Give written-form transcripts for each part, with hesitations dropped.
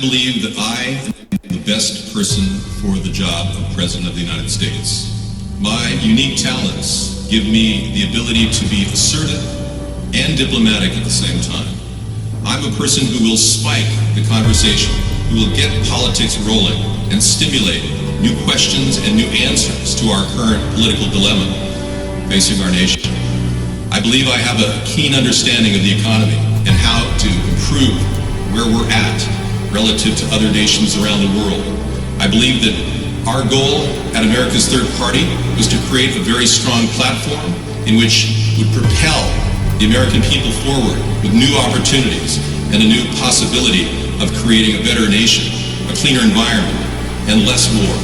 believe that I am the best person for the job of President of the United States. My unique talents give me the ability to be assertive and diplomatic at the same time. I'm a person who will spike the conversation, who will get politics rolling and stimulate new questions and new answers to our current political dilemma facing our nation. I believe I have a keen understanding of the economy and how to improve where we're at relative to other nations around the world. I believe that our goal at America's Third Party was to create a very strong platform in which would propel the American people forward with new opportunities and a new possibility of creating a better nation, a cleaner environment, and less war.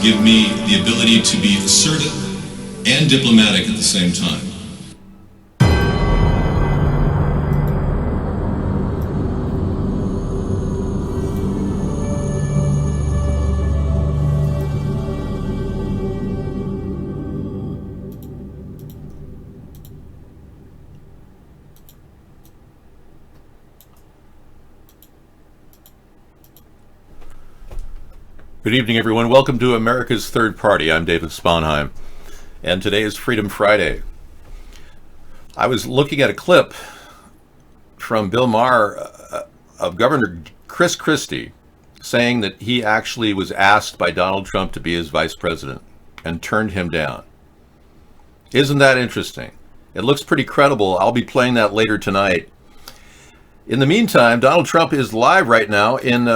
Give me the ability to be assertive and diplomatic at the same time. Good evening, everyone. Welcome to America's Third Party. I'm David Sponheim, and today is Freedom Friday. I was looking at a clip from Bill Maher of Governor Chris Christie saying that he actually was asked by Donald Trump to be his vice president and turned him down. Isn't that interesting? It looks pretty credible. I'll be playing that later tonight. In the meantime, Donald Trump is live right now in...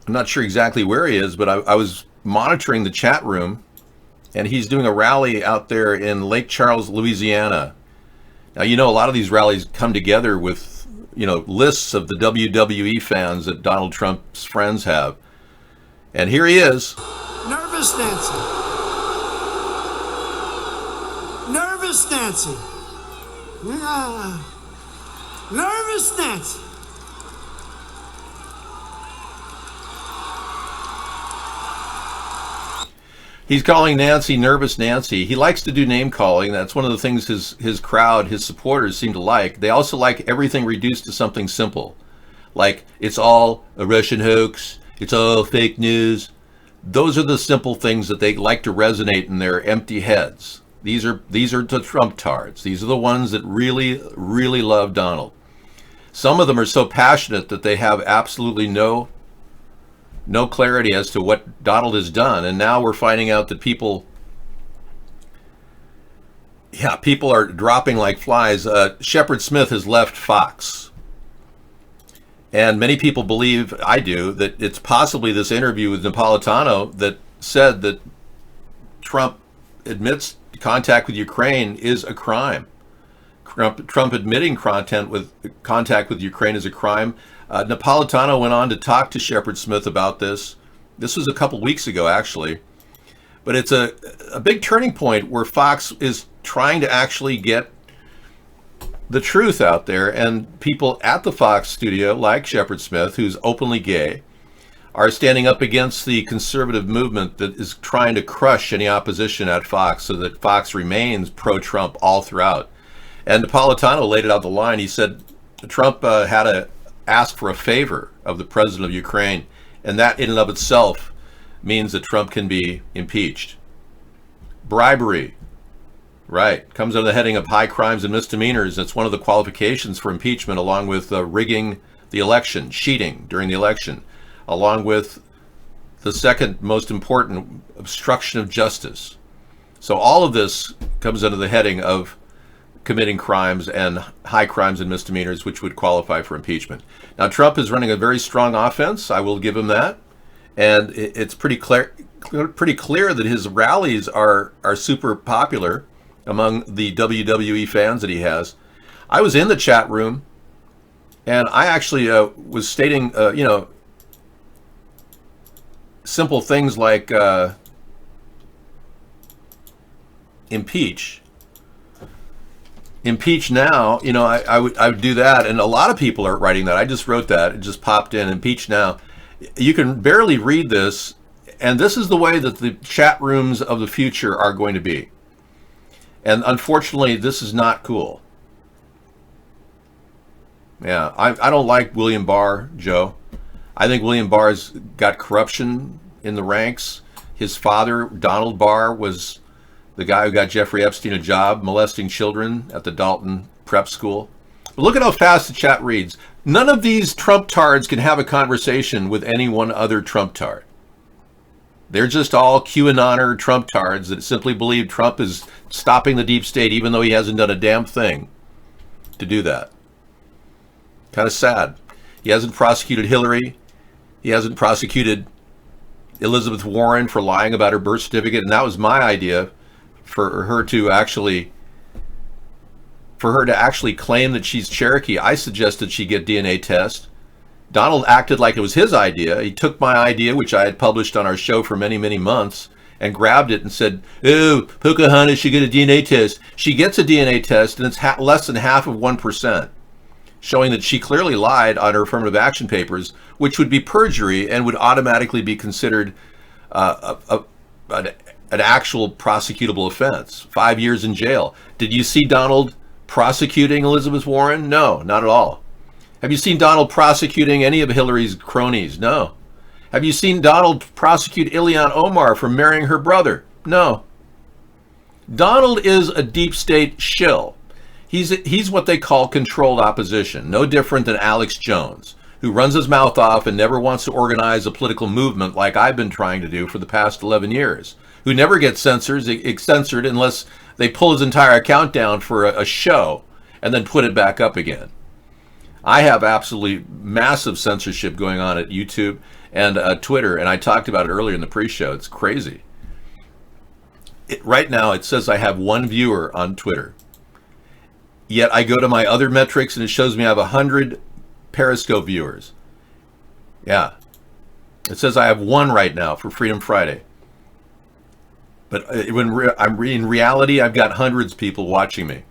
I'm not sure exactly where he is, but I was monitoring the chat room, and he's doing a rally out there in Lake Charles, Louisiana. Now, you know, a lot of these rallies come together with, lists of the WWE fans that Donald Trump's friends have. And here he is. Nervous Nancy. Nervous Nancy. Nervous Nancy. He's calling Nancy Nervous Nancy. He likes to do name calling. That's one of the things his crowd, his supporters seem to like. They also like everything reduced to something simple. Like, it's all a Russian hoax. It's all fake news. Those are the simple things that they like to resonate in their empty heads. These are the Trump-tards. These are the ones that really, really love Donald. Some of them are so passionate that they have absolutely no clarity as to what Donald has done. And now we're finding out that people are dropping like flies. Shepard Smith has left Fox. And many people believe, I do, that it's possibly this interview with Napolitano that said that Trump admits contact with Ukraine is a crime. Trump admitting contact with Ukraine is a crime. Napolitano went on to talk to Shepard Smith about this. This was a couple weeks ago, actually. But it's a big turning point where Fox is trying to actually get the truth out there. And people at the Fox studio, like Shepard Smith, who's openly gay, are standing up against the conservative movement that is trying to crush any opposition at Fox so that Fox remains pro-Trump all throughout. And Napolitano laid it out the line. He said Trump had to ask for a favor of the president of Ukraine, and that in and of itself means that Trump can be impeached. Bribery, right, comes under the heading of high crimes and misdemeanors. It's one of the qualifications for impeachment, along with rigging the election, cheating during the election, along with the second most important, obstruction of justice. So all of this comes under the heading of committing crimes and high crimes and misdemeanors, which would qualify for impeachment. Now, Trump is running a very strong offense. I will give him that. And it's pretty clear that his rallies are super popular among the WWE fans that he has. I was in the chat room, and I actually was stating, simple things like impeach now. I would do that, and a lot of people are writing that. I just wrote that. It just popped in, impeach now. You can barely read this, and this is the way that the chat rooms of the future are going to be. And unfortunately, this is not cool. Yeah, I don't like William Barr, Joe. I think William Barr's got corruption in the ranks. His father, Donald Barr, was the guy who got Jeffrey Epstein a job molesting children at the Dalton Prep School. But look at how fast the chat reads. None of these Trump-tards can have a conversation with any one other Trump-tard. They're just all QAnoner Trump-tards that simply believe Trump is stopping the deep state, even though he hasn't done a damn thing to do that. Kind of sad. He hasn't prosecuted Hillary. He hasn't prosecuted Elizabeth Warren for lying about her birth certificate, and that was my idea for her to actually claim that she's Cherokee. I suggested she get DNA test. Donald acted like it was his idea. He took my idea, which I had published on our show for many, many months, and grabbed it and said, "Oh, Pocahontas should get a DNA test." She gets a DNA test, and it's less than half of 1%, showing that she clearly lied on her affirmative action papers, which would be perjury and would automatically be considered an actual prosecutable offense. 5 years in jail. Did you see Donald prosecuting Elizabeth Warren? No, not at all. Have you seen Donald prosecuting any of Hillary's cronies? No. Have you seen Donald prosecute Ilhan Omar for marrying her brother? No. Donald is a deep state shill. He's what they call controlled opposition, no different than Alex Jones, who runs his mouth off and never wants to organize a political movement like I've been trying to do for the past 11 years, who never gets censored unless they pull his entire account down for a show and then put it back up again. I have absolutely massive censorship going on at YouTube and Twitter, and I talked about it earlier in the pre-show. It's crazy. Right now, it says I have 1 viewer on Twitter. Yet I go to my other metrics, and it shows me I have 100 Periscope viewers. Yeah. It says I have 1 right now for Freedom Friday. But in reality, I've got hundreds of people watching me.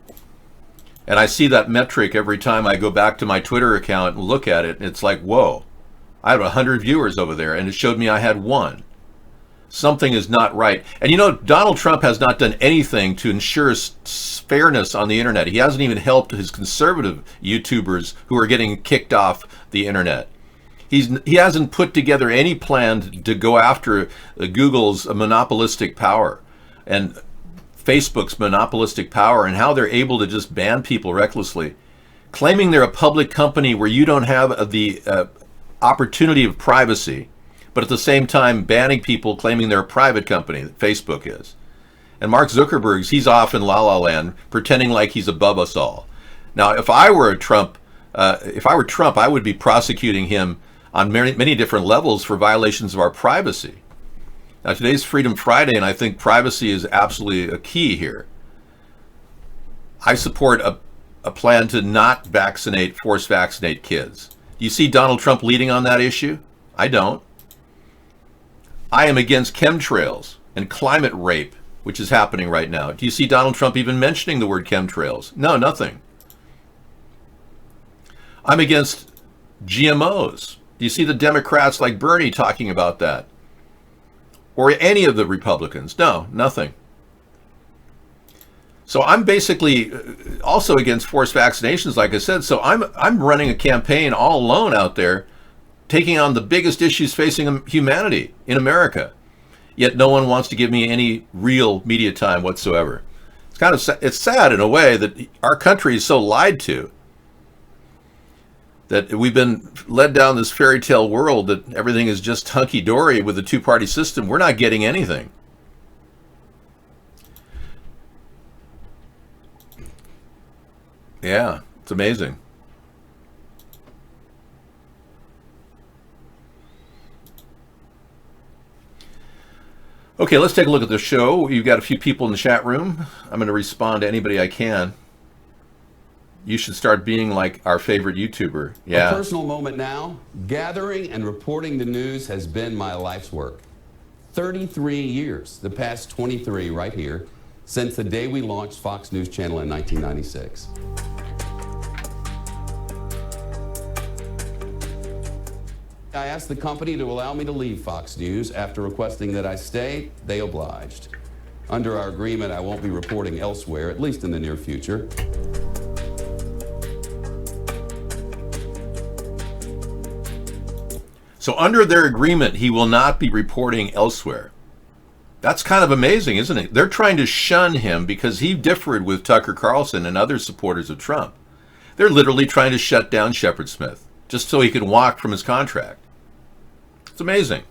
And I see that metric every time I go back to my Twitter account and look at it. And it's like, whoa, I have 100 viewers over there. And it showed me I had 1. Something is not right. And Donald Trump has not done anything to ensure fairness on the internet. He hasn't even helped his conservative YouTubers who are getting kicked off the internet. He hasn't put together any plan to go after Google's monopolistic power and Facebook's monopolistic power, and how they're able to just ban people recklessly, claiming they're a public company where you don't have the opportunity of privacy, but at the same time banning people claiming they're a private company, that Facebook is. And Mark Zuckerberg, he's off in La La Land pretending like he's above us all. Now, if I were Trump, I would be prosecuting him on many different levels for violations of our privacy. Now, today's Freedom Friday, and I think privacy is absolutely a key here. I support a plan to not force vaccinate kids. Do you see Donald Trump leading on that issue? I don't. I am against chemtrails and climate rape, which is happening right now. Do you see Donald Trump even mentioning the word chemtrails? No, nothing. I'm against GMOs. Do you see the Democrats like Bernie talking about that? Or any of the Republicans? No, nothing. So I'm basically also against forced vaccinations, like I said. So I'm running a campaign all alone out there, taking on the biggest issues facing humanity in America. Yet no one wants to give me any real media time whatsoever. It's kind of it's sad in a way that our country is so lied to, that we've been led down this fairy tale world that everything is just hunky-dory with the two-party system. We're not getting anything. Yeah, it's amazing. Okay, let's take a look at the show. You've got a few people in the chat room. I'm going to respond to anybody I can. You should start being like our favorite YouTuber. Yeah. A personal moment now. Gathering and reporting the news has been my life's work. 33 years, the past 23 right here, since the day we launched Fox News Channel in 1996. I asked the company to allow me to leave Fox News. After requesting that I stay, they obliged. Under our agreement, I won't be reporting elsewhere, at least in the near future. So under their agreement, he will not be reporting elsewhere. That's kind of amazing, isn't it? They're trying to shun him because he differed with Tucker Carlson and other supporters of Trump. They're literally trying to shut down Shepard Smith just so he can walk from his contract. It's amazing.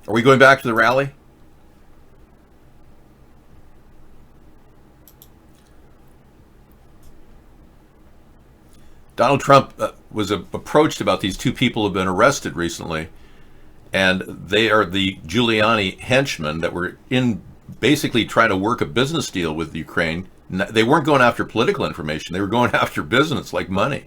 Are we going back to the rally? Donald Trump was approached about these two people who have been arrested recently, and they are the Giuliani henchmen that were in basically trying to work a business deal with Ukraine. They weren't going after political information. They were going after business, like money.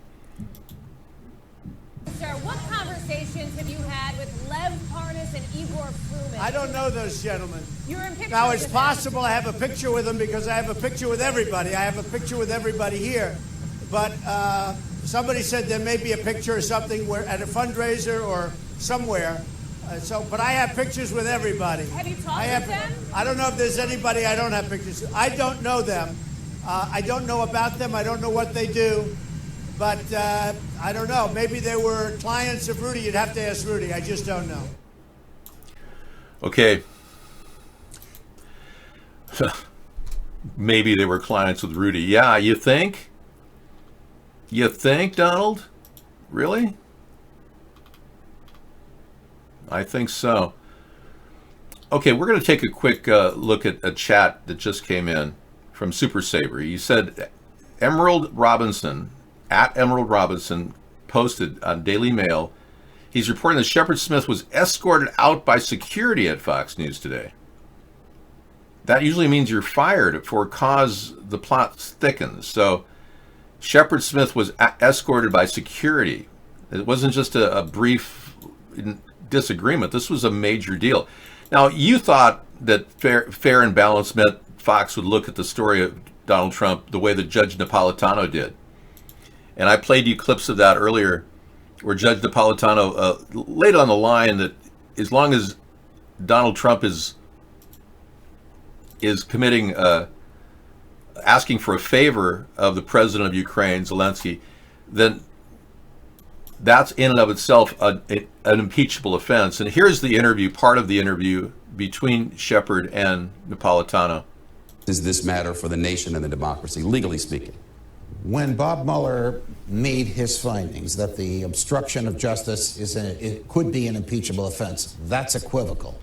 Sir, what conversations have you had with Lev Parnas and Igor Fruman? I don't know those gentlemen. You're in pictures Now, it's with possible I have a picture with them because I have a picture with everybody. I have a picture with everybody here. But somebody said there may be a picture or something where at a fundraiser or somewhere. But I have pictures with everybody. Have you talked with them? I don't know if there's anybody I don't have pictures. I don't know them. I don't know about them. I don't know what they do. But I don't know. Maybe they were clients of Rudy. You'd have to ask Rudy. I just don't know. Okay. Maybe they were clients with Rudy. Yeah, you think? You think, Donald? Really? I think so. Okay, we're going to take a quick look at a chat that just came in from Super Saber. You said Emerald Robinson, at Emerald Robinson, posted on Daily Mail. He's reporting that Shepard Smith was escorted out by security at Fox News today. That usually means you're fired for a cause the plot thickens. So Shepard Smith was escorted by security. It wasn't just a brief disagreement. This was a major deal. Now, you thought that fair and balanced meant Fox would look at the story of Donald Trump the way that Judge Napolitano did. And I played you clips of that earlier where Judge Napolitano laid on the line that as long as Donald Trump is committing, asking for a favor of the president of Ukraine, Zelensky, then that's in and of itself an impeachable offense. And here's the interview, part of the interview between Shepard and Napolitano. Does this matter for the nation and the democracy, legally speaking? When Bob Mueller made his findings that the obstruction of justice it could be an impeachable offense, that's equivocal.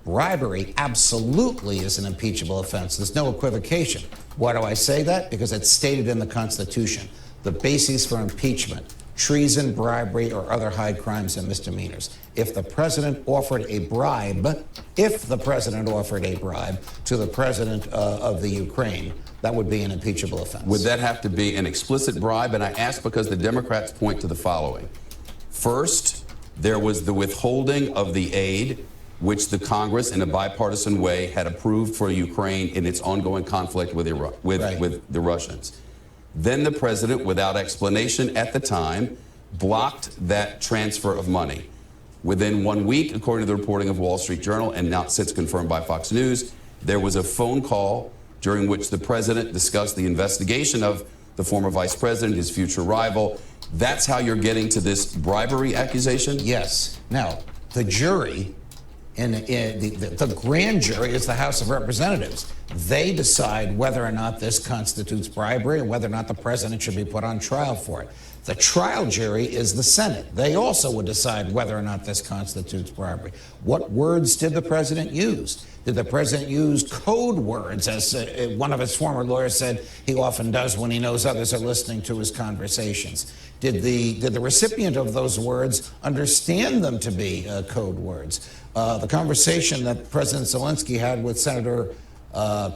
Bribery absolutely is an impeachable offense. There's no equivocation. Why do I say that? Because it's stated in the Constitution. The basis for impeachment: treason, bribery, or other high crimes and misdemeanors. If the president offered a bribe to the president of the Ukraine, that would be an impeachable offense. Would that have to be an explicit bribe? And I ask because the Democrats point to the following. First, there was the withholding of the aid which the Congress, in a bipartisan way, had approved for Ukraine in its ongoing conflict with the Russians. Then the president, without explanation at the time, blocked that transfer of money. Within 1 week, according to the reporting of Wall Street Journal, and now since confirmed by Fox News, there was a phone call during which the president discussed the investigation of the former vice president, his future rival. That's how you're getting to this bribery accusation? Yes. Now, the jury, the grand jury is the House of Representatives. They decide whether or not this constitutes bribery and whether or not the president should be put on trial for it. The trial jury is the Senate. They also would decide whether or not this constitutes bribery. What words did the president use? Did the president use code words, as one of his former lawyers said he often does when he knows others are listening to his conversations? Did the recipient of those words understand them to be code words? The conversation that President Zelensky had with Senator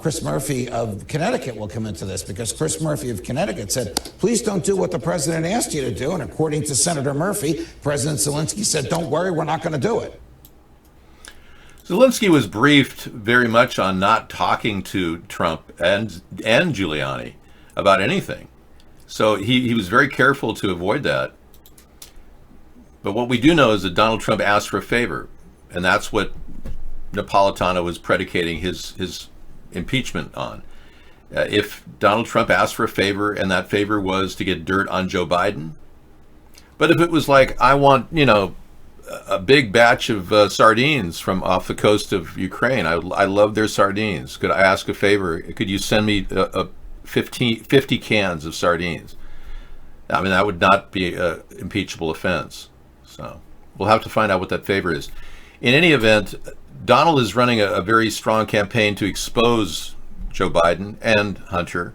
Chris Murphy of Connecticut will come into this, because Chris Murphy of Connecticut said, please don't do what the president asked you to do. And according to Senator Murphy, President Zelensky said, don't worry, we're not going to do it. Zelensky was briefed very much on not talking to Trump and Giuliani about anything. So he was very careful to avoid that. But what we do know is that Donald Trump asked for a favor, and that's what Napolitano was predicating his impeachment on. If Donald Trump asked for a favor and that favor was to get dirt on Joe Biden, but if it was like, I want, a big batch of sardines from off the coast of Ukraine, I love their sardines. Could I ask a favor? Could you send me 50 cans of sardines? I mean, that would not be an impeachable offense. So we'll have to find out what that favor is. In any event, Donald is running a very strong campaign to expose Joe Biden and Hunter,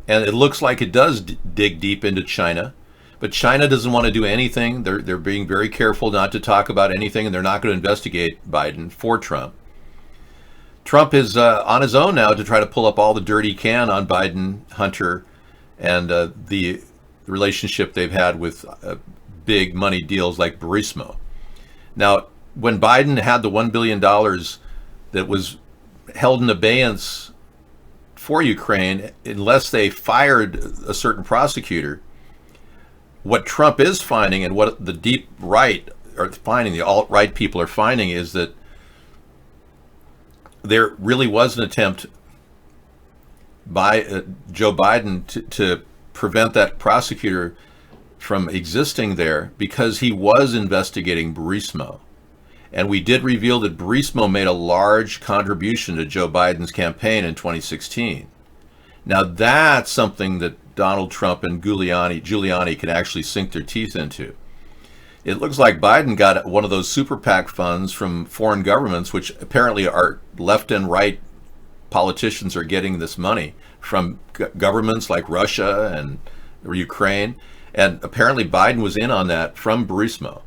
and it looks like it does dig deep into China. But China doesn't want to do anything. They're being very careful not to talk about anything, and they're not going to investigate Biden for Trump. Trump is on his own now to try to pull up all the dirt he can on Biden, Hunter, and the relationship they've had with big money deals like Burisma. Now, when Biden had the $1 billion that was held in abeyance for Ukraine, unless they fired a certain prosecutor, what Trump is finding, and what the deep right are finding, the alt-right people are finding, is that there really was an attempt by Joe Biden to prevent that prosecutor from existing there, because he was investigating Burisma. And we did reveal that Burisma made a large contribution to Joe Biden's campaign in 2016. Now that's something that Donald Trump and Giuliani can actually sink their teeth into. It looks like Biden got one of those super PAC funds from foreign governments, which apparently are left and right politicians are getting this money from governments like Russia and Ukraine. And apparently Biden was in on that from Burisma.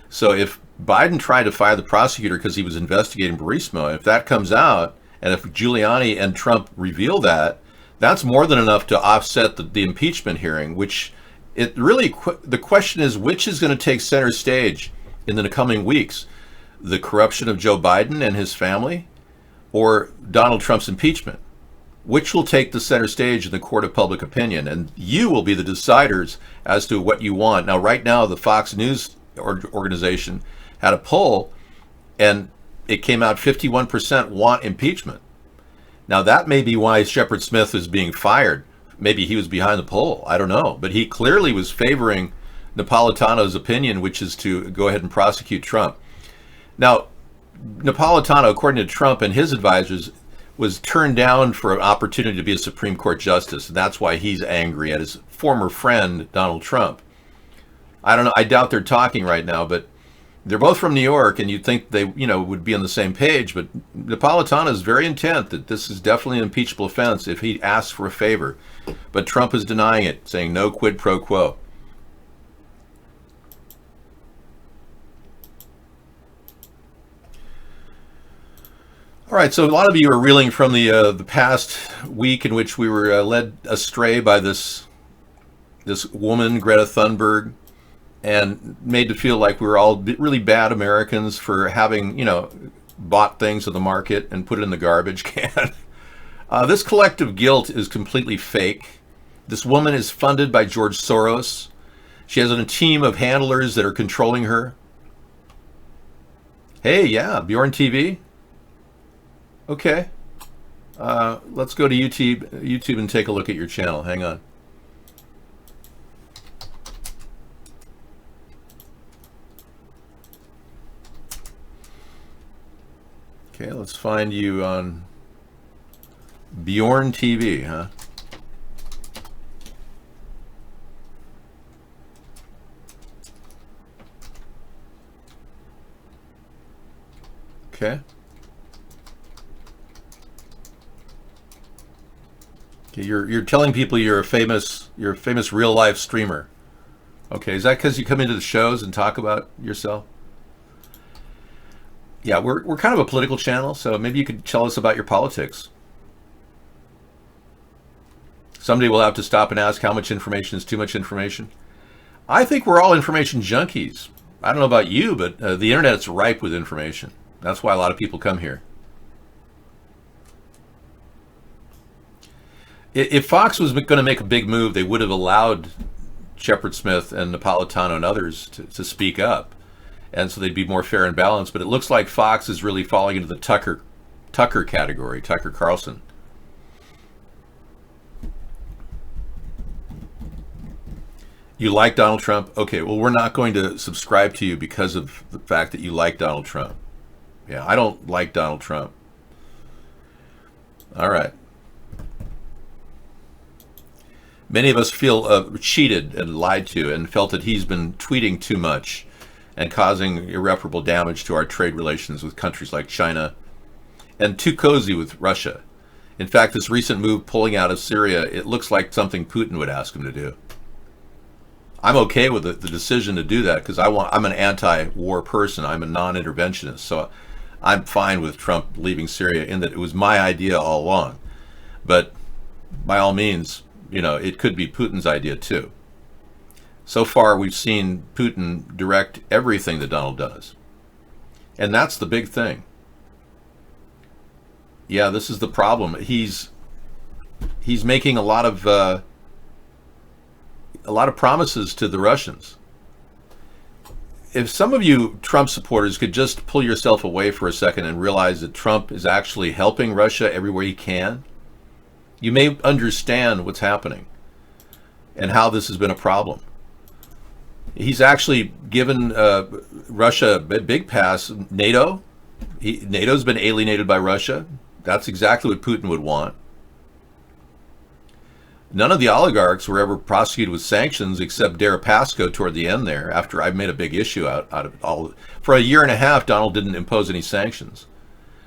So if Biden tried to fire the prosecutor because he was investigating Burisma, if that comes out, and if Giuliani and Trump reveal that, that's more than enough to offset the impeachment hearing, which it really, the question is, which is going to take center stage in the coming weeks? The corruption of Joe Biden and his family, or Donald Trump's impeachment? Which will take the center stage in the court of public opinion? And you will be the deciders as to what you want. Now, right now, the Fox News organization had a poll, and it came out 51% want impeachment. Now, that may be why Shepard Smith is being fired. Maybe he was behind the poll. I don't know. But he clearly was favoring Napolitano's opinion, which is to go ahead and prosecute Trump. Now, Napolitano, according to Trump and his advisors, was turned down for an opportunity to be a Supreme Court justice. And that's why he's angry at his former friend, Donald Trump. I don't know. I doubt they're talking right now, but they're both from New York, and you'd think they, would be on the same page. But Napolitano is very intent that this is definitely an impeachable offense if he asks for a favor. But Trump is denying it, saying no quid pro quo. All right, so a lot of you are reeling from the past week in which we were led astray by this woman, Greta Thunberg, and made to feel like we were all really bad Americans for having, bought things at the market and put it in the garbage can. This collective guilt is completely fake. This woman is funded by George Soros. She has a team of handlers that are controlling her. Hey, yeah, Bjorn TV. Okay. Let's go to YouTube and take a look at your channel. Hang on. Okay, let's find you on Bjorn TV, huh? Okay. Okay, you're telling people you're a famous real life streamer. Okay, is that because you come into the shows and talk about yourself? Yeah, we're kind of a political channel, so maybe you could tell us about your politics. Somebody will have to stop and ask how much information is too much information. I think we're all information junkies. I don't know about you, but the internet's ripe with information. That's why a lot of people come here. If Fox was going to make a big move, they would have allowed Shepard Smith and Napolitano and others to speak up. And so they'd be more fair and balanced. But it looks like Fox is really falling into the Tucker category, Tucker Carlson. You like Donald Trump? Okay, well, we're not going to subscribe to you because of the fact that you like Donald Trump. Yeah, I don't like Donald Trump. All right. Many of us feel cheated and lied to and felt that he's been tweeting too much and causing irreparable damage to our trade relations with countries like China and too cozy with Russia. In fact, this recent move pulling out of Syria, it looks like something Putin would ask him to do. I'm okay with the decision to do that because I'm an anti-war person. I'm a non-interventionist. So I'm fine with Trump leaving Syria in that it was my idea all along. But by all means, it could be Putin's idea too. So far, we've seen Putin direct everything that Donald does. And that's the big thing. Yeah, this is the problem. He's making a lot of promises to the Russians. If some of you Trump supporters could just pull yourself away for a second and realize that Trump is actually helping Russia everywhere he can, you may understand what's happening and how this has been a problem. He's actually given Russia a big pass. NATO's been alienated by Russia. That's exactly what Putin would want. None of the oligarchs were ever prosecuted with sanctions except Deripaska toward the end there, after I made a big issue out of it all. For a year and a half, Donald didn't impose any sanctions.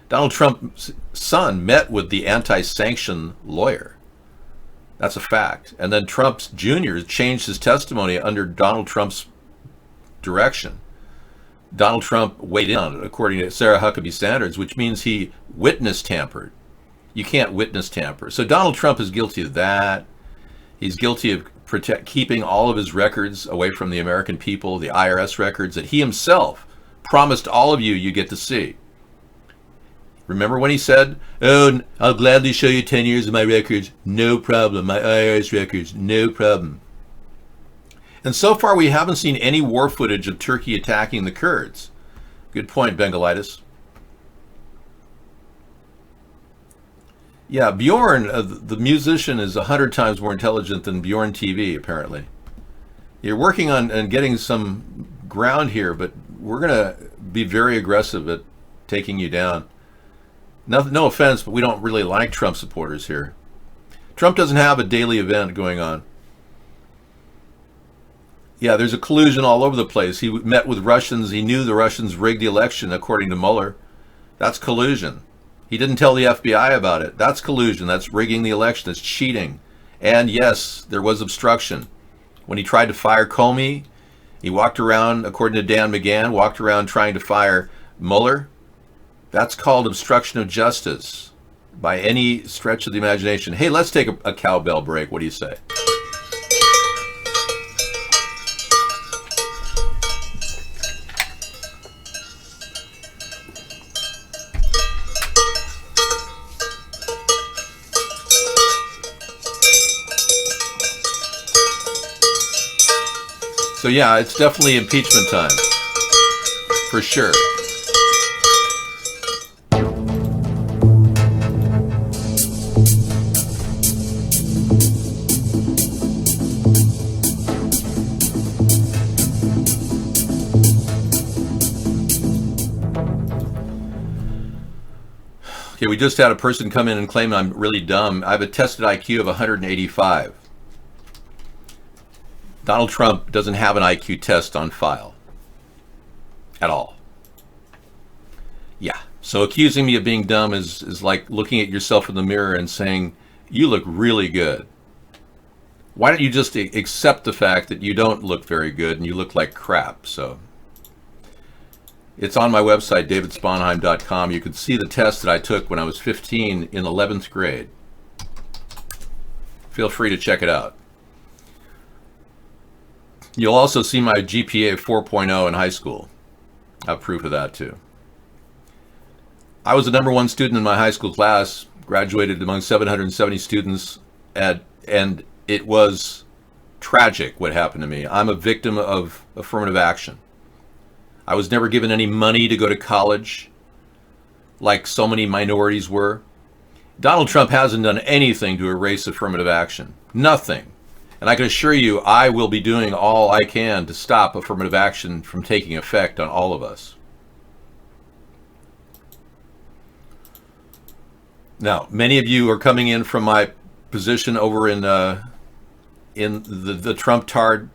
Donald Trump's son met with the anti-sanction lawyer. That's a fact. And then Trump Jr. changed his testimony under Donald Trump's direction. Donald Trump weighed in on it, according to Sarah Huckabee Sanders, which means he witness tampered. You can't witness tamper. So Donald Trump is guilty of that. He's guilty of keeping all of his records away from the American people, the IRS records that he himself promised all of you get to see. Remember when he said, "Oh, I'll gladly show you 10 years of my records. No problem. My IRS records. No problem." And so far, we haven't seen any war footage of Turkey attacking the Kurds. Good point, Bengalitis. Yeah, Bjorn, the musician, is 100 times more intelligent than Bjorn TV, apparently. You're working on getting some ground here, but we're going to be very aggressive at taking you down. No offense, but we don't really like Trump supporters here. Trump doesn't have a daily event going on. Yeah, there's a collusion all over the place. He met with Russians. He knew the Russians rigged the election, according to Mueller. That's collusion. He didn't tell the FBI about it. That's collusion. That's rigging the election. That's cheating. And yes, there was obstruction. When he tried to fire Comey, he walked around, according to Dan McGahn, walked around trying to fire Mueller. That's called obstruction of justice by any stretch of the imagination. Hey, let's take a cowbell break. What do you say? So yeah, it's definitely impeachment time. For sure. Okay, we just had a person come in and claim I'm really dumb. I have a tested IQ of 185. Donald Trump doesn't have an IQ test on file. At all. Yeah. So accusing me of being dumb is like looking at yourself in the mirror and saying, you look really good. Why don't you just accept the fact that you don't look very good and you look like crap? So it's on my website, davidsponheim.com. You can see the test that I took when I was 15 in 11th grade. Feel free to check it out. You'll also see my GPA of 4.0 in high school. I have proof of that too. I was the #1 student in my high school class, graduated among 770 students, and it was tragic what happened to me. I'm a victim of affirmative action. I was never given any money to go to college, like so many minorities were. Donald Trump hasn't done anything to erase affirmative action. Nothing. And I can assure you, I will be doing all I can to stop affirmative action from taking effect on all of us. Now, many of you are coming in from my position over in the Trump-tard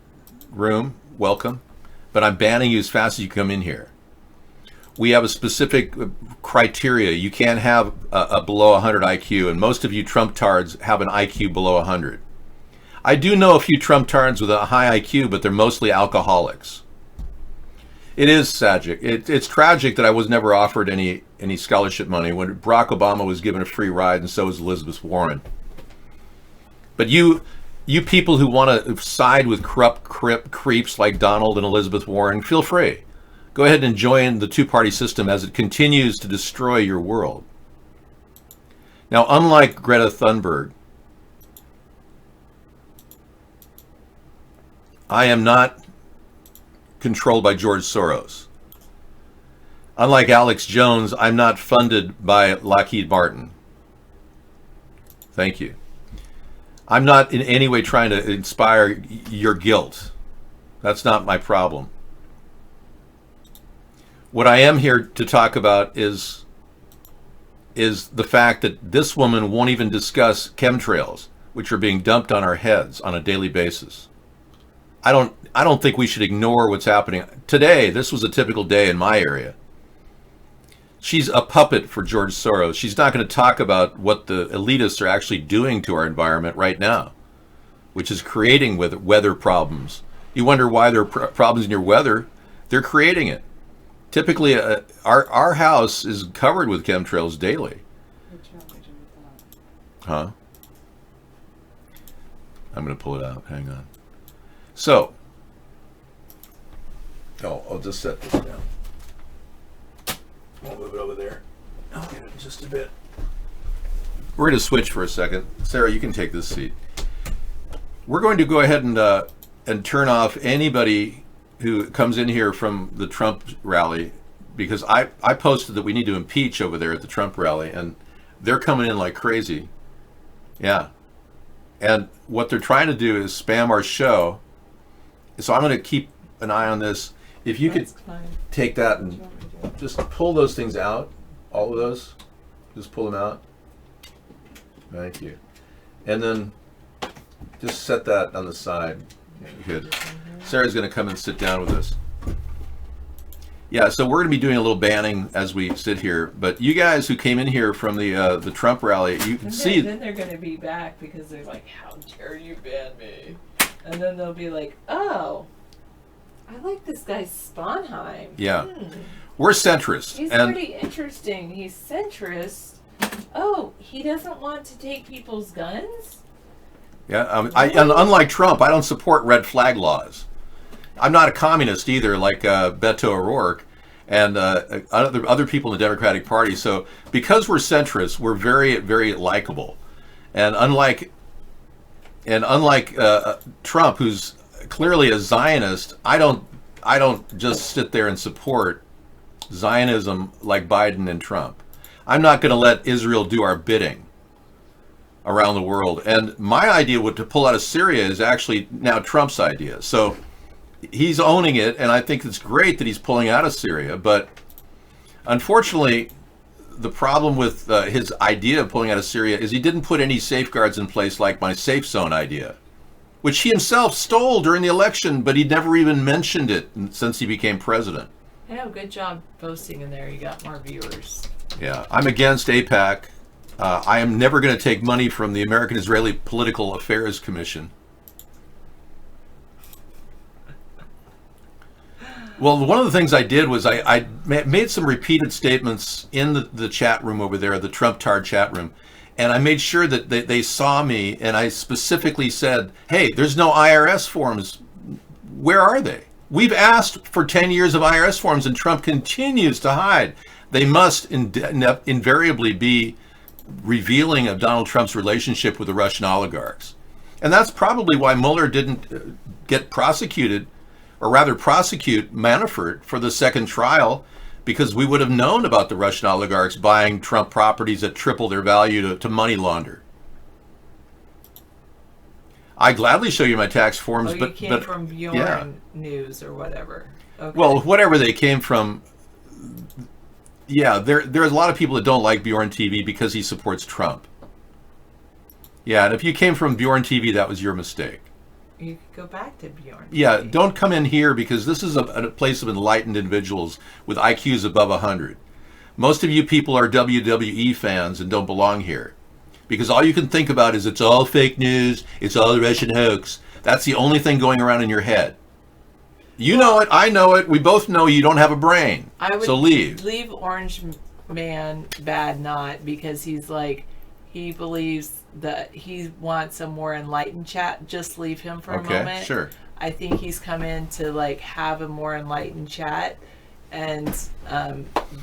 room. Welcome. But I'm banning you as fast as you come in here. We have a specific criteria. You can't have a below 100 IQ, and most of you Trump-tards have an IQ below 100. I do know a few Trump-tards with a high IQ, but they're mostly alcoholics. It is tragic. It's tragic that I was never offered any scholarship money when Barack Obama was given a free ride, and so was Elizabeth Warren. But you people who want to side with corrupt creeps like Donald and Elizabeth Warren, feel free. Go ahead and join the two-party system as it continues to destroy your world. Now, unlike Greta Thunberg, I am not controlled by George Soros. Unlike Alex Jones, I'm not funded by Lockheed Martin. Thank you. I'm not in any way trying to inspire your guilt. That's not my problem. What I am here to talk about is the fact that this woman won't even discuss chemtrails, which are being dumped on our heads on a daily basis. I don't think we should ignore what's happening. Today, this was a typical day in my area. She's a puppet for George Soros. She's not going to talk about what the elitists are actually doing to our environment right now, which is creating weather problems. You wonder why there are problems in your weather. They're creating it. Typically, our house is covered with chemtrails daily. Huh? I'm going to pull it out. Hang on. So, I'll just set this down. I'll move it over there. I'll get it in just a bit. We're going to switch for a second. Sarah, you can take this seat. We're going to go ahead and turn off anybody who comes in here from the Trump rally, because I posted that we need to impeach over there at the Trump rally, and they're coming in like crazy. Yeah. And what they're trying to do is spam our show. So I'm going to keep an eye on this. If you could take that and just pull those things out, all of those, just pull them out. Thank you. And then just set that on the side. Good. Sarah's going to come and sit down with us. Yeah, so we're going to be doing a little banning as we sit here. But you guys who came in here from the Trump rally, you can see. Then they're going to be back because they're like, how dare you ban me? And then they'll be like, oh, I like this guy Sponheim. Yeah. We're centrist. He's pretty interesting. He's centrist. Oh, he doesn't want to take people's guns? Yeah, and unlike Trump, I don't support red flag laws. I'm not a communist either, like Beto O'Rourke and other people in the Democratic Party. So because we're centrists, we're very, very likable. And unlike Trump, who's clearly a Zionist. I don't just sit there and support Zionism like Biden and Trump. I'm not going to let Israel do our bidding around the world. And my idea to pull out of Syria is actually now Trump's idea. So he's owning it, and I think it's great that he's pulling out of Syria. But unfortunately, the problem with his idea of pulling out of Syria is he didn't put any safeguards in place like my safe zone idea, which he himself stole during the election, but he never even mentioned it since he became president. I know, good job posting in there. You got more viewers. Yeah, I'm against AIPAC. I am never going to take money from the American Israeli Political Affairs Commission. Well, one of the things I did was I made some repeated statements in the chat room over there, the Trump Tard chat room, and I made sure that they saw me, and I specifically said, hey, there's no IRS forms. Where are they? We've asked for 10 years of IRS forms, and Trump continues to hide. They must invariably be revealing of Donald Trump's relationship with the Russian oligarchs. And that's probably why Mueller didn't get prosecuted, or rather prosecute Manafort for the second trial, because we would have known about the Russian oligarchs buying Trump properties at triple their value to money launder. I gladly show you my tax forms, You came from Bjorn News or whatever. Okay. Well, whatever they came from. Yeah, there's a lot of people that don't like Bjorn TV because he supports Trump. Yeah, and if you came from Bjorn TV, that was your mistake. You could go back to Bjorn. Yeah, don't come in here because this is a place of enlightened individuals with IQs above 100. Most of you people are WWE fans and don't belong here because all you can think about is it's all fake news, it's all the Russian hoax. That's the only thing going around in your head. You know it, I know it, we both know you don't have a brain. So leave. Leave Orange Man bad not because he's like, he believes that he wants a more enlightened chat. Just leave him for a moment. Okay, sure. I think he's come in to like have a more enlightened chat. And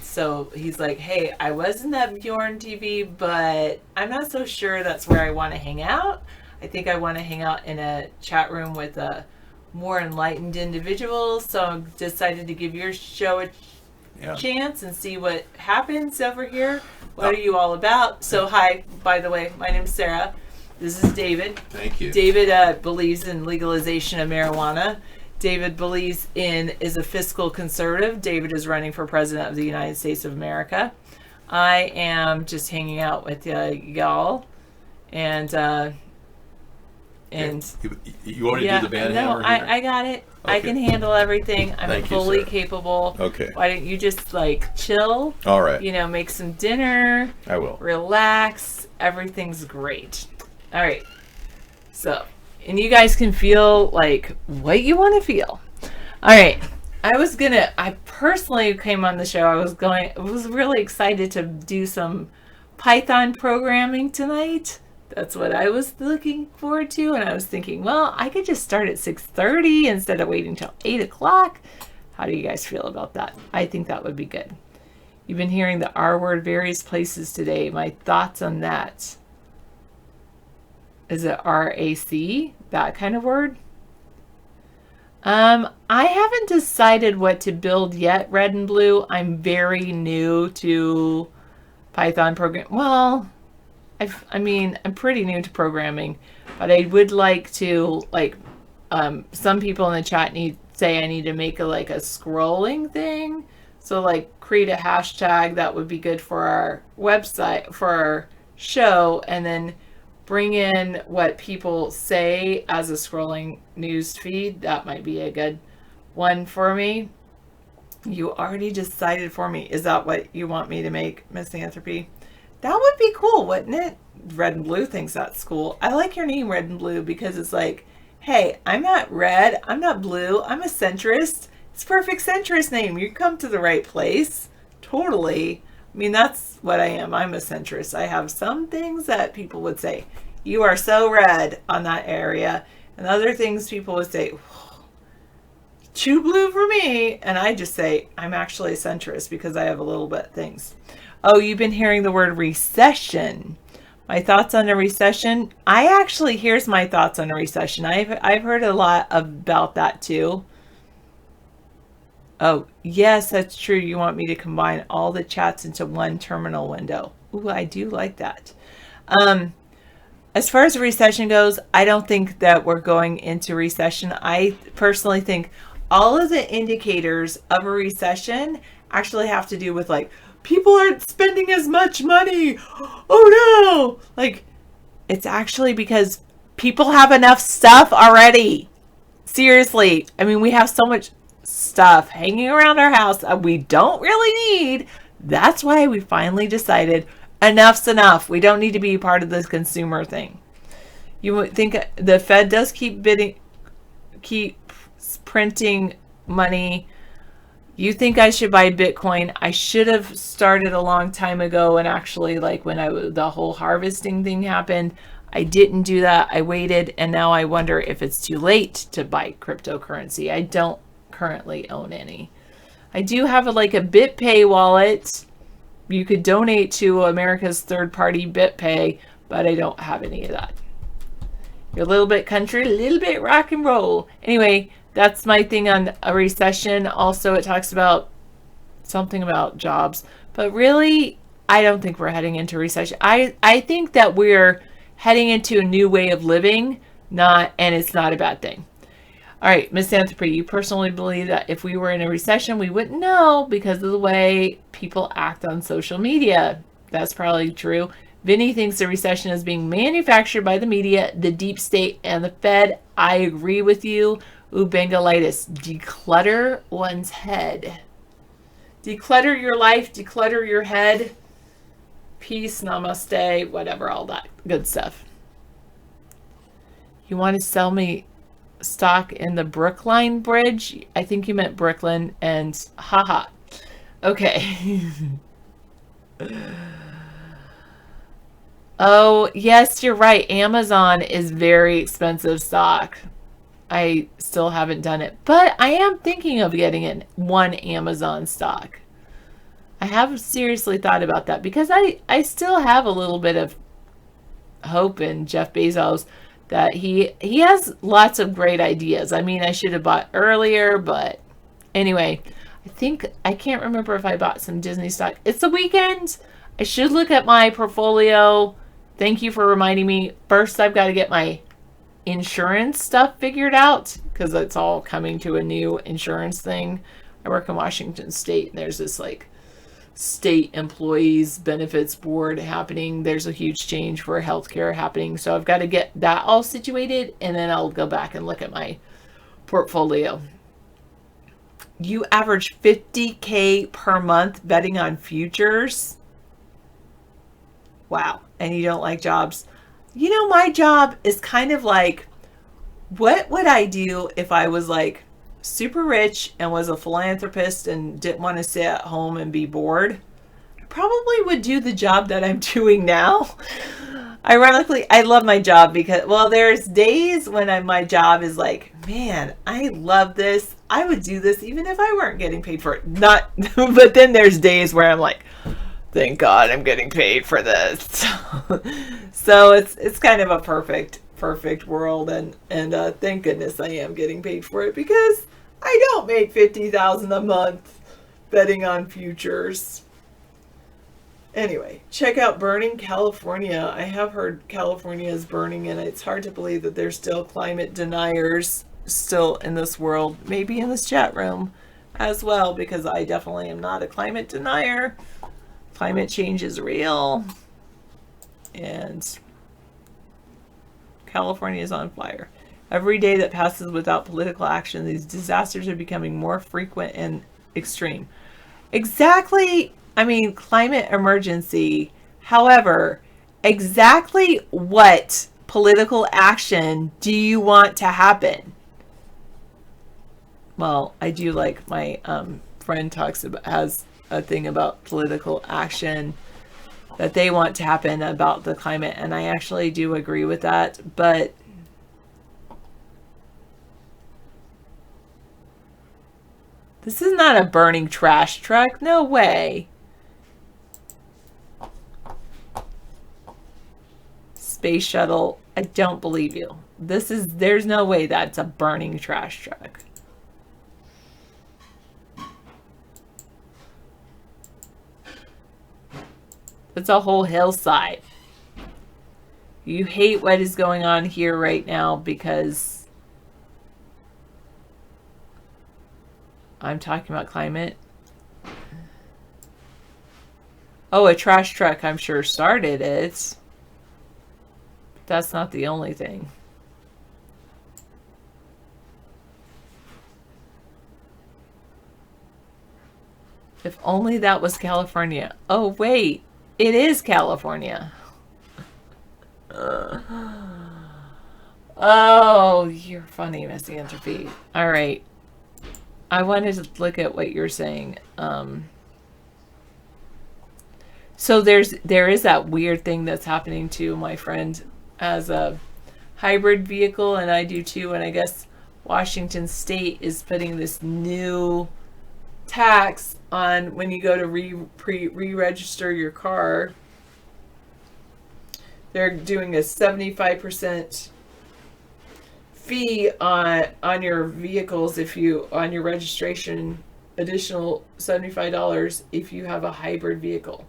so he's like, hey, I was in that Bjorn TV, but I'm not so sure that's where I want to hang out. I think I want to hang out in a chat room with a more enlightened individuals, so I decided to give your show a chance and see what happens over here. What are you all about? So hi, by the way, my name's Sarah. This is David. Thank you. David believes in legalization of marijuana. David is a fiscal conservative. David is running for president of the United States of America. I am just hanging out with y'all and you want to do the band hammer here? I got it. Okay. I can handle everything. I'm fully capable. Okay. Why don't you just like chill? All right. Make some dinner. I will. Relax. Everything's great. All right. So, and you guys can feel like what you want to feel. All right. I personally came on the show. I was really excited to do some Python programming tonight. That's what I was looking forward to. And I was thinking, well, I could just start at 6:30 instead of waiting until 8 o'clock. How do you guys feel about that? I think that would be good. You've been hearing the R word various places today. My thoughts on that. Is it RAC? That kind of word? I haven't decided what to build yet, Red and Blue. I'm very new to Python program. Well, I'm pretty new to programming, but I would like to, some people in the chat say I need to make a scrolling thing. So create a hashtag that would be good for our website, for our show, and then bring in what people say as a scrolling news feed. That might be a good one for me. You already decided for me. Is that what you want me to make, Misanthropy? That would be cool, wouldn't it? Red and Blue thinks that's cool. I like your name, Red and Blue, because it's like, hey, I'm not red, I'm not blue, I'm a centrist. It's a perfect centrist name. You come to the right place. Totally. I mean, that's what I am. I'm a centrist. I have some things that people would say, you are so red on that area. And other things people would say, too blue for me. And I just say, I'm actually a centrist because I have a little bit of things. Oh, you've been hearing the word recession. My thoughts on a recession. Here's my thoughts on a recession. I've heard a lot about that too. Oh, yes, that's true. You want me to combine all the chats into one terminal window. Ooh, I do like that. As far as a recession goes, I don't think that we're going into recession. I personally think all of the indicators of a recession actually have to do with like people aren't spending as much money. Oh no! Like it's actually because people have enough stuff already. Seriously. I mean, we have so much stuff hanging around our house that we don't really need. That's why we finally decided enough's enough. We don't need to be part of this consumer thing. You would think the Fed does keep printing money. You think I should buy Bitcoin? I should have started a long time ago, and actually, like when the whole harvesting thing happened, I didn't do that. I waited, and now I wonder if it's too late to buy cryptocurrency. I don't currently own any. I do have a BitPay wallet. You could donate to America's third-party BitPay, but I don't have any of that. You're a little bit country, a little bit rock and roll. Anyway, that's my thing on a recession. Also, it talks about something about jobs, but really, I don't think we're heading into recession. I think that we're heading into a new way of living, and it's not a bad thing. All right, Misanthropy, you personally believe that if we were in a recession, we wouldn't know because of the way people act on social media. That's probably true. Vinny thinks the recession is being manufactured by the media, the deep state, and the Fed. I agree with you. Ubangalitis, declutter one's head. Declutter your life, declutter your head. Peace, namaste, whatever, all that good stuff. You want to sell me stock in the Brookline Bridge? I think you meant Brooklyn, and haha. Okay. Oh, yes, you're right. Amazon is very expensive stock. I still haven't done it, but I am thinking of getting in one Amazon stock. I have seriously thought about that because I still have a little bit of hope in Jeff Bezos that he has lots of great ideas. I mean, I should have bought earlier, but anyway, I can't remember if I bought some Disney stock. It's the weekend. I should look at my portfolio. Thank you for reminding me. First, I've got to get my insurance stuff figured out because it's all coming to a new insurance thing. I work in Washington State, and there's this state employees benefits board happening. There's a huge change for healthcare happening. So I've got to get that all situated, and then I'll go back and look at my portfolio. You average $50K per month betting on futures. Wow. And you don't like jobs. You know, my job is kind of like, what would I do if I was super rich and was a philanthropist and didn't want to sit at home and be bored? I probably would do the job that I'm doing now. Ironically, I love my job because, well, there's days when my job is man, I love this. I would do this even if I weren't getting paid for it. Not, but then there's days where I'm thank God I'm getting paid for this. So it's kind of a perfect world, and thank goodness I am getting paid for it because I don't make $50,000 a month betting on futures. Anyway, check out Burning California. I have heard California is burning, and it's hard to believe that there's still climate deniers still in this world, maybe in this chat room as well, because I definitely am not a climate denier. Climate change is real, and California is on fire. Every day that passes without political action, these disasters are becoming more frequent and extreme. Exactly. I mean, climate emergency. However, exactly what political action do you want to happen? Well, I do like my friend has a thing about political action that they want to happen about the climate, and I actually do agree with that, but this is not a burning trash truck. No way. space shuttle, I don't believe you. There's no way that's a burning trash truck. It's a whole hillside. You hate what is going on here right now because I'm talking about climate. Oh, a trash truck, I'm sure, started it. That's not the only thing. If only that was California. Oh, wait. It is California. Oh, you're funny, Misanthropy. All right. I wanted to look at what you're saying. So there is that weird thing that's happening to my friend as a hybrid vehicle, and I do too. And I guess Washington State is putting this new tax on when you go to re-register your car. They're doing a 75% fee on your vehicles if you on your registration, additional $75 if you have a hybrid vehicle.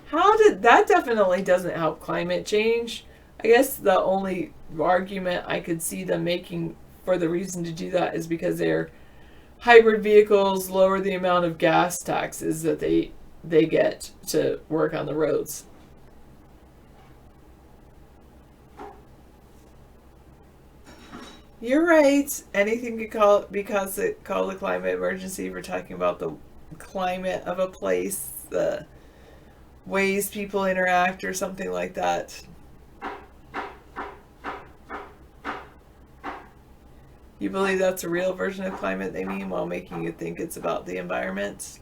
How did that definitely doesn't help climate change? I guess the only argument I could see them making for the reason to do that is because their hybrid vehicles lower the amount of gas taxes that they get to work on the roads. You're right. Anything could call the climate emergency. We're talking about the climate of a place, the ways people interact or something like that. You believe that's a real version of climate they mean while making you think it's about the environment?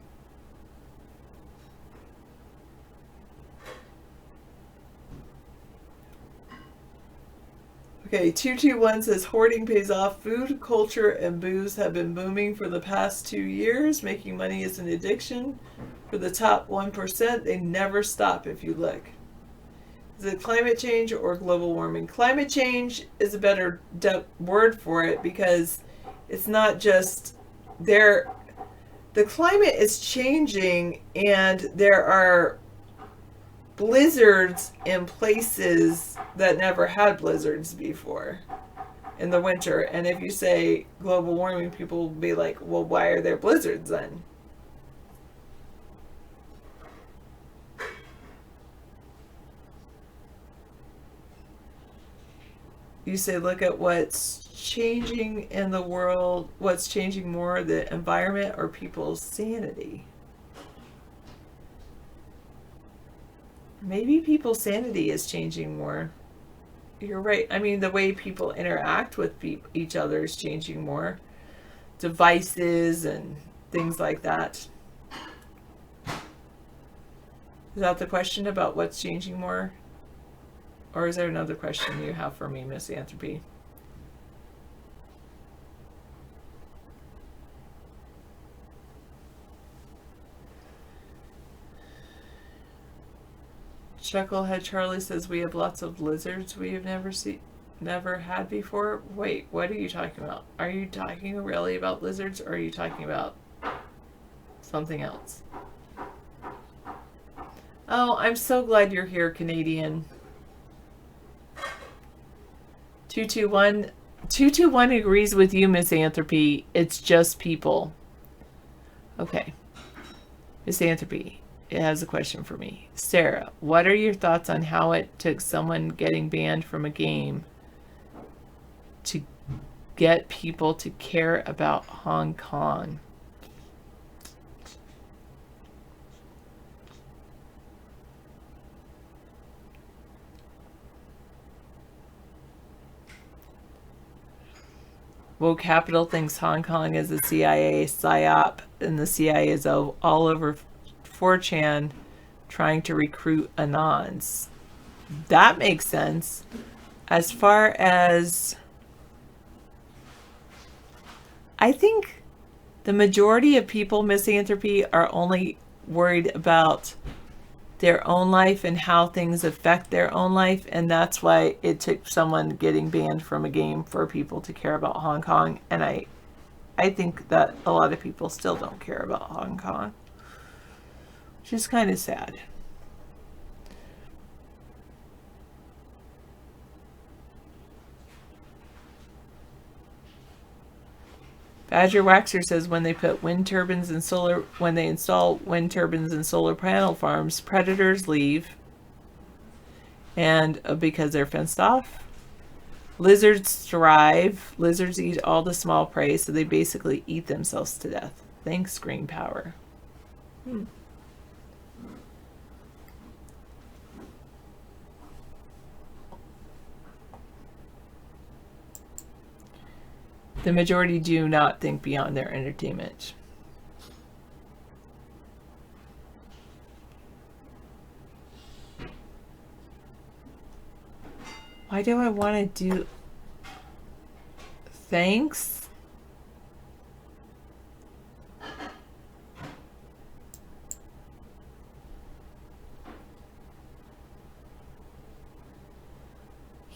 Okay, 221 says hoarding pays off. Food, culture, and booze have been booming for the past 2 years. Making money is an addiction. For the top 1%, they never stop if you look. Is it climate change or global warming? Climate change is a better word for it because it's not just there. The climate is changing and there are blizzards in places that never had blizzards before in the winter. And if you say global warming, people will be like, well, why are there blizzards then? You say, look at what's changing in the world, what's changing more, the environment or people's sanity? Maybe people's sanity is changing more. You're right. I mean, the way people interact with each other is changing more. Devices and things like that. Is that the question about what's changing more? Or is there another question you have for me, Misanthropy? Chucklehead Charlie says we have lots of lizards we have never had before. Wait, what are you talking about? Are you talking really about lizards or are you talking about something else? Oh, I'm so glad you're here, Canadian. 221 agrees with you, Misanthropy. It's just people. Okay. Misanthropy. It has a question for me. Sarah, what are your thoughts on how it took someone getting banned from a game to get people to care about Hong Kong? Woke Capital thinks Hong Kong is a CIA psyop, and the CIA is all over 4chan trying to recruit Anons. That makes sense. As far as I think the majority of people, Misanthropy, are only worried about their own life and how things affect their own life, and that's why it took someone getting banned from a game for people to care about Hong Kong. And I think that a lot of people still don't care about Hong Kong, which is kind of sad. Badger Waxer says when they install wind turbines and solar panel farms, predators leave, and because they're fenced off. Lizards thrive. Lizards eat all the small prey, so they basically eat themselves to death. Thanks, Green Power. The majority do not think beyond their entertainment. Why do I want to do... Thanks?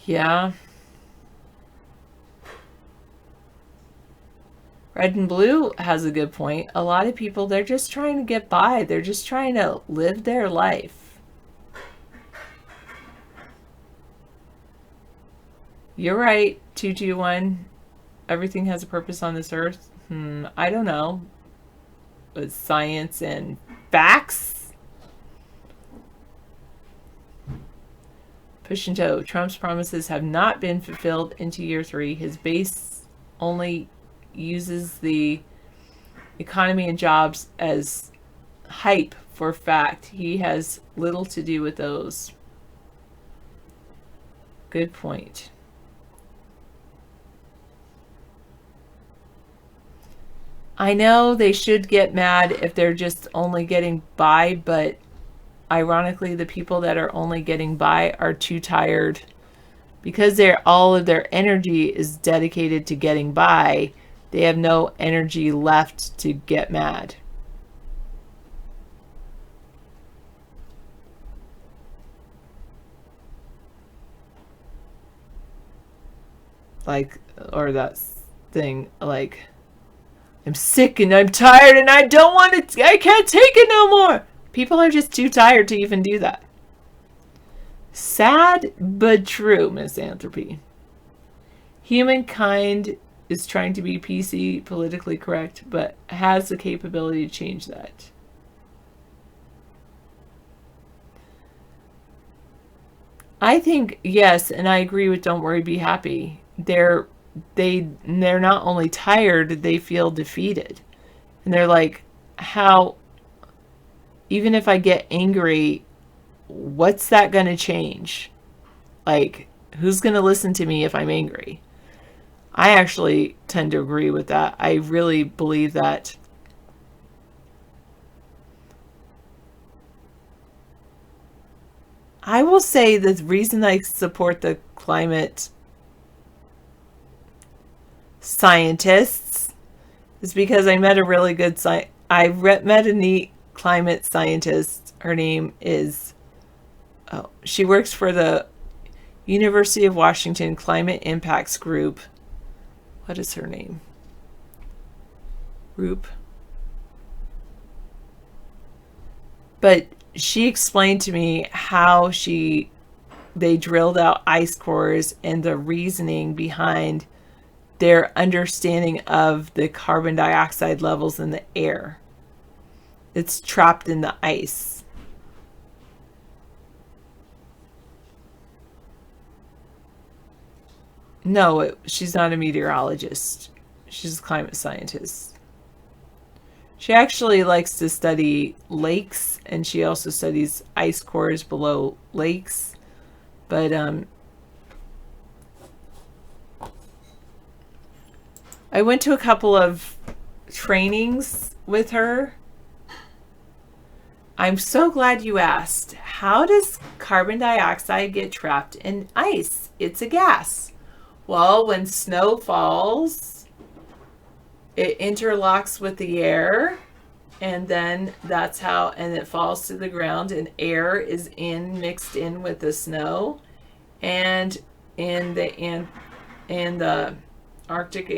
Yeah. Red and Blue has a good point. A lot of people, they're just trying to get by. They're just trying to live their life. You're right, 221. Everything has a purpose on this earth. I don't know. With science and facts? Push and toe. Trump's promises have not been fulfilled into year 3. His base only uses the economy and jobs as hype for fact. He has little to do with those. Good point. I know they should get mad if they're just only getting by, but ironically, the people that are only getting by are too tired because all of their energy is dedicated to getting by. They have no energy left to get mad. Like, or that thing, like, I'm sick and I'm tired and I don't want to, I can't take it no more. People are just too tired to even do that. Sad, but true, Misanthropy. Humankind is trying to be PC, politically correct, but has the capability to change that. I think, yes, and I agree with Don't Worry, Be Happy. They're not only tired, they feel defeated. And they're like, how, even if I get angry, what's that going to change? Like, who's going to listen to me if I'm angry? I actually tend to agree with that. I really believe that. I will say the reason I support the climate scientists is because I met a really good met a neat climate scientist. Her name is, she works for the University of Washington Climate Impacts Group. What is her name? Group. But she explained to me how they drilled out ice cores and the reasoning behind their understanding of the carbon dioxide levels in the air. It's trapped in the ice. No, she's not a meteorologist. She's a climate scientist. She actually likes to study lakes, and she also studies ice cores below lakes. But I went to a couple of trainings with her. I'm so glad you asked. How does carbon dioxide get trapped in ice? It's a gas. Well, when snow falls, it interlocks with the air and then that's how, and it falls to the ground, and air is mixed in with the snow, and in the Antarctic,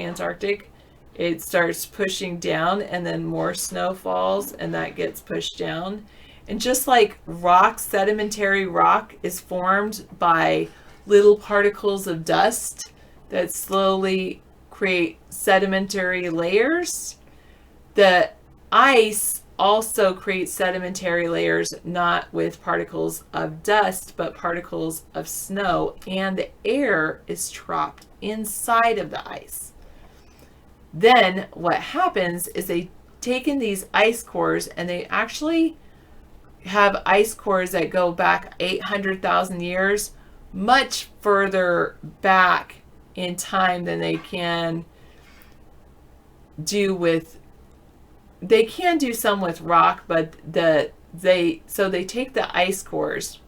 it starts pushing down, and then more snow falls, and that gets pushed down. And just like rock, sedimentary rock is formed by little particles of dust that slowly create sedimentary layers, the ice also creates sedimentary layers, not with particles of dust, but particles of snow, and the air is trapped inside of the ice. Then what happens is they take in these ice cores, and they actually have ice cores that go back 800,000 years, much further back in time than they can do with, they can do some with rock, but they take the ice cores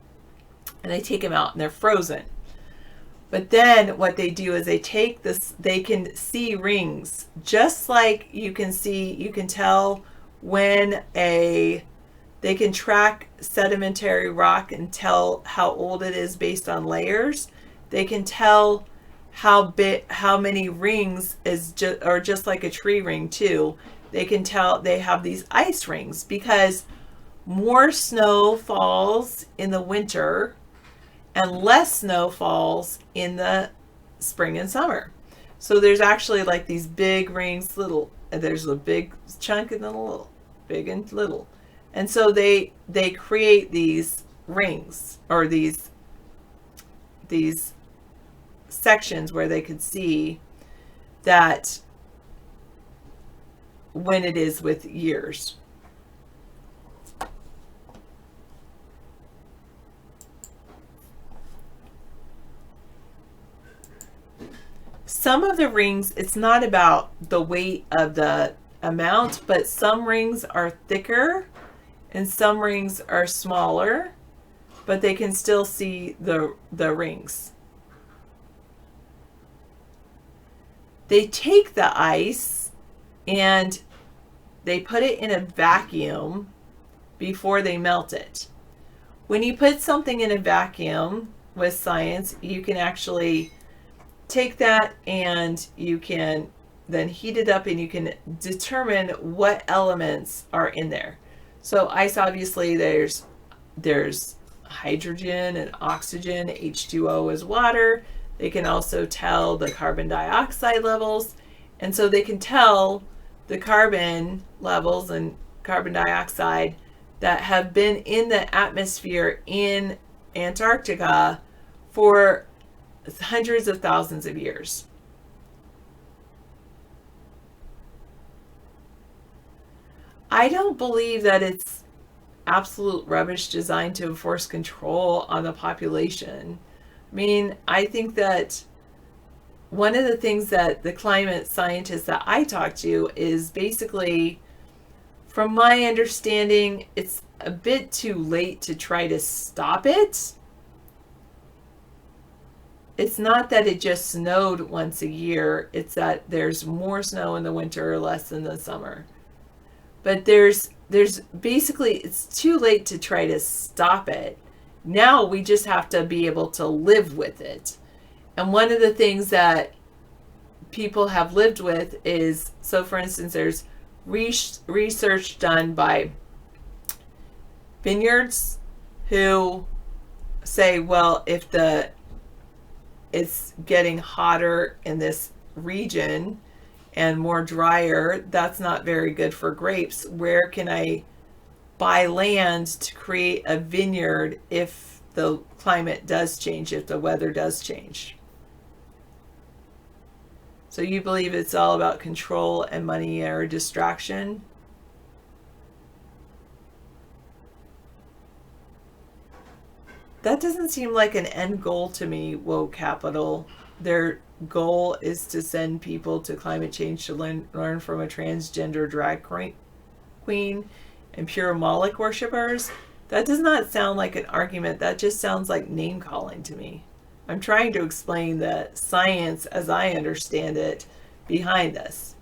and they take them out, and they're frozen. But then what they do is they take this, they can see rings, just like you can tell when they can track sedimentary rock and tell how old it is based on layers. They can tell how many rings is just like a tree ring too. They can tell they have these ice rings because more snow falls in the winter and less snow falls in the spring and summer. So there's actually like these big rings, there's a big chunk and then a little, big and little. And so they create these rings, or these sections where they could see that when it is with years. Some of the rings, it's not about the weight of the amount, but some rings are thicker and some rings are smaller, but they can still see the rings. They take the ice and they put it in a vacuum before they melt it. When you put something in a vacuum with science, you can actually take that and you can then heat it up, and you can determine what elements are in there. So ice, obviously there's hydrogen and oxygen, H2O is water. They can also tell the carbon dioxide levels, and so they can tell the carbon levels and carbon dioxide that have been in the atmosphere in Antarctica for hundreds of thousands of years. I don't believe that it's absolute rubbish designed to enforce control on the population. I mean, I think that one of the things that the climate scientists that I talk to is basically, from my understanding, it's a bit too late to try to stop it. It's not that it just snowed once a year, it's that there's more snow in the winter or less in the summer. But there's basically, it's too late to try to stop it. Now we just have to be able to live with it. And one of the things that people have lived with is, so for instance, there's research done by vineyards who say, well, if it's getting hotter in this region and more drier, that's not very good for grapes. Where can I buy land to create a vineyard if the climate does change, if the weather does change? So you believe it's all about control and money or distraction? That doesn't seem like an end goal to me, woke capital. Their goal is to send people to climate change to learn from a transgender drag queen and pure Moloch worshippers. That does not sound like an argument. That just sounds like name calling to me. I'm trying to explain the science as I understand it behind this.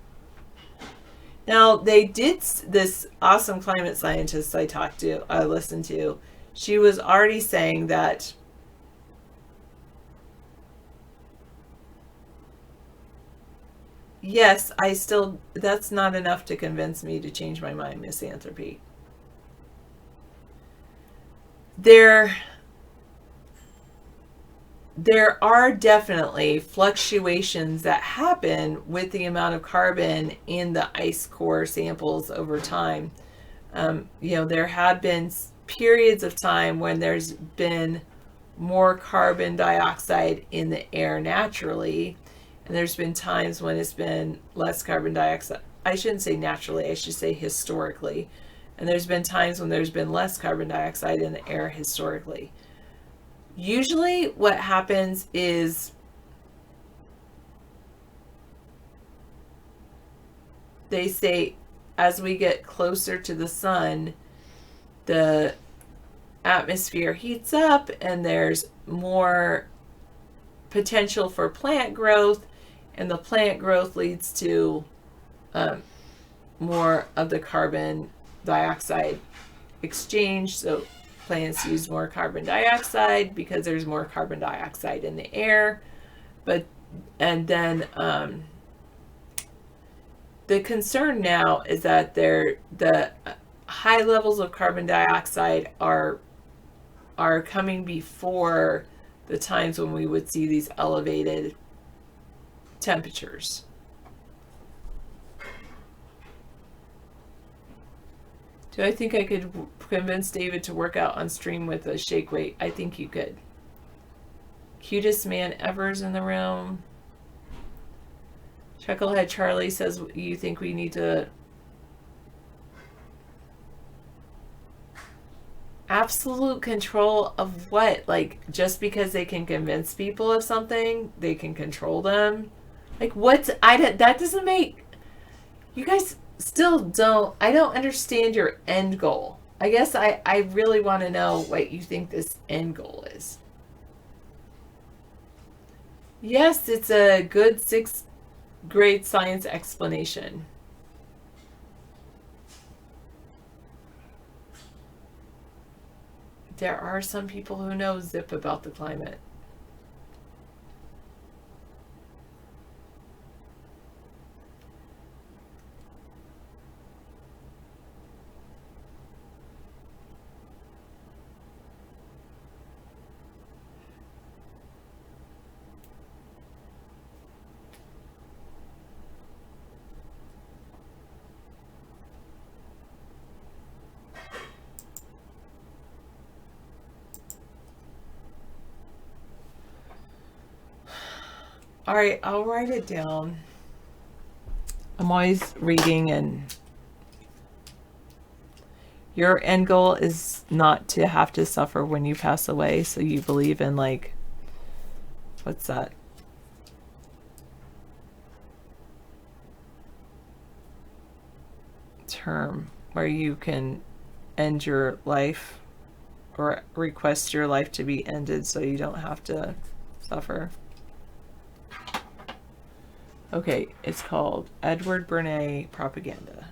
Now, they did this awesome climate scientist I listened to. She was already saying that yes, that's not enough to convince me to change my mind, Misanthropy. There are definitely fluctuations that happen with the amount of carbon in the ice core samples over time. There have been periods of time when there's been more carbon dioxide in the air naturally, and there's been times when it's been less carbon dioxide. I shouldn't say naturally, I should say historically. And there's been times when there's been less carbon dioxide in the air historically. Usually what happens is they say as we get closer to the sun, the atmosphere heats up and there's more potential for plant growth, and the plant growth leads to more of the carbon dioxide exchange. So plants use more carbon dioxide because there's more carbon dioxide in the air. And then the concern now is that the high levels of carbon dioxide are coming before the times when we would see these elevated temperatures. Do I think I could convince David to work out on stream with a shake weight? I think you could. Cutest man ever is in the room. Chucklehead Charlie says you think we need to... Absolute control of what? Like, just because they can convince people of something, they can control them? Like, that doesn't make... You guys still don't... I don't understand your end goal. I guess I really want to know what you think this end goal is. Yes, it's a good 6th grade science explanation. There are some people who know zip about the climate. All right, I'll write it down. I'm always reading, and your end goal is not to have to suffer when you pass away. So you believe in, like, what's that? Term where you can end your life or request your life to be ended so you don't have to suffer. Okay, it's called Edward Bernays Propaganda.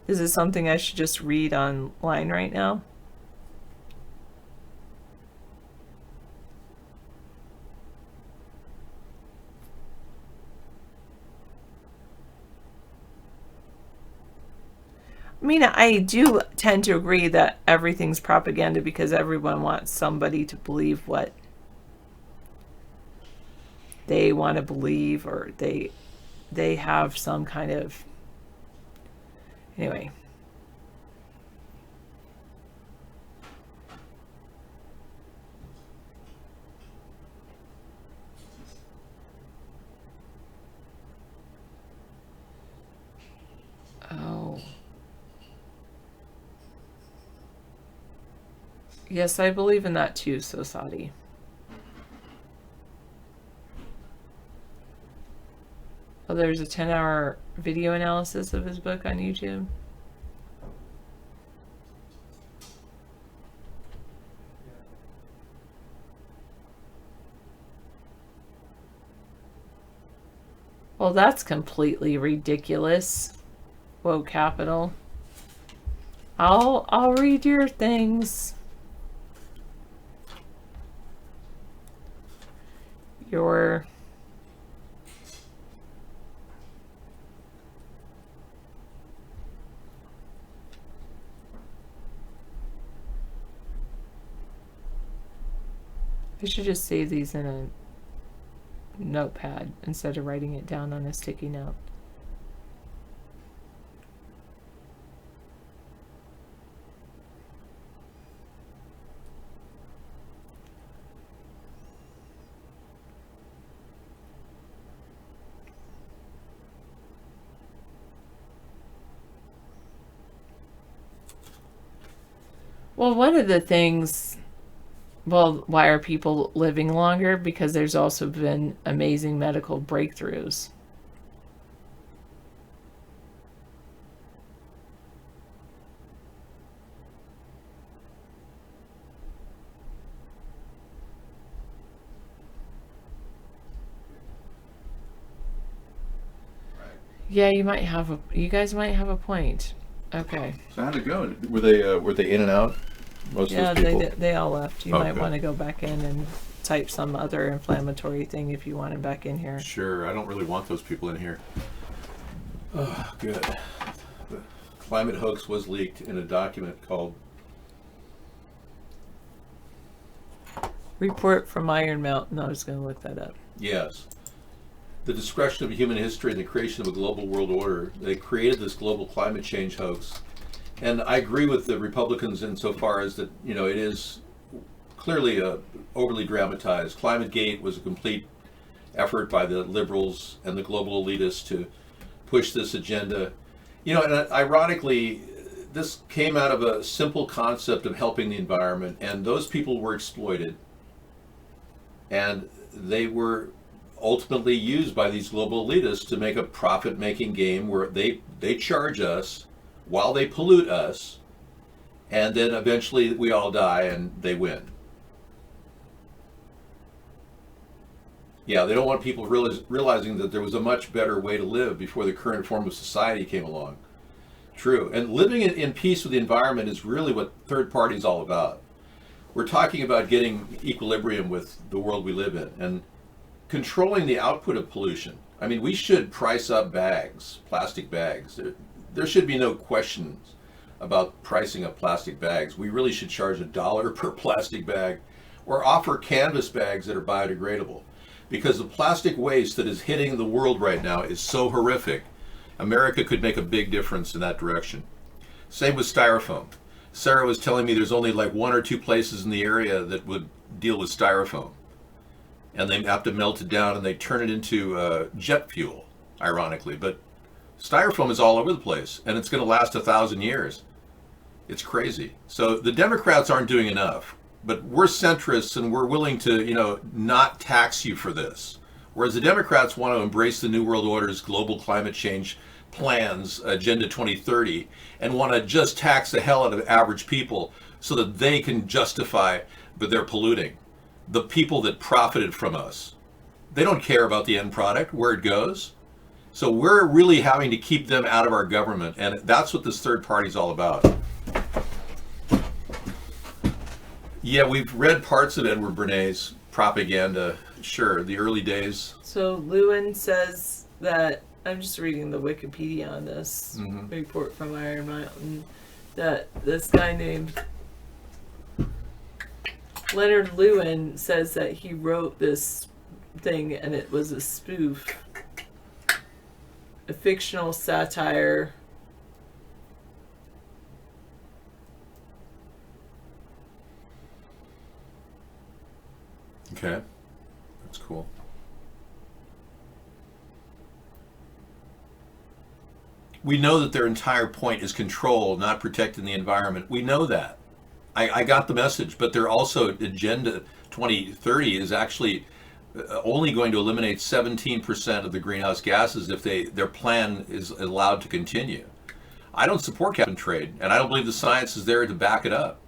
Is it something I should just read online right now? I mean, I do tend to agree that everything's propaganda because everyone wants somebody to believe what they want to believe, or they have some kind of... Anyway. Oh. Yes, I believe in that too, Sosadi. Oh, there's a 10-hour video analysis of his book on YouTube. Well, that's completely ridiculous. Woke capital. I'll read your things. Your I should just save these in a notepad instead of writing it down on a sticky note. Well, one of the things, well, why are people living longer? Because there's also been amazing medical breakthroughs. Yeah, you guys might have a point. Okay. So how'd it go? Were they in and out? Most Yeah, of those people. they all left. You might Okay. want to go back in and type some other inflammatory thing if you want him back in here. Sure, I don't really want those people in here. Oh, good. The climate hoax was leaked in a document called Report from Iron Mountain. I was going to look that up. Yes. The discretion of human history and the creation of a global world order. They created this global climate change hoax. And I agree with the Republicans insofar as that, it is clearly overly dramatized. ClimateGate was a complete effort by the liberals and the global elitists to push this agenda. And ironically, this came out of a simple concept of helping the environment, and those people were exploited. And they were ultimately used by these global elitists to make a profit-making game where they charge us while they pollute us, and then eventually we all die and they win. Yeah, they don't want people realizing that there was a much better way to live before the current form of society came along. True. And living in peace with the environment is really what third party is all about. We're talking about getting equilibrium with the world we live in and controlling the output of pollution. I mean, we should price up bags, plastic bags. There should be no questions about pricing up plastic bags. We really should charge $1 per plastic bag or offer canvas bags that are biodegradable. Because the plastic waste that is hitting the world right now is so horrific. America could make a big difference in that direction. Same with styrofoam. Sarah was telling me there's only like 1 or 2 places in the area that would deal with styrofoam. And they have to melt it down and they turn it into jet fuel, ironically. But styrofoam is all over the place, and it's going to last 1,000 years. It's crazy. So the Democrats aren't doing enough, but we're centrists and we're willing to, not tax you for this. Whereas the Democrats want to embrace the New World Order's global climate change plans, Agenda 2030, and want to just tax the hell out of average people so that they can justify that they're polluting. The people that profited from us. They don't care about the end product, where it goes. So we're really having to keep them out of our government, and that's what this third party is all about. Yeah, we've read parts of Edward Bernays' propaganda, sure, the early days. So Lewin says that, I'm just reading the Wikipedia on this report from Iron Mountain, that this guy named Leonard Lewin says that he wrote this thing and it was a spoof, a fictional satire. Okay, that's cool. We know that their entire point is control, not protecting the environment. We know that. I got the message, but they're also, Agenda 2030 is actually only going to eliminate 17% of the greenhouse gases if their plan is allowed to continue. I don't support cap and trade, and I don't believe the science is there to back it up.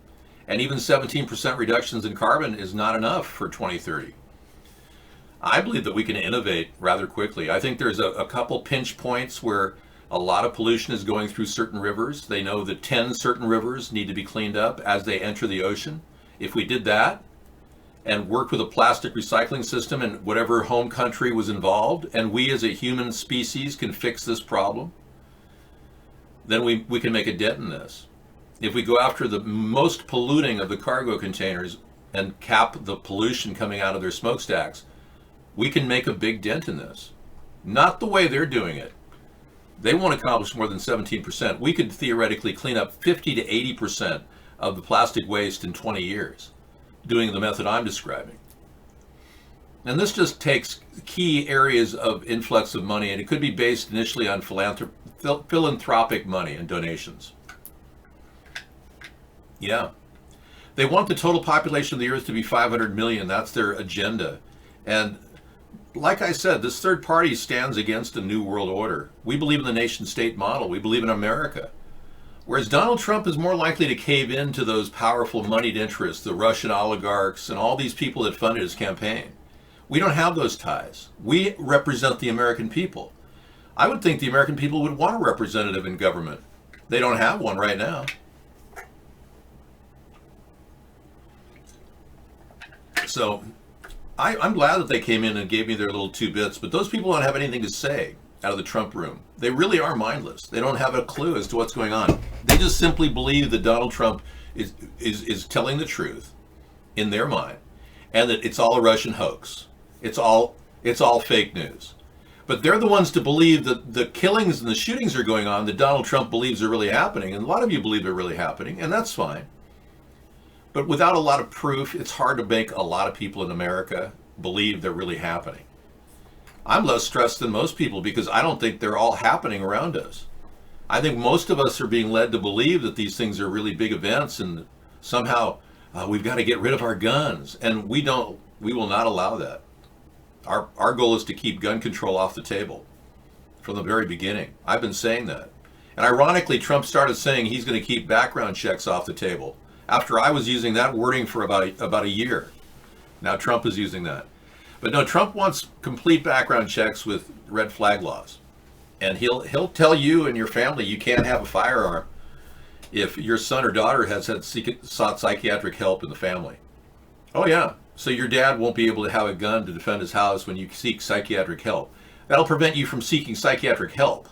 And even 17% reductions in carbon is not enough for 2030. I believe that we can innovate rather quickly. I think there's a couple pinch points where a lot of pollution is going through certain rivers. They know that 10 certain rivers need to be cleaned up as they enter the ocean. If we did that and worked with a plastic recycling system in whatever home country was involved, and we as a human species can fix this problem, then we can make a dent in this. If we go after the most polluting of the cargo containers and cap the pollution coming out of their smokestacks, we can make a big dent in this. Not the way they're doing it. They won't accomplish more than 17%. We could theoretically clean up 50 to 80% of the plastic waste in 20 years, doing the method I'm describing. And this just takes key areas of influx of money, and it could be based initially on philanthropic money and donations. Yeah. They want the total population of the earth to be 500 million. That's their agenda. And like I said, this third party stands against a new world order. We believe in the nation state model. We believe in America. Whereas Donald Trump is more likely to cave in to those powerful moneyed interests, the Russian oligarchs and all these people that funded his campaign. We don't have those ties. We represent the American people. I would think the American people would want a representative in government. They don't have one right now. So I'm glad that they came in and gave me their little 2 bits, but those people don't have anything to say out of the Trump room. They really are mindless. They don't have a clue as to what's going on. They just simply believe that Donald Trump is telling the truth in their mind, and that it's all a Russian hoax. It's all fake news. But they're the ones to believe that the killings and the shootings are going on that Donald Trump believes are really happening, and a lot of you believe they're really happening, and that's fine. But without a lot of proof, it's hard to make a lot of people in America believe they're really happening. I'm less stressed than most people because I don't think they're all happening around us. I think most of us are being led to believe that these things are really big events, and somehow we've got to get rid of our guns, and we will not allow that. Our goal is to keep gun control off the table from the very beginning. I've been saying that. And ironically, Trump started saying he's going to keep background checks off the table after I was using that wording for about a year. Now Trump is using that. But no, Trump wants complete background checks with red flag laws. And he'll tell you and your family you can't have a firearm if your son or daughter has sought psychiatric help in the family. Oh yeah, so your dad won't be able to have a gun to defend his house when you seek psychiatric help. That'll prevent you from seeking psychiatric help.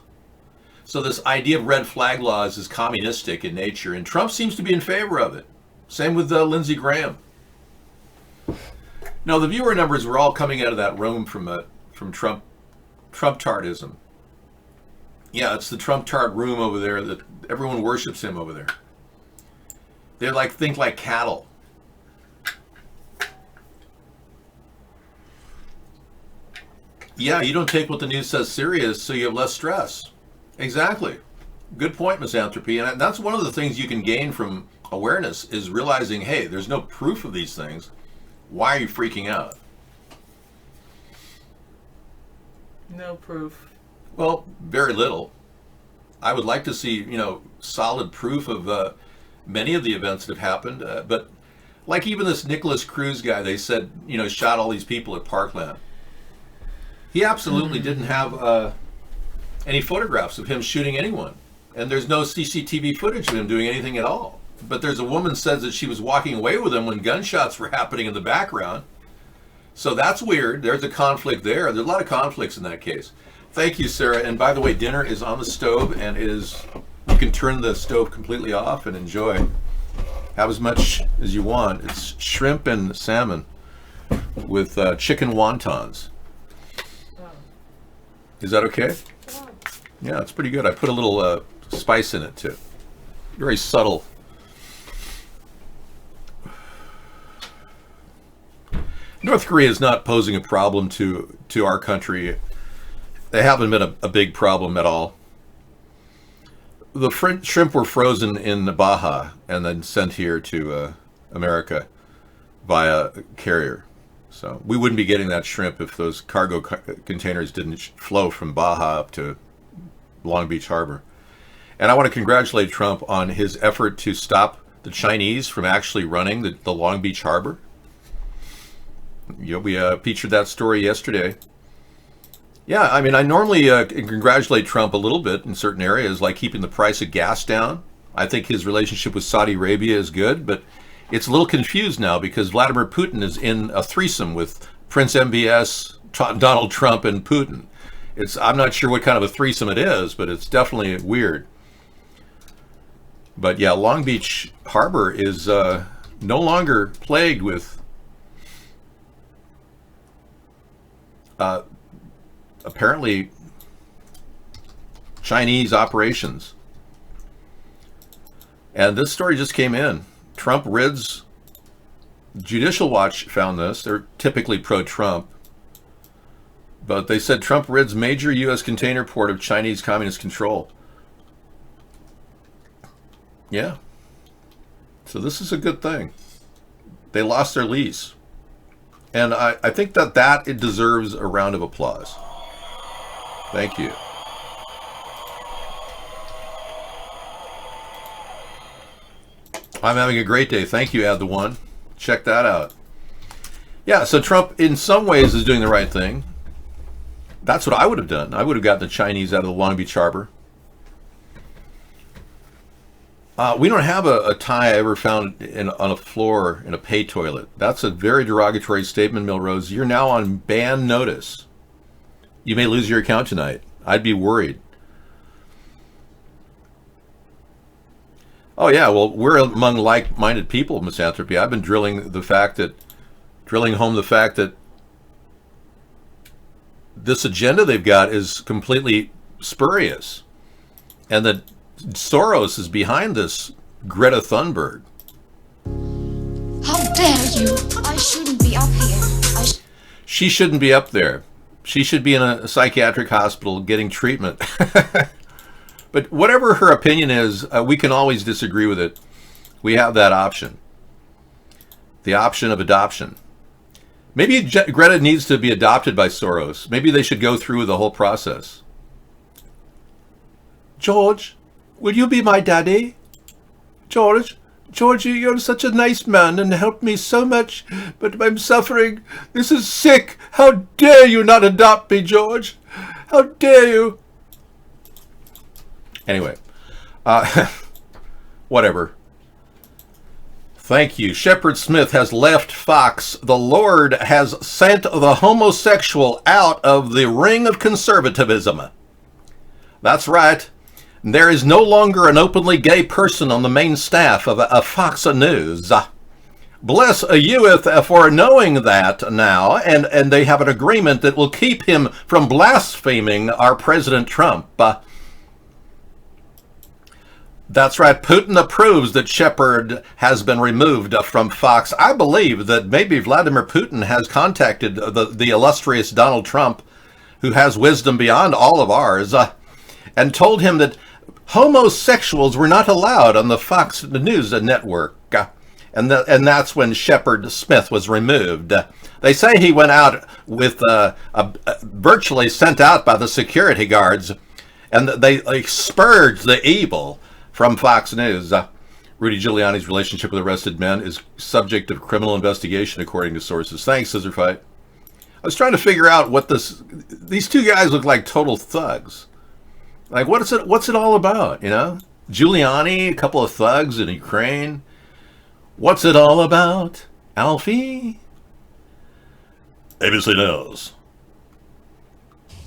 So this idea of red flag laws is communistic in nature, and Trump seems to be in favor of it. Same with Lindsey Graham. No, the viewer numbers were all coming out of that room from Trump-tardism. Yeah, it's the Trump-tard room over there that everyone worships him over there. They're think like cattle. Yeah, you don't take what the news says serious, so you have less stress. Exactly. Good point, Misanthropy. And that's one of the things you can gain from awareness is realizing, hey, there's no proof of these things. Why are you freaking out? No proof. Well, very little. I would like to see, solid proof of many of the events that have happened. But like even this Nicholas Cruz guy, they said, shot all these people at Parkland. He absolutely didn't have any photographs of him shooting anyone. And there's no CCTV footage of him doing anything at all. But there's a woman says that she was walking away with him when gunshots were happening in the background. So that's weird. There's a conflict there. There's a lot of conflicts in that case. Thank you, Sarah. And by the way, dinner is on the stove and you can turn the stove completely off and enjoy. Have as much as you want. It's shrimp and salmon with chicken wontons. Is that okay? Yeah, it's pretty good. I put a little spice in it too. Very subtle. North Korea is not posing a problem to our country. They haven't been a big problem at all. The shrimp were frozen in Baja and then sent here to America via carrier. So we wouldn't be getting that shrimp if those cargo containers didn't flow from Baja up to Long Beach Harbor. And I want to congratulate Trump on his effort to stop the Chinese from actually running the Long Beach Harbor. We featured that story yesterday. Yeah, I mean, I normally congratulate Trump a little bit in certain areas, like keeping the price of gas down. I think his relationship with Saudi Arabia is good, but it's a little confused now because Vladimir Putin is in a threesome with Prince MBS, Donald Trump, and Putin. I'm not sure what kind of a threesome it is, but it's definitely weird. But yeah, Long Beach Harbor is no longer plagued with apparently Chinese operations. And this story just came in. Trump rids. Judicial Watch found this. They're typically pro-Trump. But they said Trump rids major U.S. container port of Chinese communist control. Yeah. So this is a good thing. They lost their lease. And I think that it deserves a round of applause. Thank you. I'm having a great day. Thank you, Add the One. Check that out. Yeah, so Trump, in some ways, is doing the right thing. That's what I would have done. I would have gotten the Chinese out of the Long Beach Harbor. We don't have a tie I ever found on a floor in a pay toilet. That's a very derogatory statement, Milrose. You're now on ban notice. You may lose your account tonight. I'd be worried. Oh yeah, well, we're among like-minded people, Misanthropy. I've been drilling home the fact that this agenda they've got is completely spurious, and that Soros is behind this Greta Thunberg. How dare you? I shouldn't be up here. She shouldn't be up there. She should be in a psychiatric hospital getting treatment. But whatever her opinion is, we can always disagree with it. We have that option. The option of adoption. Maybe Greta needs to be adopted by Soros. Maybe they should go through the whole process. George, will you be my daddy? George, you're such a nice man and helped me so much, but I'm suffering. This is sick. How dare you not adopt me, George? How dare you? Anyway, whatever. Thank you. Shepard Smith has left Fox. The Lord has sent the homosexual out of the ring of conservatism. That's right. There is no longer an openly gay person on the main staff of Fox News. Bless you for knowing that now, and they have an agreement that will keep him from blaspheming our President Trump. That's right. Putin approves that Shepard has been removed from Fox. I believe that maybe Vladimir Putin has contacted the illustrious Donald Trump, who has wisdom beyond all of ours, and told him that homosexuals were not allowed on the Fox News network. And that's when Shepard Smith was removed. They say he went out with virtually sent out by the security guards, and they spurged the evil from Fox News. Rudy Giuliani's relationship with arrested men is subject of criminal investigation, according to sources. Thanks, Scissor Fight. I was trying to figure out what these two guys look like total thugs. Like, what's it all about, you know? Giuliani, a couple of thugs in Ukraine. What's it all about, Alfie? ABC News.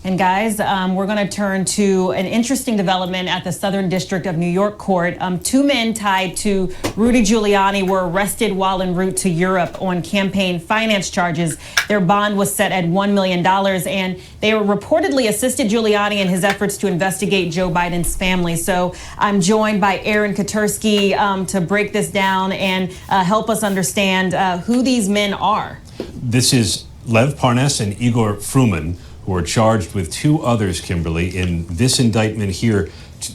And guys, we're going to turn to an interesting development at the Southern District of New York Court. Two men tied to Rudy Giuliani were arrested while en route to Europe on campaign finance charges. Their bond was set at $1 million, and they reportedly assisted Giuliani in his efforts to investigate Joe Biden's family. So I'm joined by Aaron Katersky to break this down and help us understand who these men are. This is Lev Parnas and Igor Fruman, who are charged with two others, Kimberly, in this indictment here.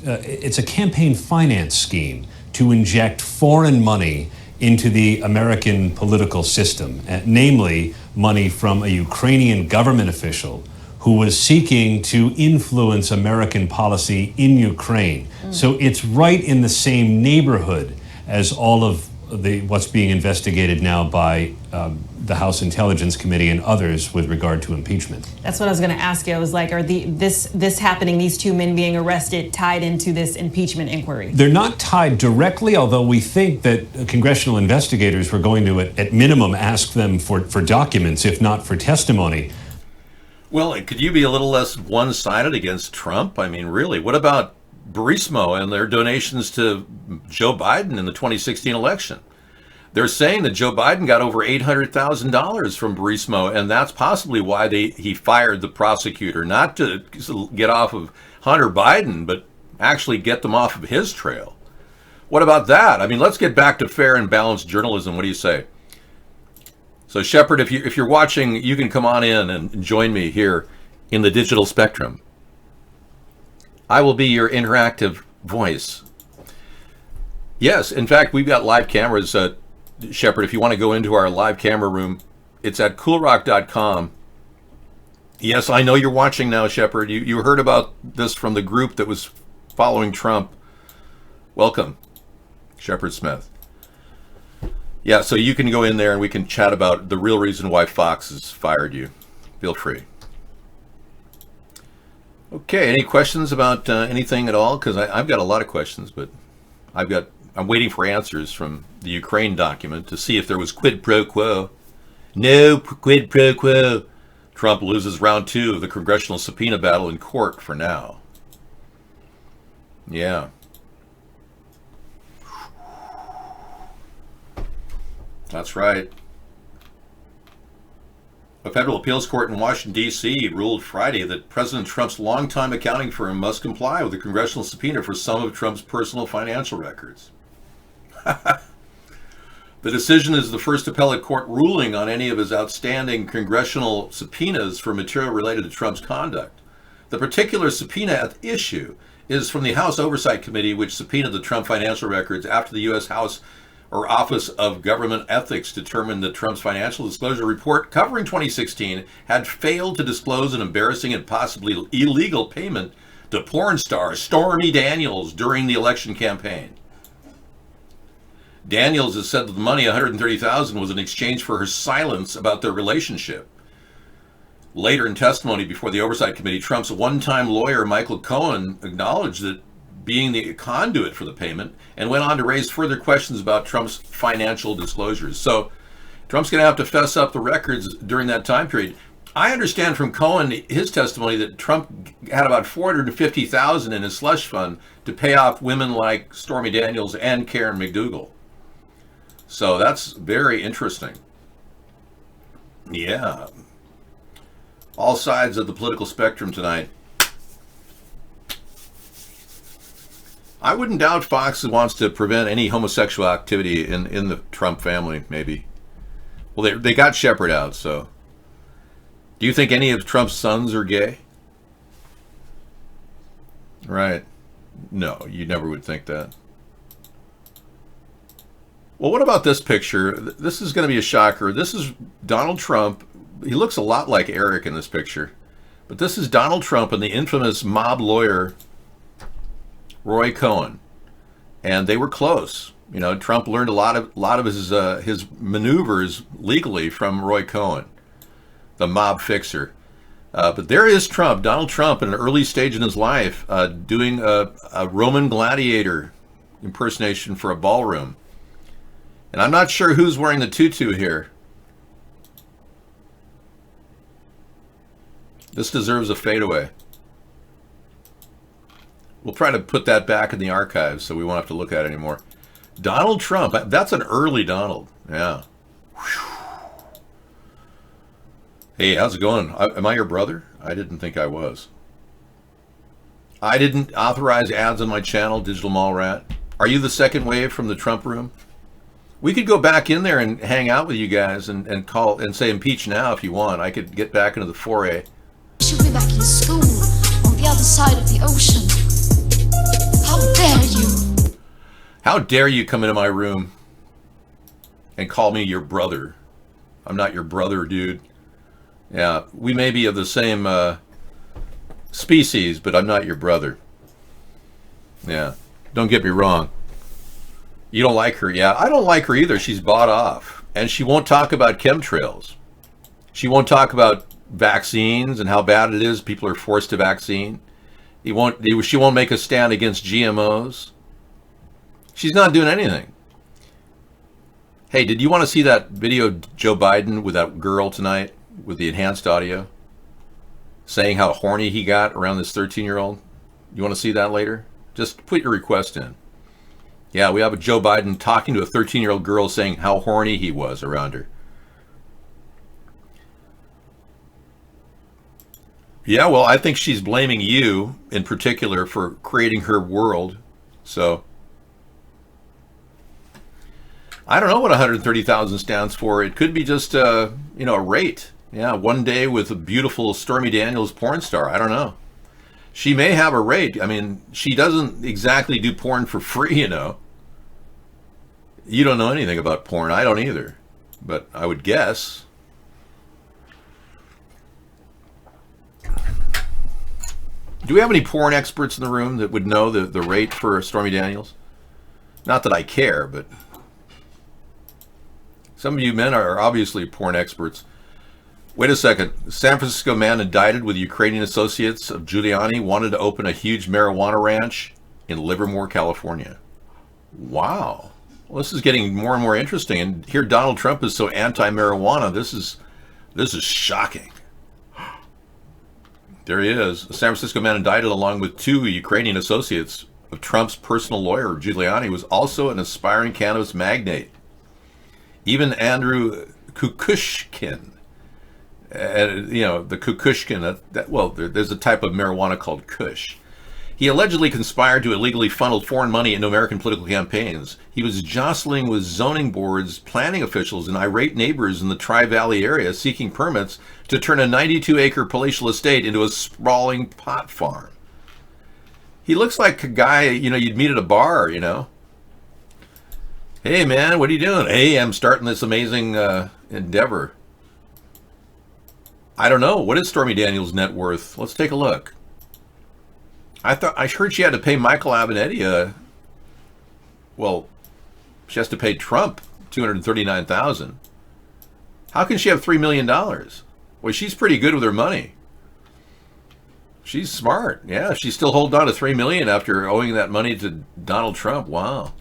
It's a campaign finance scheme to inject foreign money into the American political system, namely money from a Ukrainian government official who was seeking to influence American policy in Ukraine. So it's right in the same neighborhood as all of what's being investigated now by the House Intelligence Committee and others with regard to impeachment. That's what I was going to ask you. I was like, are this happening, these two men being arrested, tied into this impeachment inquiry? They're not tied directly, although we think that congressional investigators were going to, at minimum, ask them for documents, if not for testimony. Well, could you be a little less one-sided against Trump? I mean, really, what about Burisma and their donations to Joe Biden in the 2016 election? They're saying that Joe Biden got over $800,000 from Burisma, and that's possibly why he fired the prosecutor, not to get off of Hunter Biden, but actually get them off of his trail. What about that? I mean, let's get back to fair and balanced journalism. What do you say? So, Shepard, if you're watching, you can come on in and join me here in the digital spectrum. I will be your interactive voice. Yes, in fact, we've got live cameras, Shepard. If you want to go into our live camera room, it's at coolrock.com. Yes, I know you're watching now, Shepard. You heard about this from the group that was following Trump. Welcome, Shepard Smith. Yeah, so you can go in there and we can chat about the real reason why Fox has fired you. Feel free. Okay, any questions about anything at all? Because I've got a lot of questions, but I'm waiting for answers from the Ukraine document to see if there was quid pro quo. No quid pro quo. Trump loses round 2 of the congressional subpoena battle in court for now. Yeah. That's right. A federal appeals court in Washington, D.C. ruled Friday that President Trump's longtime accounting firm must comply with a congressional subpoena for some of Trump's personal financial records. The decision is the first appellate court ruling on any of his outstanding congressional subpoenas for material related to Trump's conduct. The particular subpoena at issue is from the House Oversight Committee, which subpoenaed the Trump financial records after the U.S. House or Office of Government Ethics determined that Trump's financial disclosure report covering 2016 had failed to disclose an embarrassing and possibly illegal payment to porn star Stormy Daniels during the election campaign. Daniels has said that the money, $130,000, was in exchange for her silence about their relationship. Later in testimony before the Oversight Committee, Trump's one-time lawyer, Michael Cohen, acknowledged that being the conduit for the payment and went on to raise further questions about Trump's financial disclosures. So Trump's going to have to fess up the records during that time period. I understand from Cohen, his testimony, that Trump had about $450,000 in his slush fund to pay off women like Stormy Daniels and Karen McDougal. So that's very interesting. Yeah. All sides of the political spectrum tonight. I wouldn't doubt Fox wants to prevent any homosexual activity in the Trump family, maybe. Well, they got Shepard out, so. Do you think any of Trump's sons are gay? Right. No, you never would think that. Well, what about this picture? This is going to be a shocker. This is Donald Trump. He looks a lot like Eric in this picture. But this is Donald Trump and the infamous mob lawyer Roy Cohn, and they were close. You know, Trump learned a lot of his maneuvers legally from Roy Cohn, the mob fixer. But there is Trump, Donald Trump, in an early stage in his life, doing a Roman gladiator impersonation for a ballroom. And I'm not sure who's wearing the tutu here. This deserves a fadeaway. We'll try to put that back in the archives so we won't have to look at it anymore. Donald Trump, that's an early Donald. Yeah. Hey, how's it going? Am I your brother? I didn't think I was. I didn't authorize ads on my channel, Digital Mall Rat. Are you the second wave from the Trump room? We could go back in there and hang out with you guys and call and say impeach now if you want. I could get back into the foray. You should be back in school on the other side of the ocean. How dare you? How dare you come into my room and call me your brother? I'm not your brother, dude. Yeah, we may be of the same species, but I'm not your brother. Yeah, don't get me wrong. You don't like her? Yeah, I don't like her either. She's bought off. And she won't talk about chemtrails. She won't talk about vaccines and how bad it is people are forced to vaccine. She won't make a stand against GMOs. She's not doing anything. Hey, did you want to see that video of Joe Biden with that girl tonight with the enhanced audio? Saying how horny he got around this 13-year-old? You want to see that later? Just put your request in. Yeah, we have a Joe Biden talking to a 13-year-old girl saying how horny he was around her. Yeah, well, I think she's blaming you in particular for creating her world. So I don't know what 130,000 stands for. It could be just a rate. Yeah, one day with a beautiful Stormy Daniels porn star. I don't know. She may have a rate. I mean, she doesn't exactly do porn for free, You don't know anything about porn. I don't either. But I would guess. Do we have any porn experts in the room that would know the rate for Stormy Daniels? Not that I care, but some of you men are obviously porn experts. Wait a second. San Francisco man indicted with Ukrainian associates of Giuliani wanted to open a huge marijuana ranch in Livermore, California. Wow. Well, this is getting more and more interesting. And here Donald Trump is so anti-marijuana. This is shocking. There he is. A San Francisco man indicted along with 2 Ukrainian associates of Trump's personal lawyer, Giuliani, was also an aspiring cannabis magnate. Even Andrew Kukushkin, the Kukushkin, there's a type of marijuana called Kush. He allegedly conspired to illegally funnel foreign money into American political campaigns. He was jostling with zoning boards, planning officials, and irate neighbors in the Tri-Valley area seeking permits to turn a 92-acre palatial estate into a sprawling pot farm. He looks like a guy, you'd meet at a bar, Hey, man, what are you doing? Hey, I'm starting this amazing endeavor. I don't know. What is Stormy Daniels' net worth? Let's take a look. I heard she had to pay Michael Avenatti. She has to pay Trump $239,000. How can she have $3 million? Well, she's pretty good with her money. She's smart. Yeah, she's still holding on to $3 million after owing that money to Donald Trump. Wow.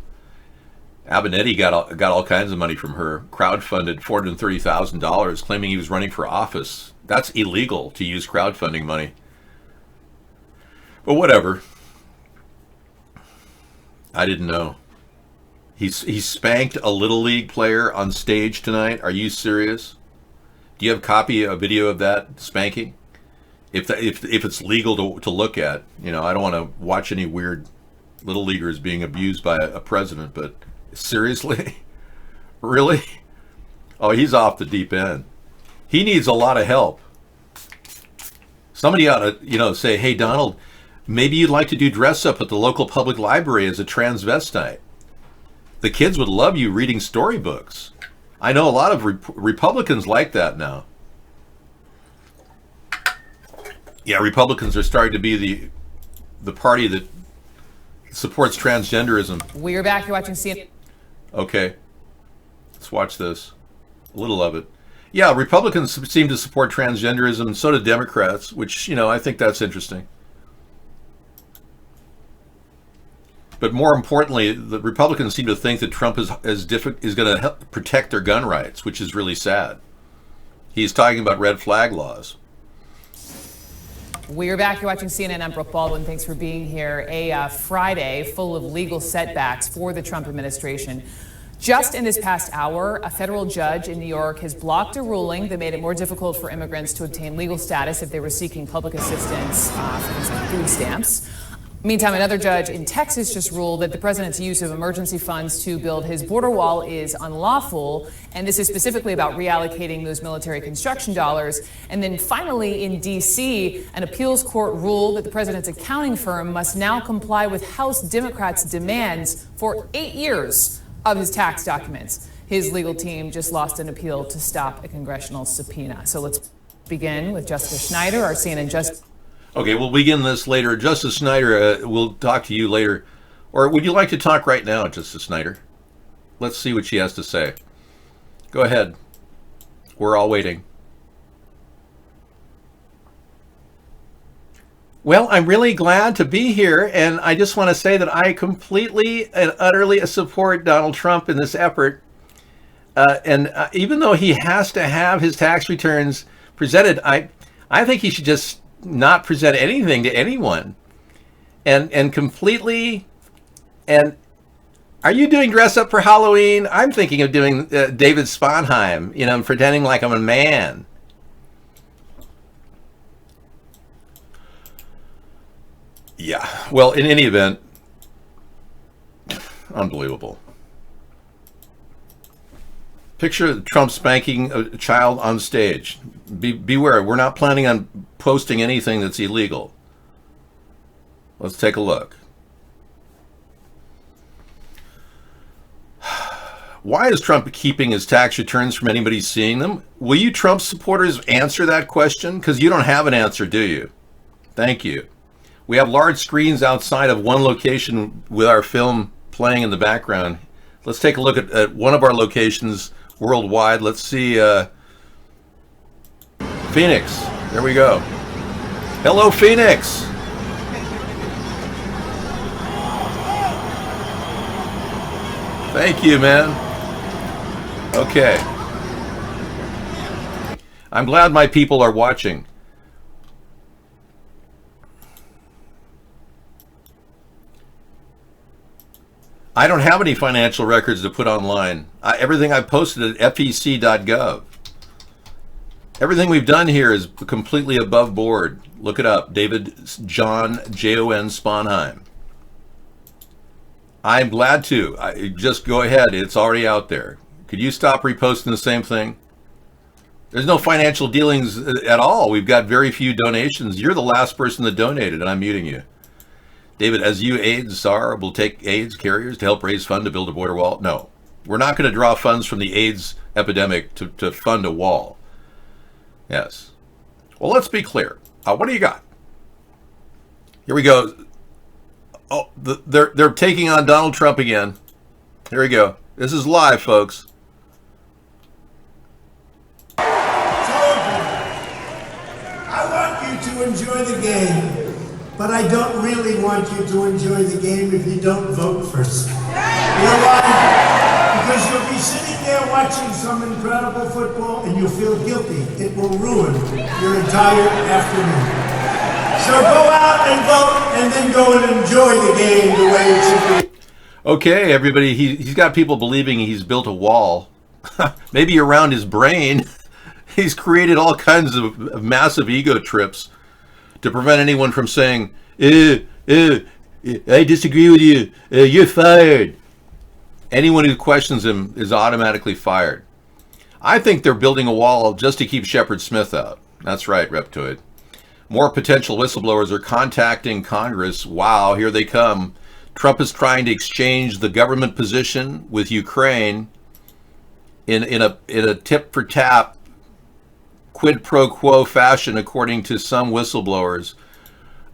Avenatti got all kinds of money from her. Crowdfunded $430,000, claiming he was running for office. That's illegal to use crowdfunding money. But whatever. I didn't know. He spanked a Little League player on stage tonight. Are you serious? Do you have a video of that spanking? If it's legal to look at, I don't want to watch any weird Little Leaguers being abused by a president, but seriously? Really? Oh, he's off the deep end. He needs a lot of help. Somebody ought to, say, hey, Donald, maybe you'd like to do dress up at the local public library as a transvestite. The kids would love you reading storybooks. I know a lot of Republicans like that now. Yeah, Republicans are starting to be the party that supports transgenderism. We're back. You're watching CNN. Okay. Let's watch this. A little of it. Yeah, Republicans seem to support transgenderism, and so do Democrats, which, I think that's interesting. But more importantly, the Republicans seem to think that Trump is going to help protect their gun rights, which is really sad. He's talking about red flag laws. We're back. You're watching CNN. I'm Brooke Baldwin. Thanks for being here. A Friday full of legal setbacks for the Trump administration. Just in this past hour, a federal judge in New York has blocked a ruling that made it more difficult for immigrants to obtain legal status if they were seeking public assistance for things like food stamps. Meantime, another judge in Texas just ruled that the president's use of emergency funds to build his border wall is unlawful. And this is specifically about reallocating those military construction dollars. And then finally, in D.C., an appeals court ruled that the president's accounting firm must now comply with House Democrats' demands for 8 years of his tax documents. His legal team just lost an appeal to stop a congressional subpoena. So let's begin with Jessica Schneider, our CNN Justice. Okay, we'll begin this later. Justice Schneider, we'll talk to you later. Or would you like to talk right now, Justice Schneider? Let's see what she has to say. Go ahead. We're all waiting. Well, I'm really glad to be here, and I just want to say that I completely and utterly support Donald Trump in this effort. Even though he has to have his tax returns presented, I think he should just not present anything to anyone. And completely, and are you doing dress up for Halloween? I'm thinking of doing David Sponheim, pretending like I'm a man. Yeah, well, in any event, unbelievable. Picture Trump spanking a child on stage. Beware, we're not planning on posting anything that's illegal. Let's take a look. Why is Trump keeping his tax returns from anybody seeing them? Will you Trump supporters answer that question? Because you don't have an answer, do you? Thank you. We have large screens outside of one location with our film playing in the background. Let's take a look at one of our locations worldwide. Let's see Phoenix. There we go. Hello, Phoenix. Thank you, man. Okay. I'm glad my people are watching. I don't have any financial records to put online. Everything I've posted at fec.gov. Everything we've done here is completely above board. Look it up. David John Jon Sponheim. I'm glad to. Just go ahead. It's already out there. Could you stop reposting the same thing? There's no financial dealings at all. We've got very few donations. You're the last person that donated, and I'm muting you. David, as you AIDS czar, will take AIDS carriers to help raise funds to build a border wall? No. We're not going to draw funds from the AIDS epidemic to fund a wall. Yes. Well, let's be clear. What do you got? Here we go. Oh, they're taking on Donald Trump again. Here we go. This is live, folks. I want you to enjoy the game. But I don't really want you to enjoy the game if you don't vote first. You know why? Because you'll be sitting there watching some incredible football and you'll feel guilty. It will ruin your entire afternoon. So go out and vote and then go and enjoy the game the way it should be. Okay, everybody, he's got people believing he's built a wall. Maybe around his brain. He's created all kinds of massive ego trips to prevent anyone from saying, I disagree with you, you're fired. Anyone who questions him is automatically fired. I think they're building a wall just to keep Shepard Smith out. That's right, Reptoid. More potential whistleblowers are contacting Congress. Wow, here they come. Trump is trying to exchange the government position with Ukraine in a tit-for-tat quid pro quo fashion, according to some whistleblowers.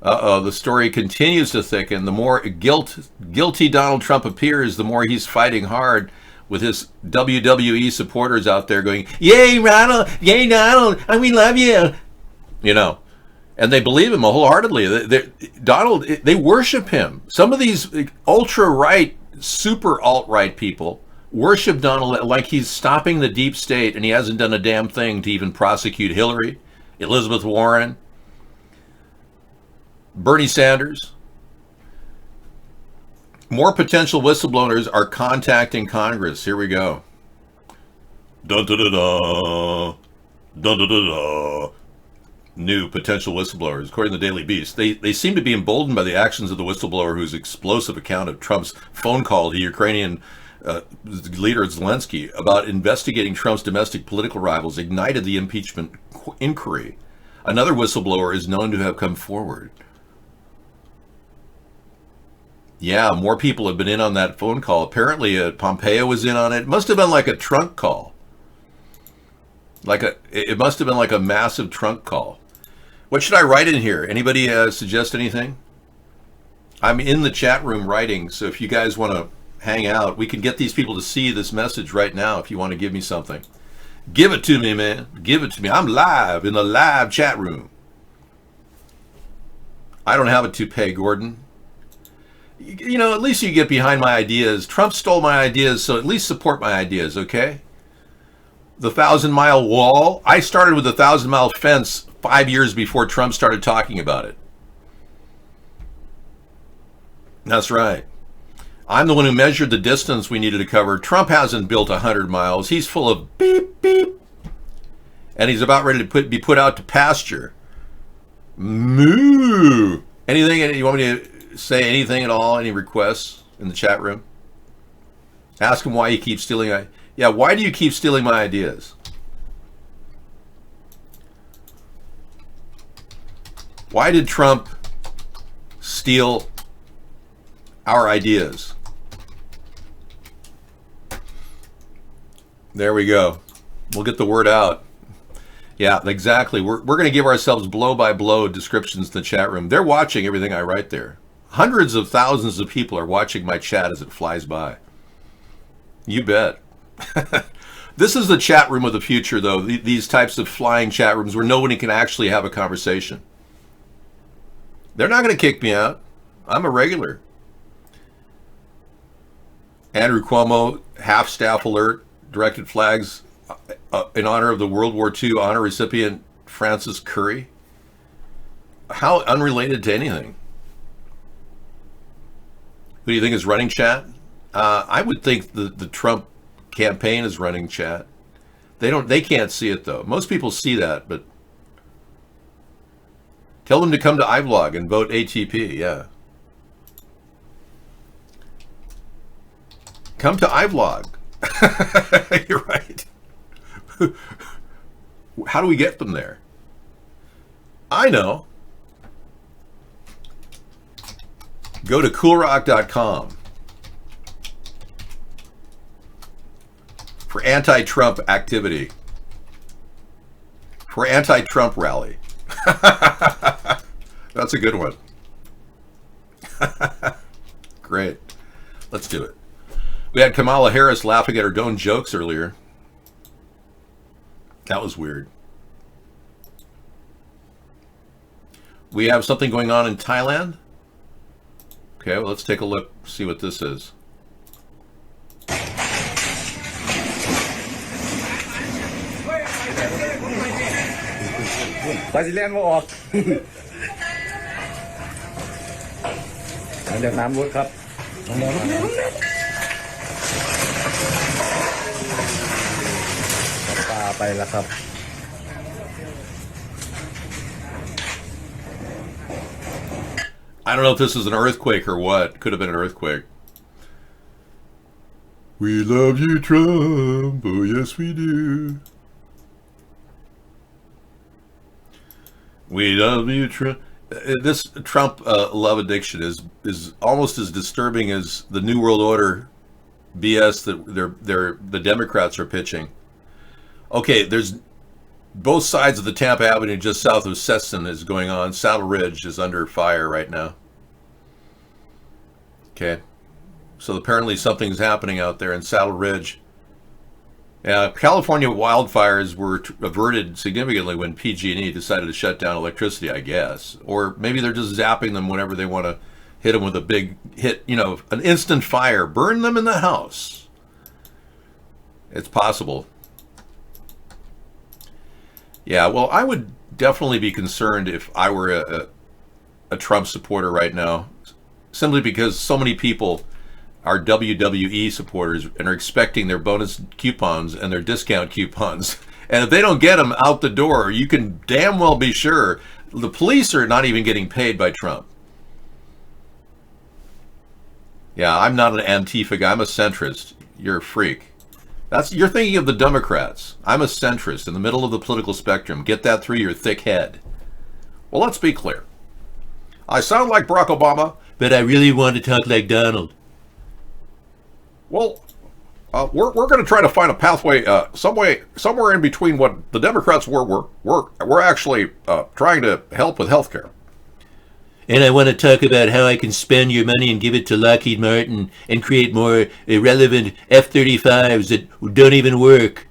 The story continues to thicken. The more guilty Donald Trump appears, the more he's fighting hard with his WWE supporters out there going, "Yay, Ronald! Yay, Donald! And we love you!" And they believe him wholeheartedly. Donald, they worship him. Some of these ultra-right, super alt-right people worship Donald like he's stopping the deep state, and he hasn't done a damn thing to even prosecute Hillary, Elizabeth Warren, Bernie Sanders. More potential whistleblowers are contacting Congress. Here we go. Dun dun dun dun. Dun dun dun dun. New potential whistleblowers, according to the Daily Beast. They seem to be emboldened by the actions of the whistleblower whose explosive account of Trump's phone call to Ukrainian leader Zelensky about investigating Trump's domestic political rivals ignited the impeachment inquiry. Another whistleblower is known to have come forward. Yeah, more people have been in on that phone call. Apparently, Pompeo was in on it. It must have been like a trunk call. It must have been like a massive trunk call. What should I write in here? Anybody suggest anything? I'm in the chat room writing, so if you guys want to hang out. We can get these people to see this message right now if you want to give me something. Give it to me, man. Give it to me. I'm live in the live chat room. I don't have a toupee, Gordon. You know, at least you get behind my ideas. Trump stole my ideas, so at least support my ideas, okay? The 1,000-mile wall. I started with the 1,000-mile fence 5 years before Trump started talking about it. That's right. I'm the one who measured the distance we needed to cover. Trump hasn't built 100 miles. He's full of beep, beep. And he's about ready to be put out to pasture. Moo. Anything, you want me to say anything at all? Any requests in the chat room? Ask him why he keeps stealing. Yeah, why do you keep stealing my ideas? Why did Trump steal our ideas? There we go. We'll get the word out. Yeah, exactly. We're going to give ourselves blow-by-blow descriptions in the chat room. They're watching everything I write there. Hundreds of thousands of people are watching my chat as it flies by. You bet. This is the chat room of the future, though. These types of flying chat rooms where nobody can actually have a conversation. They're not going to kick me out. I'm a regular. Andrew Cuomo, half-staff alert, directed flags in honor of the World War II honor recipient Francis Curry. How unrelated to anything. Who do you think is running chat? I would think the Trump campaign is running chat. They can't see it though. Most people see that, but tell them to come to iVlog and vote ATP. Yeah. Come to iVlog. You're right. How do we get them there? I know. Go to coolrock.com for anti-Trump activity. For anti-Trump rally. That's a good one. Great. Let's do it. We had Kamala Harris laughing at her own jokes earlier. That was weird. We have something going on in Thailand. Okay, well, let's take a look, see what this is. I don't know if this is an earthquake or what. Could have been an earthquake. We love you, Trump. Oh, yes, we do. We love you, Trump. This Trump love addiction is almost as disturbing as the New World Order BS that the Democrats are pitching. Okay, there's both sides of the Tampa Avenue just south of Sesson is going on. Saddle Ridge is under fire right now. Okay, so apparently something's happening out there in Saddle Ridge. California wildfires were averted significantly when PG&E decided to shut down electricity, I guess. Or maybe they're just zapping them whenever they want to hit them with a big hit, an instant fire. Burn them in the house. It's possible. Yeah, well, I would definitely be concerned if I were a Trump supporter right now, simply because so many people are WWE supporters and are expecting their bonus coupons and their discount coupons. And if they don't get them out the door, you can damn well be sure the police are not even getting paid by Trump. Yeah, I'm not an Antifa guy. I'm a centrist. You're a freak. You're thinking of the Democrats. I'm a centrist in the middle of the political spectrum. Get that through your thick head. Well, let's be clear. I sound like Barack Obama, but I really want to talk like Donald. Well, we're going to try to find a pathway, somewhere in between what the Democrats we're actually trying to help with health care. And I want to talk about how I can spend your money and give it to Lockheed Martin and create more irrelevant F-35s that don't even work.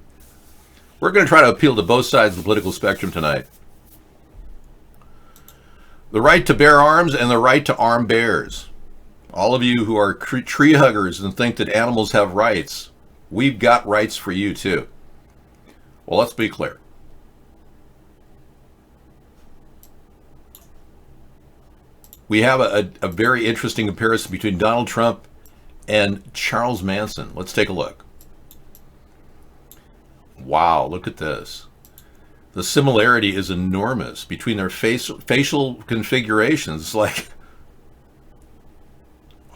We're going to try to appeal to both sides of the political spectrum tonight. The right to bear arms and the right to arm bears. All of you who are tree huggers and think that animals have rights, we've got rights for you too. Well, let's be clear. We have a very interesting comparison between Donald Trump and Charles Manson. Let's take a look. Wow, look at this. The similarity is enormous between their facial configurations.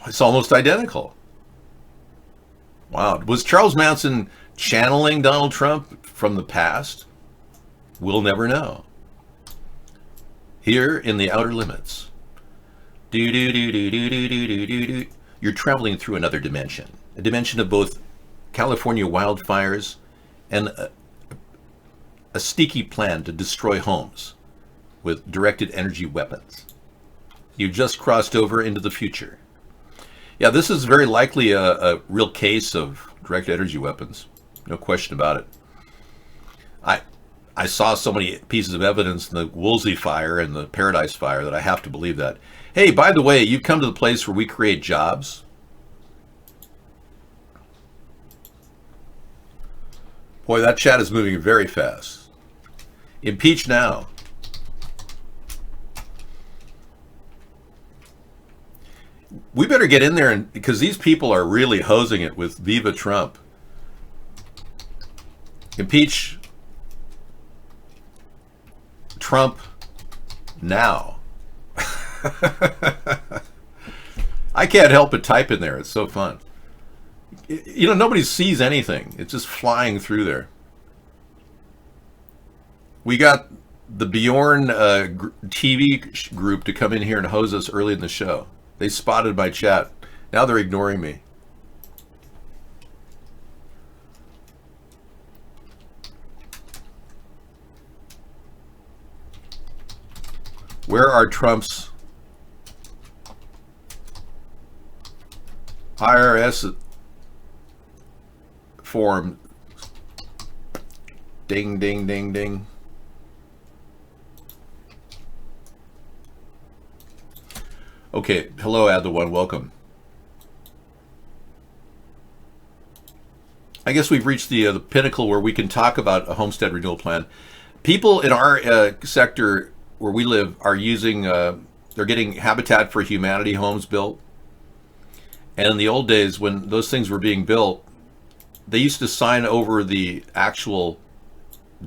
It's almost identical. Wow. Was Charles Manson channeling Donald Trump from the past? We'll never know. Here in the Outer Limits. You're traveling through another dimension. A dimension of both California wildfires and a sneaky plan to destroy homes with directed energy weapons. You just crossed over into the future. Yeah, this is very likely a real case of directed energy weapons. No question about it. I saw so many pieces of evidence in the Woolsey fire and the Paradise fire that I have to believe that. Hey, by the way, you've come to the place where we create jobs. Boy, that chat is moving very fast. Impeach now. We better get in there, because these people are really hosing it with Viva Trump. Impeach Trump now. I can't help but type in there. It's so fun. You know, nobody sees anything. It's just flying through there. We got the Bjorn TV group to come in here and hose us early in the show. They spotted my chat. Now they're ignoring me. Where are Trump's IRS form? Ding, ding, ding, ding. Okay, hello, Add the One, welcome. I guess we've reached the pinnacle where we can talk about a homestead renewal plan. People in our sector where we live are using, they're getting Habitat for Humanity homes built. And in the old days when those things were being built, they used to sign over the actual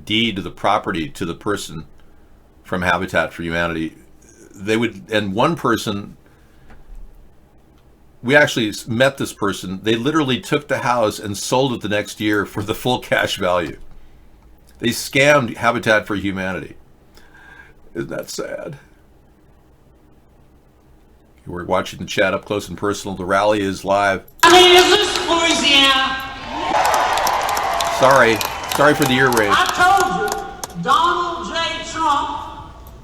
deed to the property to the person from Habitat for Humanity. They would, and one person, we actually met this person. They literally took the house and sold it the next year for the full cash value. They scammed Habitat for Humanity. Isn't that sad? We're watching the chat up close and personal. The rally is live. I mean, is this Louisiana? Sorry for the ear rape. I told you, Donald J. Trump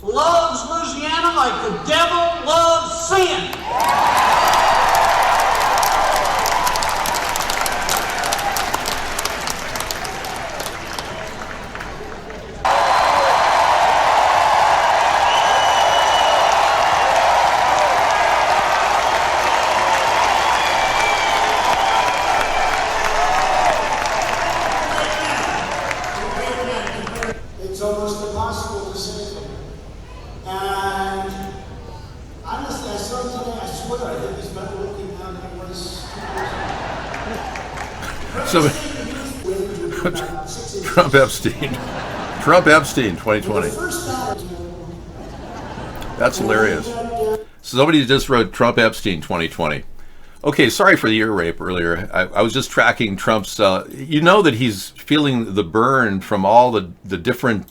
loves Louisiana like the devil loves sin. It's almost impossible to save him. And honestly, I saw him today, I swear, I think he's better looking now than he was 2 years ago. Trump Epstein. Trump Epstein 2020. That's hilarious. Somebody just wrote Trump Epstein 2020. Okay, sorry for the ear rape earlier. I was just tracking Trump's, you know that he's feeling the burn from all the different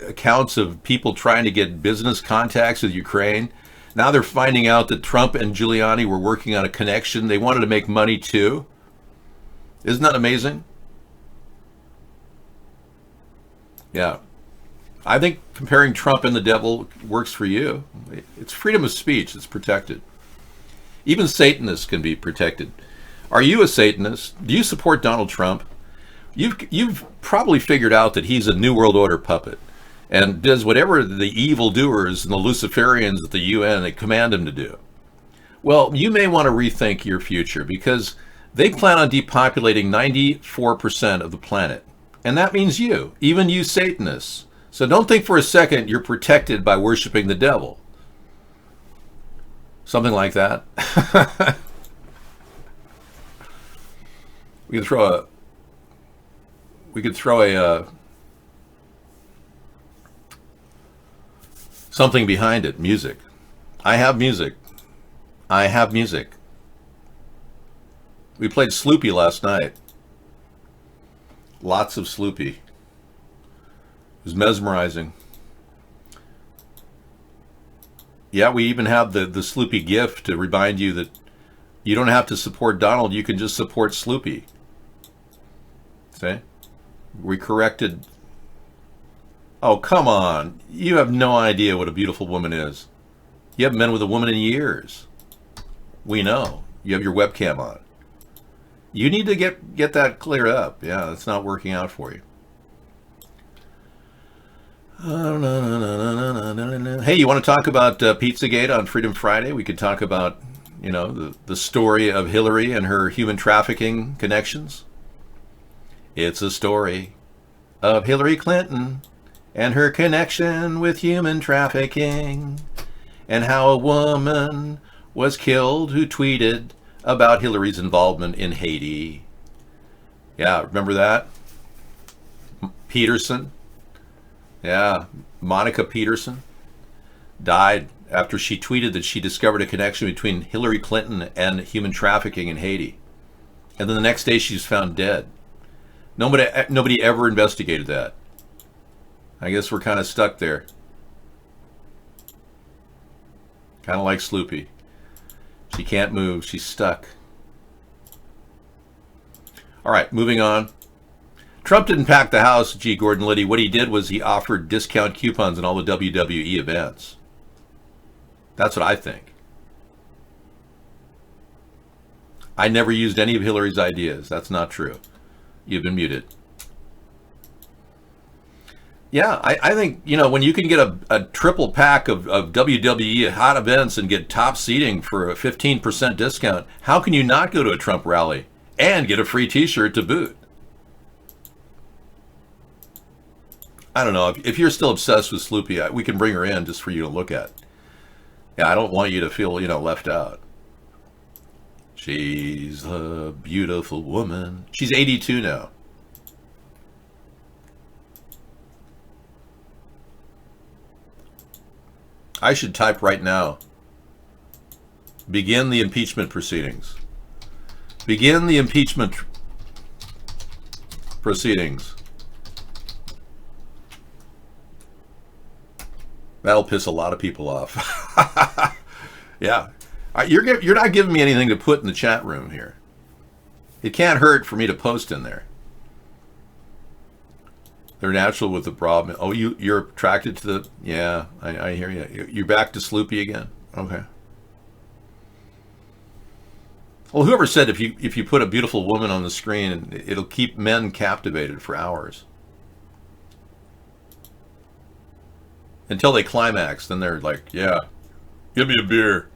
accounts of people trying to get business contacts with Ukraine. Now they're finding out that Trump and Giuliani were working on a connection. They wanted to make money too. Isn't that amazing? Yeah. I think comparing Trump and the devil works for you. It's freedom of speech that's protected. Even Satanists can be protected. Are you a Satanist? Do you support Donald Trump? You've probably figured out that he's a New World Order puppet and does whatever the evildoers and the Luciferians at the UN they command him to do. Well, you may want to rethink your future because they plan on depopulating 94% of the planet. And that means you, even you Satanists. So don't think for a second you're protected by worshiping the devil. Something like that. We could throw a something behind it, music. I have music. I have music. We played Sloopy last night. Lots of Sloopy. It was mesmerizing. Yeah, we even have the Sloopy GIF to remind you that you don't have to support Donald, you can just support Sloopy. See? We corrected. Oh, come on. You have no idea what a beautiful woman is. You haven't been with a woman in years. We know. You have your webcam on. You need to get that cleared up. Yeah, that's not working out for you. Hey, you want to talk about Pizzagate on Freedom Friday? We could talk about, the story of Hillary and her human trafficking connections. It's a story of Hillary Clinton and her connection with human trafficking and how a woman was killed who tweeted about Hillary's involvement in Haiti. Yeah, remember that? Peterson. Yeah, Monica Peterson died after she tweeted that she discovered a connection between Hillary Clinton and human trafficking in Haiti. And then the next day she's found dead. Nobody ever investigated that. I guess we're kind of stuck there. Kind of like Sloopy. She can't move. She's stuck. All right, moving on. Trump didn't pack the house, G. Gordon Liddy. What he did was he offered discount coupons in all the WWE events. That's what I think. I never used any of Hillary's ideas. That's not true. You've been muted. Yeah, I think, when you can get a triple pack of WWE hot events and get top seating for a 15% discount, how can you not go to a Trump rally and get a free t-shirt to boot? I don't know. If you're still obsessed with Sloopy, we can bring her in just for you to look at. Yeah, I don't want you to feel, left out. She's a beautiful woman. She's 82 now. I should type right now. Begin the impeachment proceedings. Begin the impeachment proceedings. That'll piss a lot of people off. Yeah. You're not giving me anything to put in the chat room here. It can't hurt for me to post in there. They're natural with the problem. Oh, you're attracted to the... Yeah, I hear you. You're back to Sloopy again? Okay. Well, whoever said if you put a beautiful woman on the screen, it'll keep men captivated for hours. Until they climax, then they're like, yeah, give me a beer.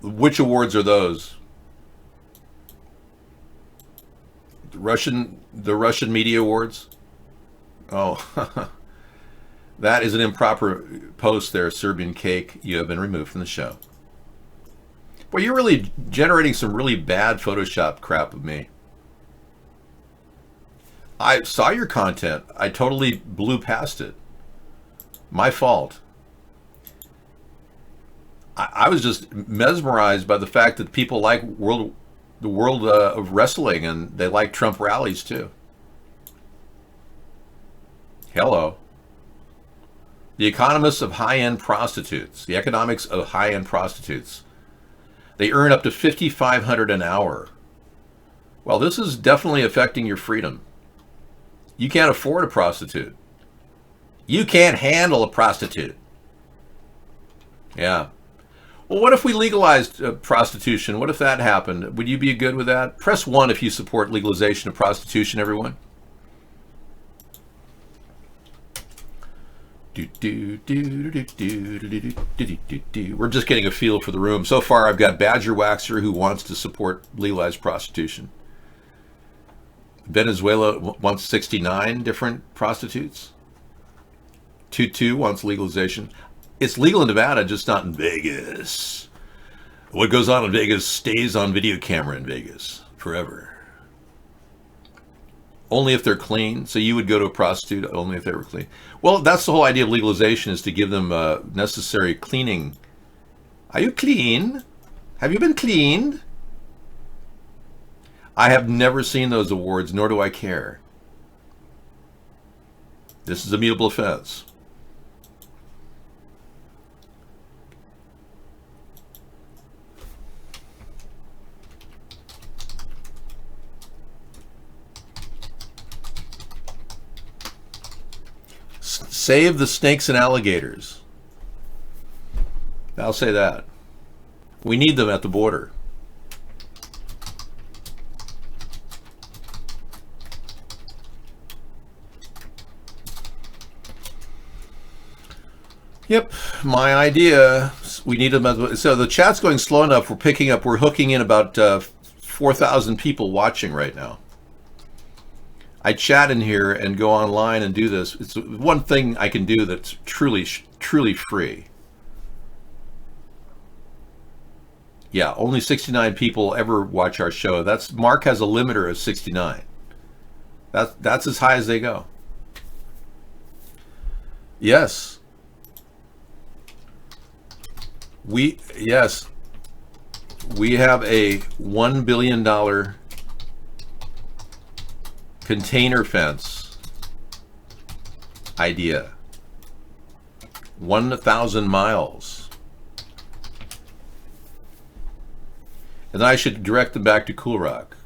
Which awards are those? The Russian Media Awards? Oh, that is an improper post there, Serbian Cake. You have been removed from the show. Well, you're really generating some really bad Photoshop crap of me. I saw your content. I totally blew past it. My fault. I was just mesmerized by the fact that people like the world of wrestling, and they like Trump rallies too. Hello. The economists of high-end prostitutes. The economics of high-end prostitutes. They earn up to $5,500 an hour. Well, this is definitely affecting your freedom. You can't afford a prostitute. You can't handle a prostitute. Yeah. Well, what if we legalized prostitution? What if that happened? Would you be good with that? Press 1 if you support legalization of prostitution, everyone. We're just getting a feel for the room. So far, I've got Badger Waxer who wants to support legalized prostitution. Venezuela wants 69 different prostitutes. Tutu wants legalization. It's legal in Nevada, just not in Vegas. What goes on in Vegas stays on video camera in Vegas forever. Only if they're clean. So you would go to a prostitute only if they were clean. Well, that's the whole idea of legalization, is to give them necessary cleaning. Are you clean? Have you been cleaned? I have never seen those awards, nor do I care. This is a mutable offense. Save the snakes and alligators. I'll say that. We need them at the border. Yep, my idea. We need them. So the chat's going slow enough. We're picking up. We're hooking in about 4,000 people watching right now. I chat in here and go online and do this. It's one thing I can do that's truly free. Yeah, only 69 people ever watch our show. Mark has a limiter of 69. That's as high as they go. Yes. We have a $1 billion container fence idea. 1,000 miles. And then I should direct them back to Cool Rock.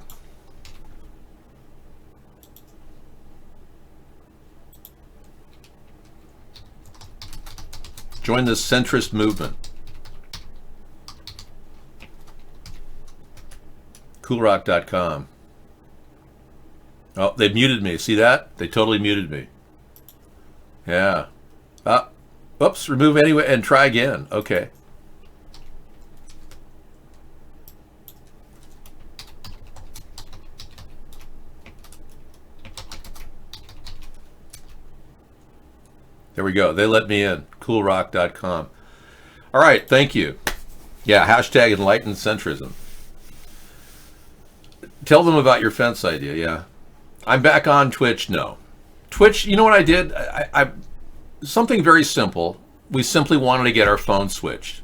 Join this centrist movement. Coolrock.com. Oh, they muted me. See that? They totally muted me. Yeah. Oops, remove anyway and try again. Okay. There we go. They let me in. Coolrock.com. All right, thank you. Yeah, hashtag enlightened centrism. Tell them about your fence idea, yeah. I'm back on Twitch. No. Twitch, you know what I did? I something very simple. We simply wanted to get our phone switched.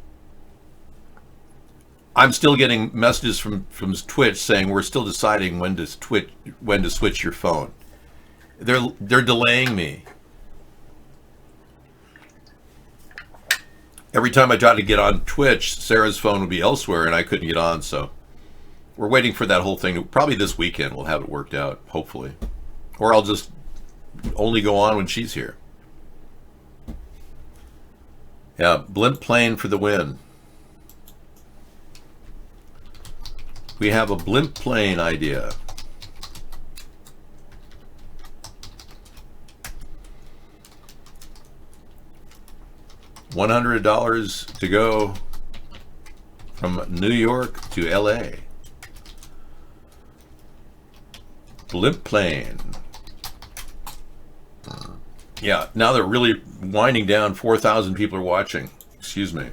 I'm still getting messages from Twitch saying we're still deciding when to switch your phone. They're delaying me. Every time I tried to get on Twitch, Sarah's phone would be elsewhere and I couldn't get on, so we're waiting for that whole thing. Probably this weekend we'll have it worked out, hopefully. Or I'll just only go on when she's here. Yeah, blimp plane for the win. We have a blimp plane idea. $100 to go from New York to LA. Blimp plane. Yeah, now they're really winding down. 4,000 people are watching. Excuse me.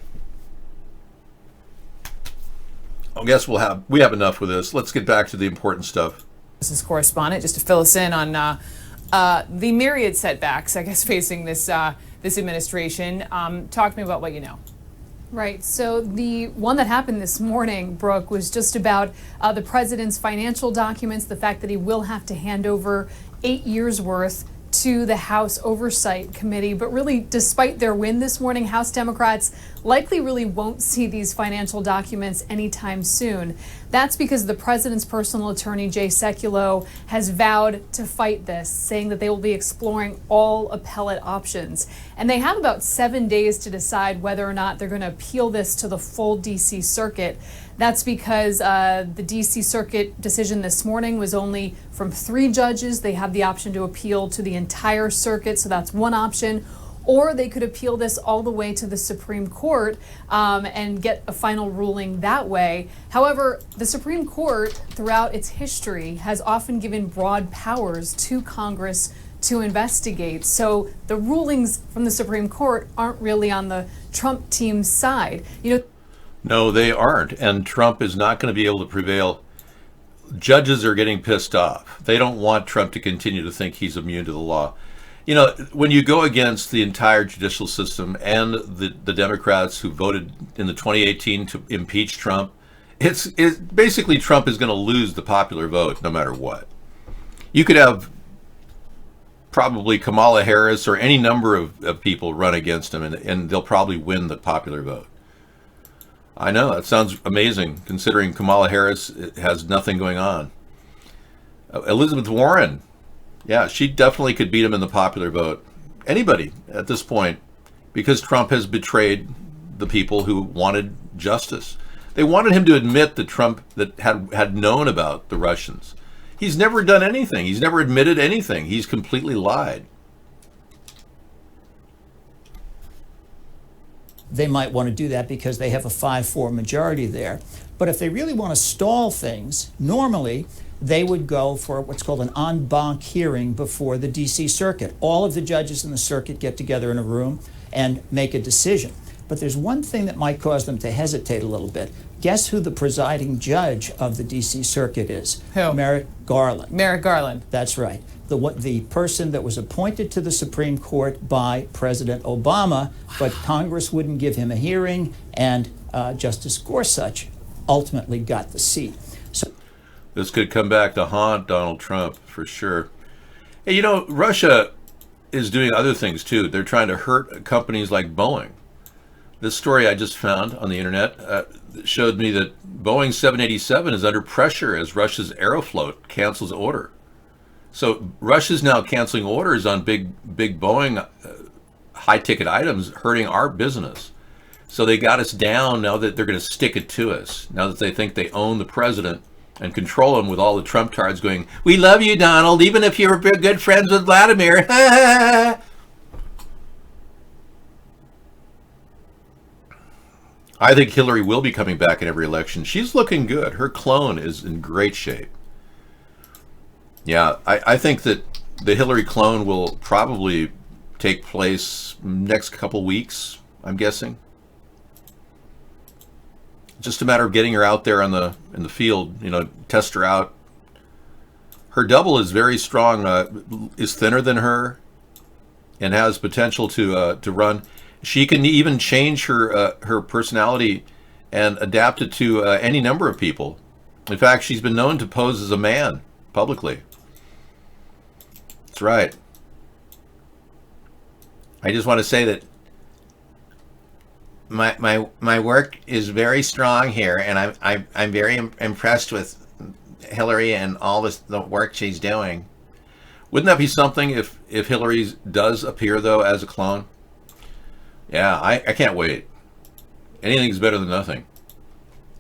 I guess we have enough with this. Let's get back to the important stuff. This is correspondent just to fill us in on the myriad setbacks, I guess, facing this this administration. Talk to me about what you know. Right. So the one that happened this morning, Brooke, was just about the president's financial documents, the fact that he will have to hand over 8 years' worth to the House Oversight Committee. But really, despite their win this morning, House Democrats likely really won't see these financial documents anytime soon. That's because the president's personal attorney, Jay Sekulow, has vowed to fight this, saying that they will be exploring all appellate options. And they have about 7 days to decide whether or not they're going to appeal this to the full D.C. Circuit. That's because the D.C. Circuit decision this morning was only from 3 judges. They have the option to appeal to the entire circuit, so that's one option. Or they could appeal this all the way to the Supreme Court and get a final ruling that way. However, the Supreme Court, throughout its history, has often given broad powers to Congress to investigate. So the rulings from the Supreme Court aren't really on the Trump team's side. No, they aren't. And Trump is not going to be able to prevail. Judges are getting pissed off. They don't want Trump to continue to think he's immune to the law. You know, when you go against the entire judicial system and the Democrats who voted in the 2018 to impeach Trump, it's basically Trump is going to lose the popular vote no matter what. You could have probably Kamala Harris or any number of people run against him, and they'll probably win the popular vote. I know, that sounds amazing, considering Kamala Harris has nothing going on. Elizabeth Warren, yeah, she definitely could beat him in the popular vote. Anybody at this point, because Trump has betrayed the people who wanted justice. They wanted him to admit that Trump had known about the Russians. He's never done anything. He's never admitted anything. He's completely lied. They might want to do that because they have a 5-4 majority there. But if they really want to stall things, normally they would go for what's called an en banc hearing before the D.C. Circuit. All of the judges in the circuit get together in a room and make a decision. But there's one thing that might cause them to hesitate a little bit. Guess who the presiding judge of the D.C. Circuit is? Who? Merrick Garland. Merrick Garland. That's right. The person that was appointed to the Supreme Court by President Obama, but Congress wouldn't give him a hearing, and Justice Gorsuch ultimately got the seat. So this could come back to haunt Donald Trump for sure. Hey, you know, Russia is doing other things too. They're trying to hurt companies like Boeing. This story I just found on the internet showed me that Boeing 787 is under pressure as Russia's Aeroflot cancels order. So Russia's now canceling orders on big Boeing high-ticket items, hurting our business. So they got us down. Now that they're going to stick it to us, now that they think they own the president and control him, with all the Trump tards going, "We love you, Donald, even if you're good friends with Vladimir." I think Hillary will be coming back in every election. She's looking good. Her clone is in great shape. Yeah, I think that the Hillary clone will probably take place next couple weeks, I'm guessing. Just a matter of getting her out there in the field, you know, test her out. Her double is very strong, is thinner than her, and has potential to run. She can even change her personality and adapt it to any number of people. In fact, she's been known to pose as a man publicly. That's right. I just want to say that my work is very strong here, and I'm very impressed with Hillary and all the work she's doing. Wouldn't that be something if Hillary does appear though as a clone? Yeah, I can't wait. Anything's better than nothing.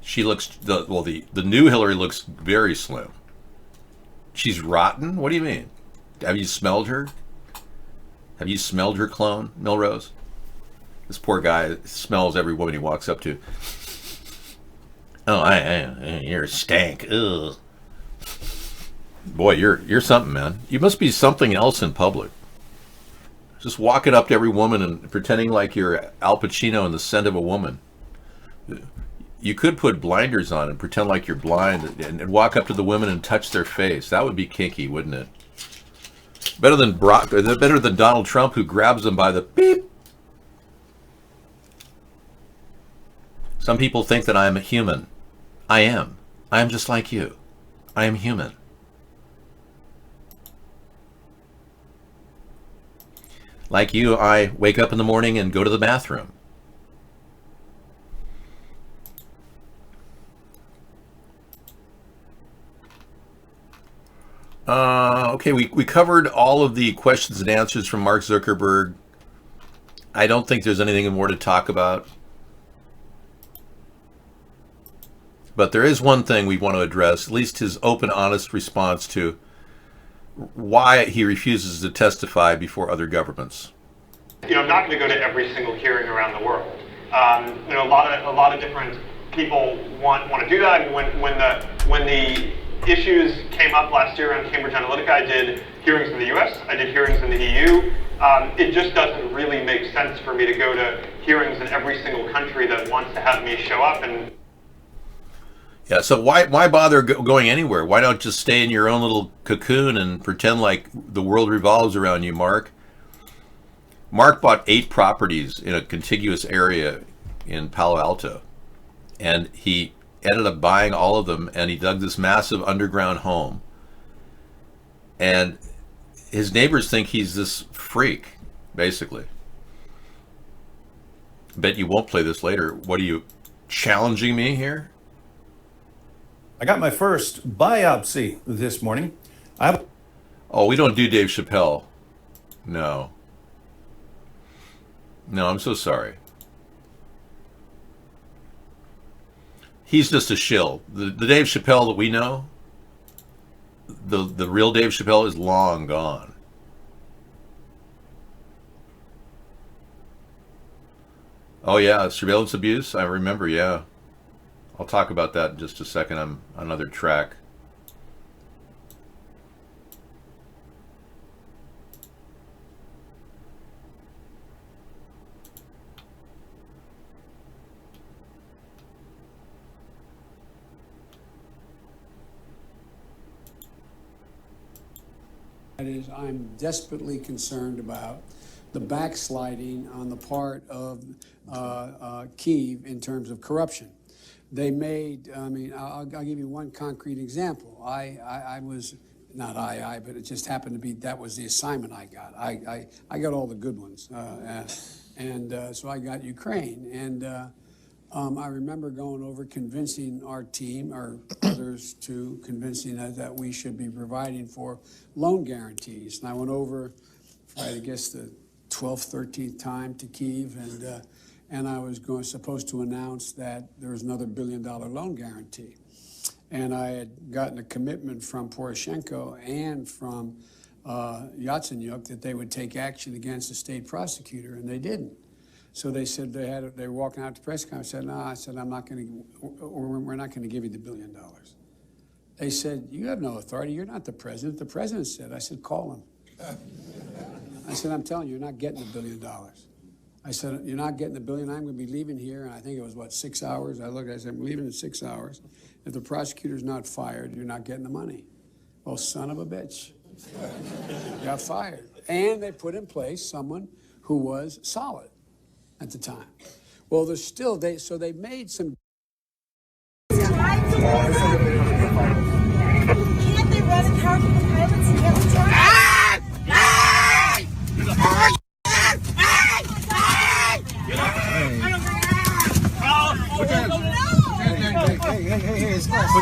She looks the new Hillary looks very slim. She's rotten? What do you mean? Have you smelled her? Have you smelled her clone, Milrose? This poor guy smells every woman he walks up to. Oh, you're a stank. Ugh. Boy, you're something, man. You must be something else in public. Just walking up to every woman and pretending like you're Al Pacino in The Scent of a Woman. You could put blinders on and pretend like you're blind and walk up to the women and touch their face. That would be kinky, wouldn't it? Better than Donald Trump, who grabs them by the beep. Some people think that I am a human. I am. I am just like you. I am human. Like you, I wake up in the morning and go to the bathroom. Okay, we covered all of the questions and answers from Mark Zuckerberg. I don't think there's anything more to talk about. But there is one thing we want to address, at least his open, honest response to why he refuses to testify before other governments. I'm not going to go to every single hearing around the world. A lot of different people want to do that. When the issues came up last year on Cambridge Analytica, I did hearings in the U.S. I did hearings in the EU. It just doesn't really make sense for me to go to hearings in every single country that wants to have me show up. And yeah, so why bother going anywhere? Why not just stay in your own little cocoon and pretend like the world revolves around you, Mark? Mark bought 8 properties in a contiguous area in Palo Alto, and he ended up buying all of them, and he dug this massive underground home. And his neighbors think he's this freak, basically. Bet you won't play this later. What are you, challenging me here? I got my first biopsy this morning. Oh, we don't do Dave Chappelle. No. No, I'm so sorry. He's just a shill. The Dave Chappelle that we know, the real Dave Chappelle is long gone. Oh yeah, surveillance abuse, I remember, yeah. I'll talk about that in just a second. I'm on another track. That is, I'm desperately concerned about the backsliding on the part of Kyiv in terms of corruption. They made, I'll give you one concrete example. I was, not but it just happened to be, that was the assignment I got. I got all the good ones. So I got Ukraine. And I remember going over convincing our team, or others to convincing us that we should be providing for loan guarantees. And I went over, I guess, the 12th, 13th time to Kyiv, and I was supposed to announce that there was another $1 billion loan guarantee. And I had gotten a commitment from Poroshenko and from Yatsenyuk that they would take action against the state prosecutor, and they didn't. So they said they were walking out to press conference. I said, no, I said, we're not going to give you the $1 billion. They said, you have no authority. You're not the president. The president said. I said, call him. I said, I'm telling you, you're not getting the $1 billion. I said, you're not getting the $1 billion. I'm going to be leaving here. And I think it was, 6 hours? I said, I'm leaving in 6 hours. If the prosecutor's not fired, you're not getting the money. Well, son of a bitch. Got fired. And they put in place someone who was solid at the time. Well, there's still, so they made some. Can't they run a car from the pilots and get the time?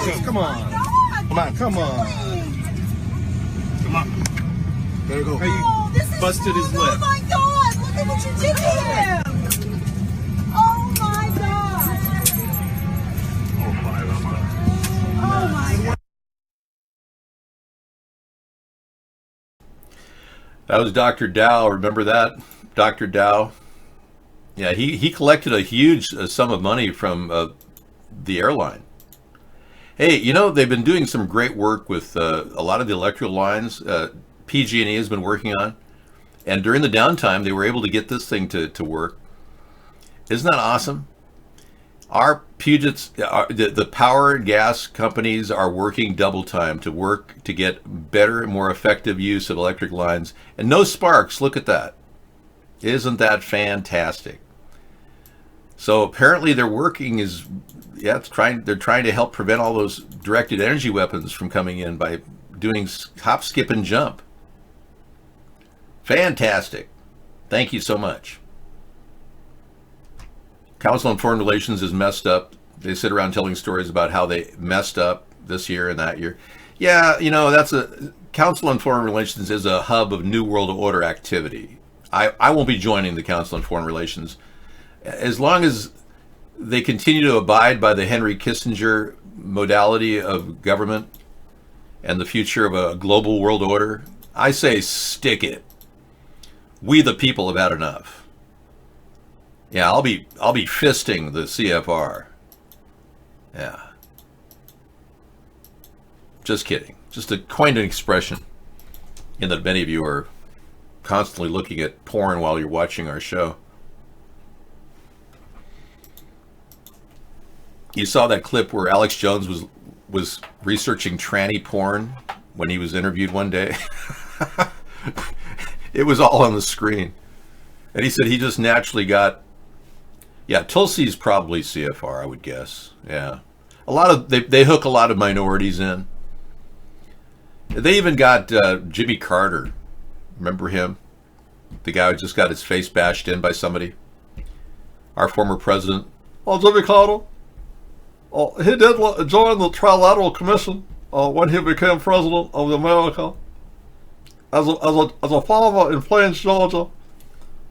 Hey, come on. Come on. There you go. Hey, busted his lip. Oh my God, look at what you did to him. Oh my God. Oh my God. That was Dr. Dow. Remember that? Dr. Dow? Yeah, he collected a huge sum of money from the airline. Hey, they've been doing some great work with a lot of the electrical lines PG&E has been working on. And during the downtime, they were able to get this thing to work. Isn't that awesome? Our Puget's, the power and gas companies are working double time to get better and more effective use of electric lines. And no sparks, look at that. Isn't that fantastic? So apparently they're working they're trying to help prevent all those directed energy weapons from coming in by doing hop, skip, and jump. Fantastic. Thank you so much. Council on Foreign Relations is messed up. They sit around telling stories about how they messed up this year and that year. Yeah, Council on Foreign Relations is a hub of New World Order activity. I won't be joining the Council on Foreign Relations. As long as they continue to abide by the Henry Kissinger modality of government and the future of a global world order, I say stick it. We the people have had enough. Yeah, I'll be fisting the CFR. Yeah. Just kidding. Just a coined an expression in that many of you are constantly looking at porn while you're watching our show. You saw that clip where Alex Jones was researching tranny porn when he was interviewed one day. It was all on the screen. And he said he just naturally got, yeah, Tulsi's probably CFR, I would guess. Yeah. A lot of, they hook a lot of minorities in. They even got Jimmy Carter. Remember him? The guy who just got his face bashed in by somebody. Our former president. Oh, Jimmy Carter. Oh, he did join the Trilateral Commission when he became president of America. As a farmer in Plains, Georgia,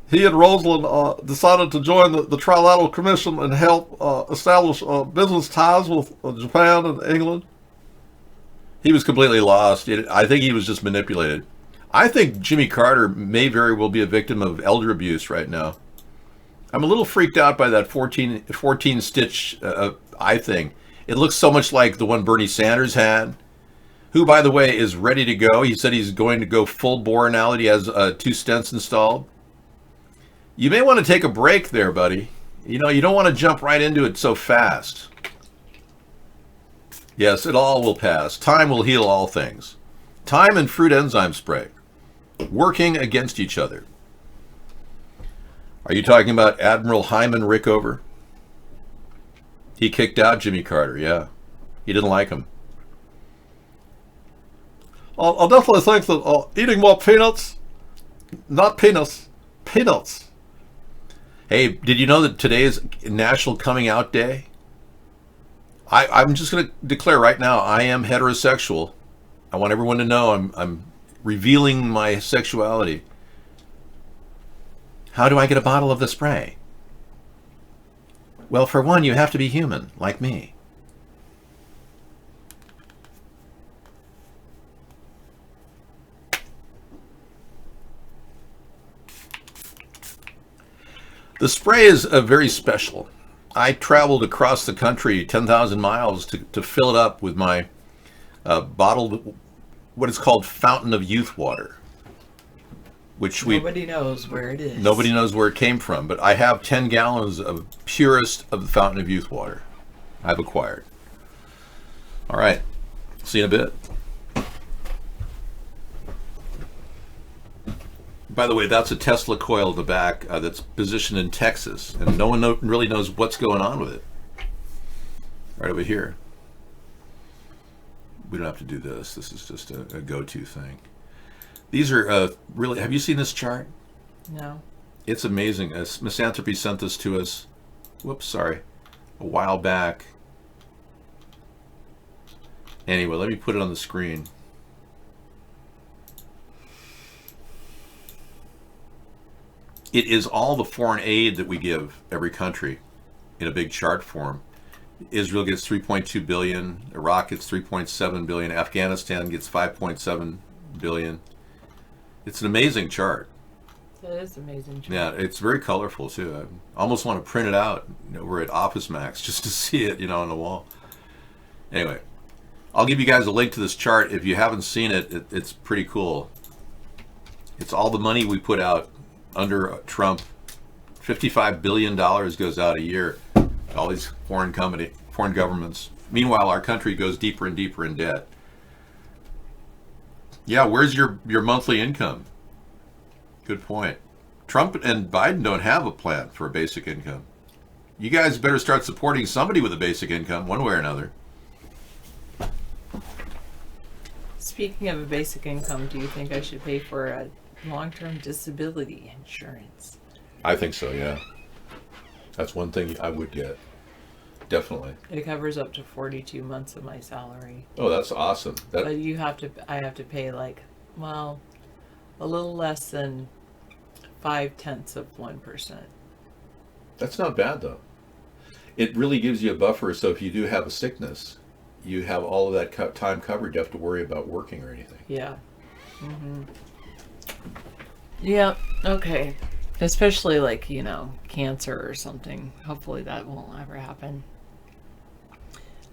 he and Rosalynn decided to join the Trilateral Commission and help establish business ties with Japan and England. He was completely lost. I think he was just manipulated. I think Jimmy Carter may very well be a victim of elder abuse right now. I'm a little freaked out by that 14-stitch eye thing. It looks so much like the one Bernie Sanders had, who, by the way, is ready to go. He said he's going to go full bore now that he has 2 stents installed. You may want to take a break there, buddy. You know, you don't want to jump right into it so fast. Yes, it all will pass. Time will heal all things. Time and fruit enzyme spray, working against each other. Are you talking about Admiral Hyman Rickover? He kicked out Jimmy Carter, yeah. He didn't like him. I definitely think that eating more peanuts, not peanuts, peanuts. Hey, did you know that today is National Coming Out Day? I'm just going to declare right now, I am heterosexual. I want everyone to know I'm revealing my sexuality. How do I get a bottle of the spray? Well, for one, you have to be human, like me. The spray is very special. I traveled across the country 10,000 miles to fill it up with my bottled, what is called Fountain of Youth water. Which nobody knows where it is. Nobody knows where it came from, but I have 10 gallons of purest of the Fountain of Youth water I've acquired. All right, see you in a bit. By the way, that's a Tesla coil in the back that's positioned in Texas, and no one really knows what's going on with it. Right over here. We don't have to do this. This is just a go-to thing. These are really, have you seen this chart? No. It's amazing. Misanthropy sent this to us, whoops, sorry, a while back. Anyway, let me put it on the screen. It is all the foreign aid that we give every country in a big chart form. Israel gets 3.2 billion, Iraq gets 3.7 billion, Afghanistan gets 5.7 billion. It's an amazing chart. It is an amazing chart. Yeah, it's very colorful too. I almost want to print it out. We're at Office Max just to see it, on the wall. Anyway, I'll give you guys a link to this chart. If you haven't seen it, it's pretty cool. It's all the money we put out under Trump. $55 billion goes out a year. All these foreign governments. Meanwhile, our country goes deeper and deeper in debt. Yeah, where's your monthly income? Good point. Trump and Biden don't have a plan for a basic income. You guys better start supporting somebody with a basic income, one way or another. Speaking of a basic income, do you think I should pay for a long-term disability insurance? I think so, yeah. That's one thing I would get. definitely. It covers up to 42 months of my salary. Oh, that's awesome. But I have to pay like, well, a little less than 0.5%. That's not bad though. It really gives you a buffer, so if you do have a sickness, you have all of that time covered. You have to worry about working or anything. Yeah. Mm-hmm. Yeah. Okay. Especially like, you know, cancer or something. Hopefully that won't ever happen.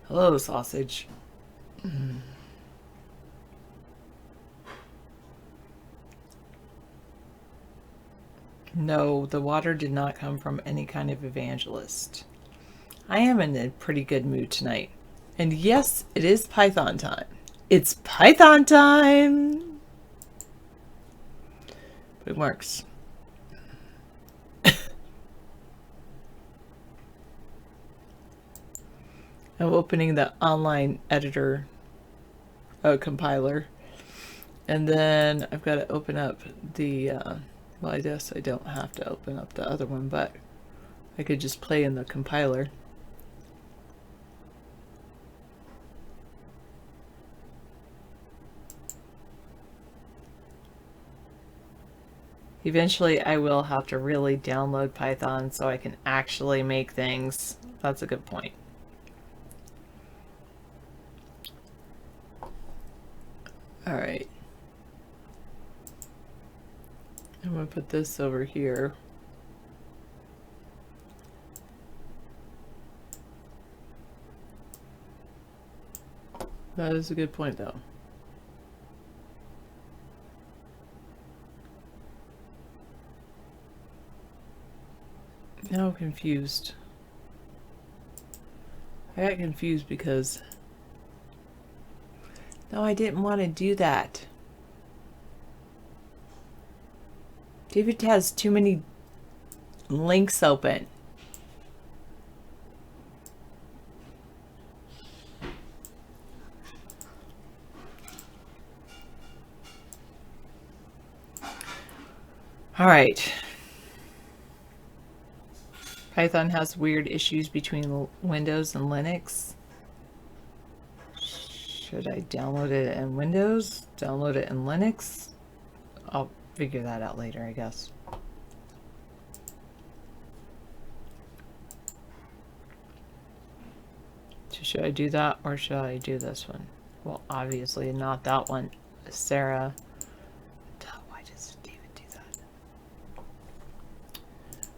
Hello, sausage. No, the water did not come from any kind of evangelist. I am in a pretty good mood tonight. And yes, it is Python time. It's Python time! Bookmarks. I'm opening the online editor compiler. And then I've got to open up the... well, I guess I don't have to open up the other one, but I could just play in the compiler. Eventually, I will have to really download Python so I can actually make things. That's a good point. All right. I'm going to put this over here. That is a good point, though. Now I'm confused. I got confused because... No, I didn't want to do that. David has too many links open. All right. Python has weird issues between Windows and Linux. Should I download it in Windows? Download it in Linux? I'll figure that out later, I guess. So should I do that or should I do this one? Well, obviously not that one. Sarah. Why does David do that?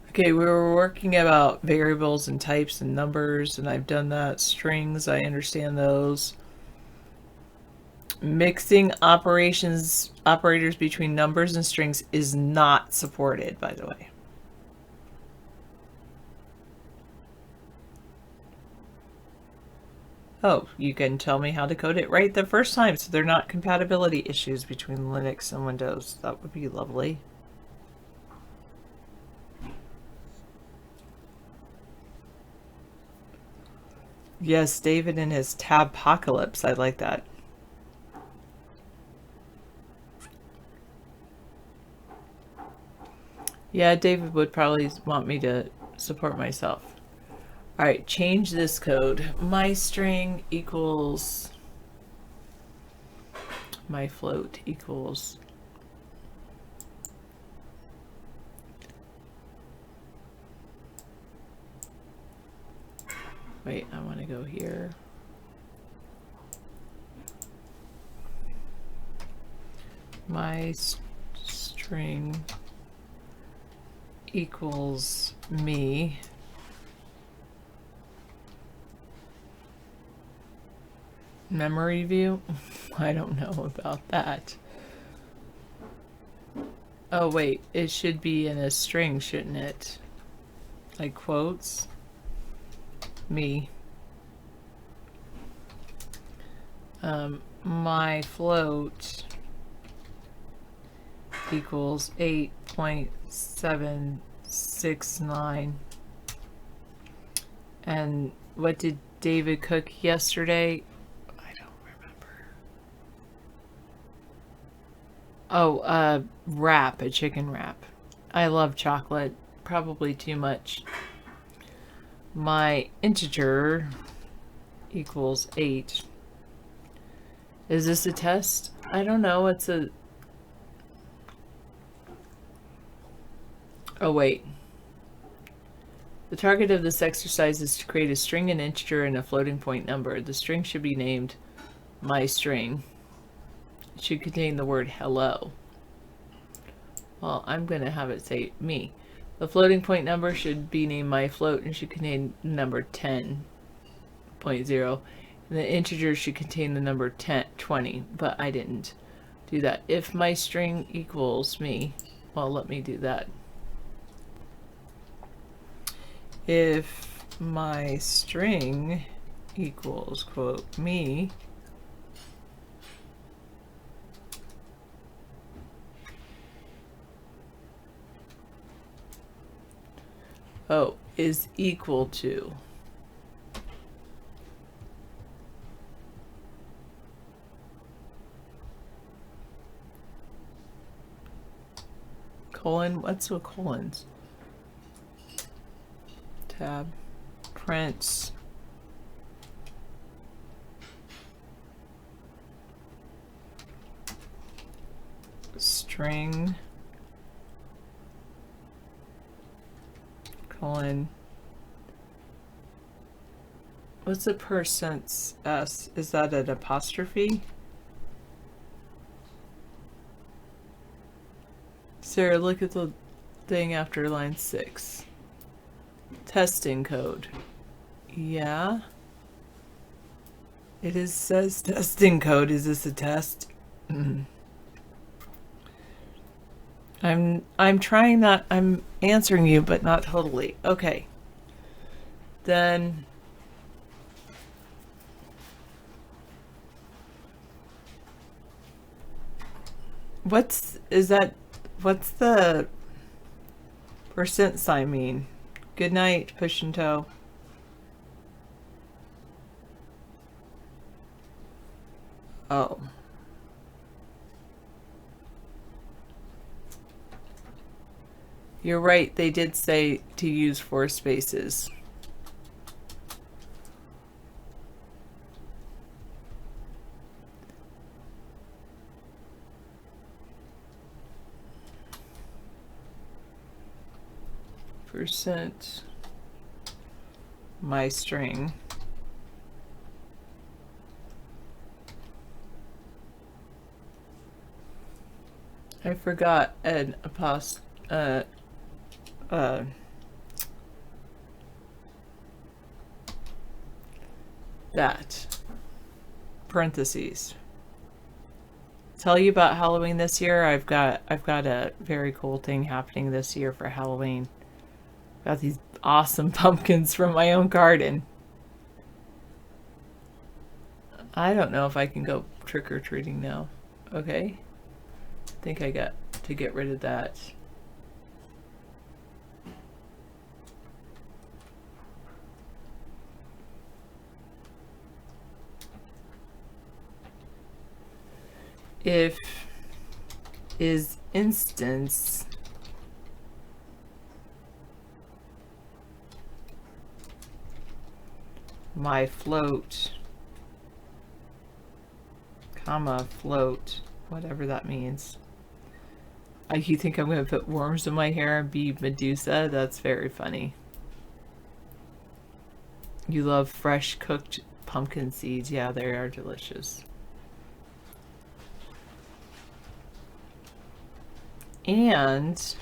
Okay, we were working about variables and types and numbers, and I've done that. Strings, I understand those. Mixing operators between numbers and strings is not supported, by the way. Oh, you can tell me how to code it right the first time, so they're not compatibility issues between Linux and Windows. That would be lovely. Yes, David and his Tabpocalypse. I like that. Yeah, David would probably want me to support myself. All right, change this code. My string equals my float equals wait, I want to go here. My string equals me. Memory view? I don't know about that. Oh wait, it should be in a string, shouldn't it? Like quotes. Me. My float equals 8.769. And what did David cook yesterday? I don't remember. Oh, wrap, a chicken wrap. I love chocolate, probably too much. my integer equals 8. Is this a test? I don't know. It's a... Oh, wait. The target of this exercise is to create a string, an integer, and a floating point number. The string should be named my string. It should contain the word hello. Well, I'm going to have it say me. The floating point number should be named my float and should contain the number 10.0. And the integer should contain the number 20, but I didn't do that. If my string equals me, well, let me do that. If my string equals, quote, me, is equal to, colon, what's with colons? Tab, print, string, colon, what's the percent s? Is that an apostrophe? Sarah, look at the thing after line 6. Testing code. Yeah. It is says testing code. Is this a test? I'm trying that. I'm answering you, but not totally. Okay. Then what's the percent sign mean? Good night, push and toe. Oh. You're right, they did say to use 4 spaces. Percent my string I forgot an that parentheses. Tell you about Halloween this year. I've got a very cool thing happening this year for Halloween. Got these awesome pumpkins from my own garden. I don't know if I can go trick-or-treating now. Okay. I think I got to get rid of that. If is instance my float, comma, float, whatever that means. You think I'm going to put worms in my hair and be Medusa? That's very funny. You love fresh cooked pumpkin seeds. Yeah, they are delicious. And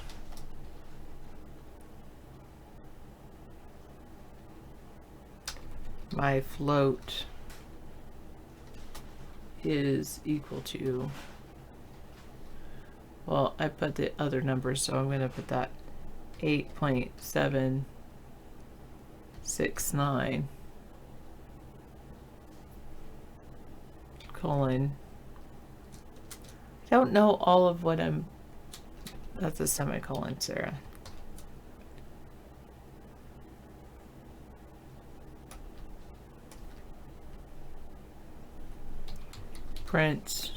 my float is equal to, well, I put the other numbers, so I'm going to put that 8.769 colon. I don't know all of what I'm, that's a semicolon, Sarah. Print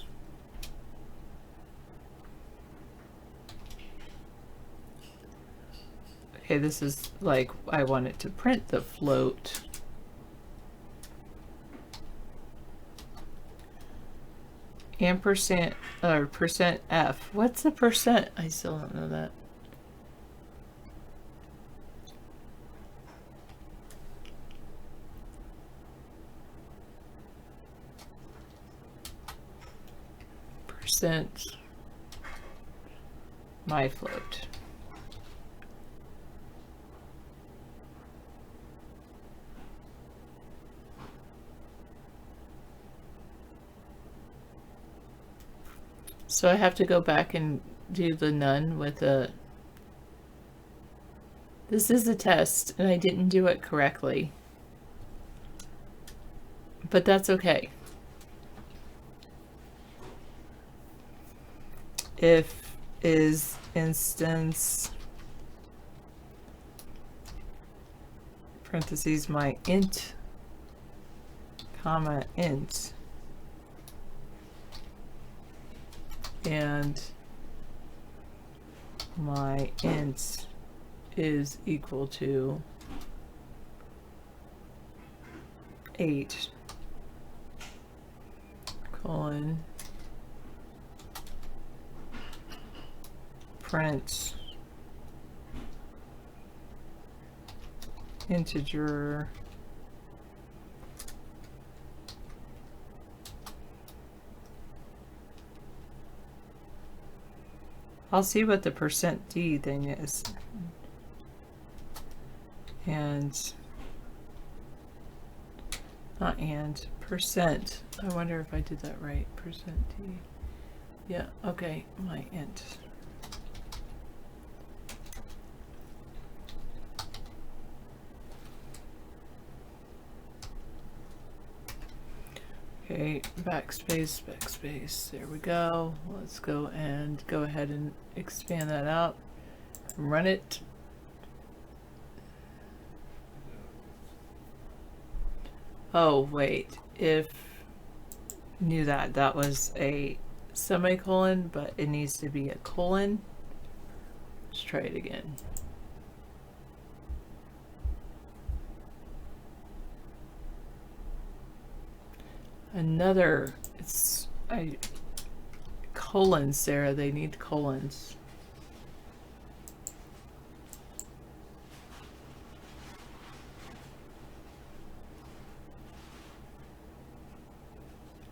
Okay, this is like, I want it to print the float. Ampersand, or percent F. What's the percent? I still don't know that. Percent my float. So I have to go back and do the none with a... This is a test, and I didn't do it correctly. But that's okay. If is instance parentheses my int comma int and my int is equal to 8 colon print integer I'll see what the %d thing is. And not and percent. I wonder if I did that right. %d. Yeah, okay, my int. Okay, backspace, backspace, there we go. Let's go and go ahead and expand that out. Run it. Oh, wait, if knew that that was a semicolon, but it needs to be a colon. Let's try it again. Another, it's colons, Sarah, they need colons.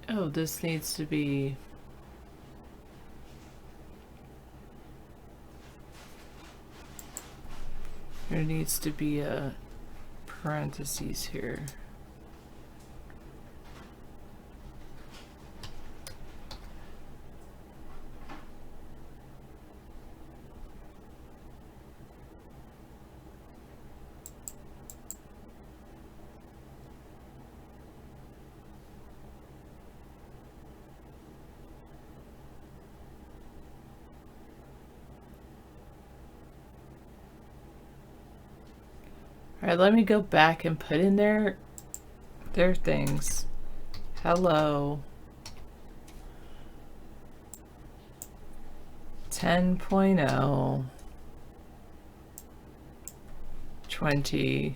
Oh, this needs to be there needs to be a parentheses here. All right, let me go back and put in their things. Hello. 10.0 20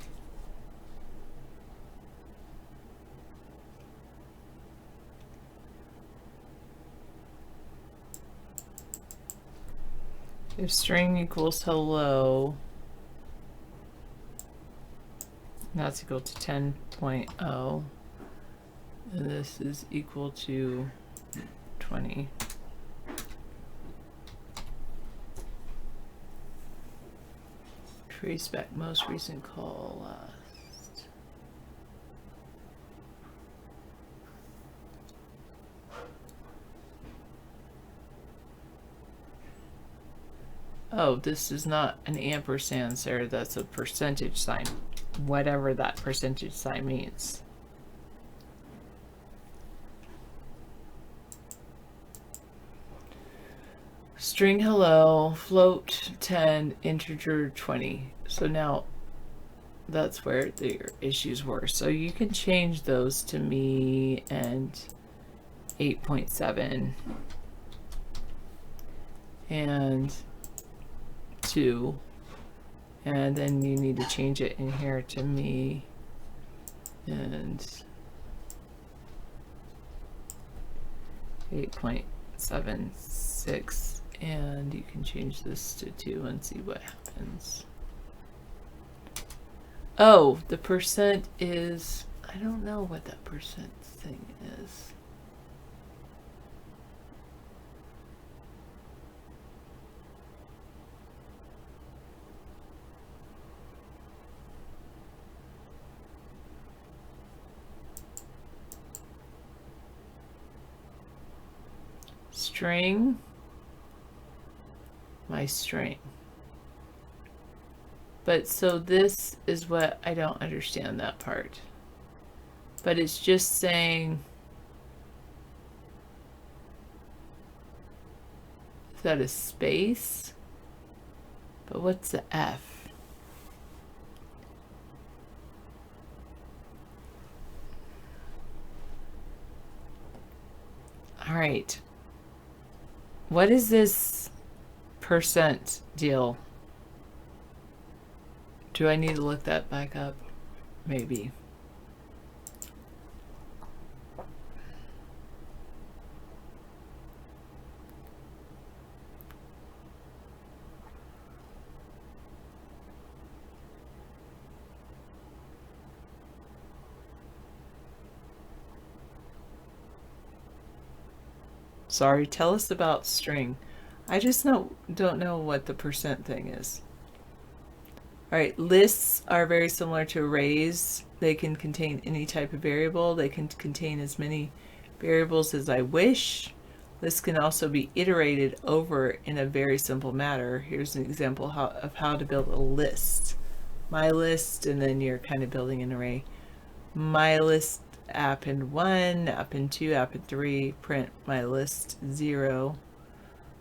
if string equals hello, that's equal to 10.0 and this is equal to 20. Trace back most recent call last. Oh, this is not an ampersand, Sarah, that's a percentage sign. Whatever that percentage sign means. String hello, float 10, integer 20. So now that's where the issues were. So you can change those to me and 8.7 and 2 And then you need to change it in here to me and 8.76, and you can change this to 2 and see what happens. Oh, the percent is, I don't know what that percent thing is. String, my string. But so this is what I don't understand, that part. But it's just saying, is that a space? But what's the F? All right. What is this percent deal? Do I need to look that back up? Maybe. Sorry, tell us about string. I just don't know what the percent thing is. All right, lists are very similar to arrays. They can contain any type of variable. They can contain as many variables as I wish. Lists can also be iterated over in a very simple manner. Here's an example of how to build a list. My list, and then you're kind of building an array. My list append 1, append 2, append 3, print my list 0,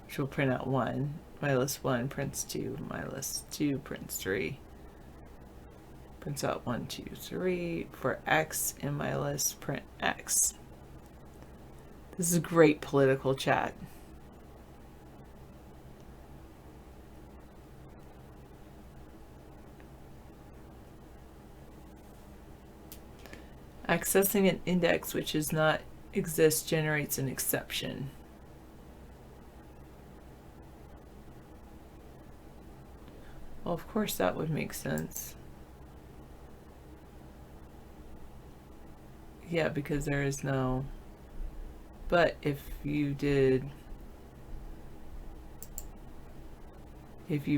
which will print out 1. My list 1 prints 2, my list 2 prints 3, prints out 1, 2, 3. For X in my list, print X. This is a great political chat. Accessing an index which does not exist generates an exception. Well, of course that would make sense. Yeah, because there is no... But if you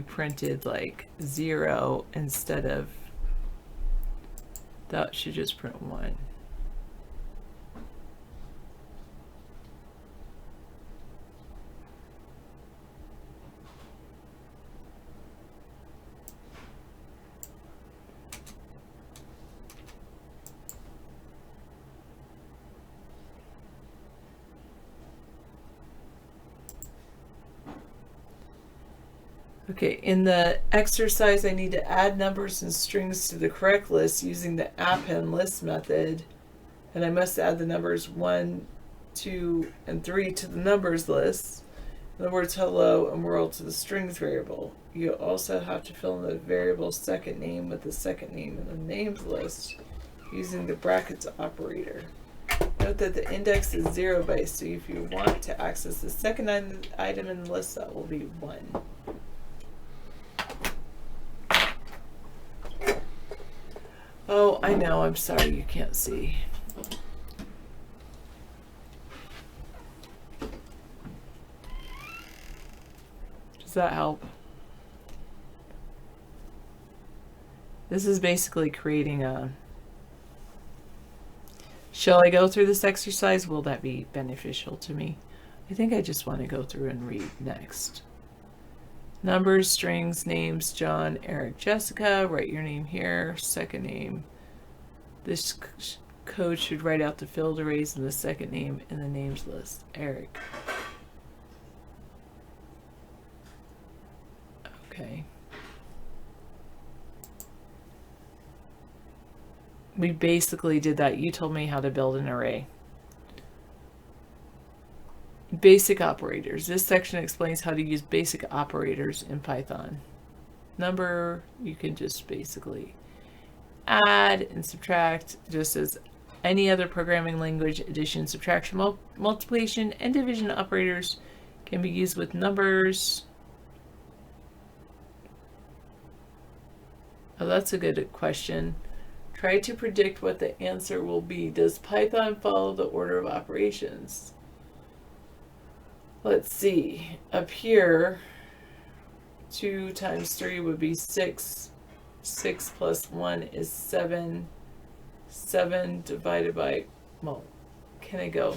printed like 0 instead of... That should just print 1. Okay, in the exercise, I need to add numbers and strings to the correct list using the append list method. And I must add the numbers 1, 2, and 3 to the numbers list. In the words hello and world to the strings variable. You also have to fill in the variable's second name with the second name in the names list using the brackets operator. Note that the index is 0 base, so if you want to access the second item in the list, that will be 1. Oh, I know, I'm sorry you can't see. Does that help? This is basically creating a... Shall I go through this exercise? Will that be beneficial to me? I think I just want to go through and read next. Numbers, strings, names, John, Eric, Jessica. Write your name here. Second name. This code should write out the filled arrays in the second name in the names list. Eric. Okay. We basically did that. You told me how to build an array. Basic operators. This section explains how to use basic operators in Python. number, you can just basically add and subtract just as any other programming language. Addition, subtraction, multiplication, and division operators can be used with numbers. Oh, that's a good question. Try to predict what the answer will be. Does Python follow the order of operations? Let's see. Up here, 2 times 3 would be 6. 6 plus 1 is 7. 7 divided by, well, can I go?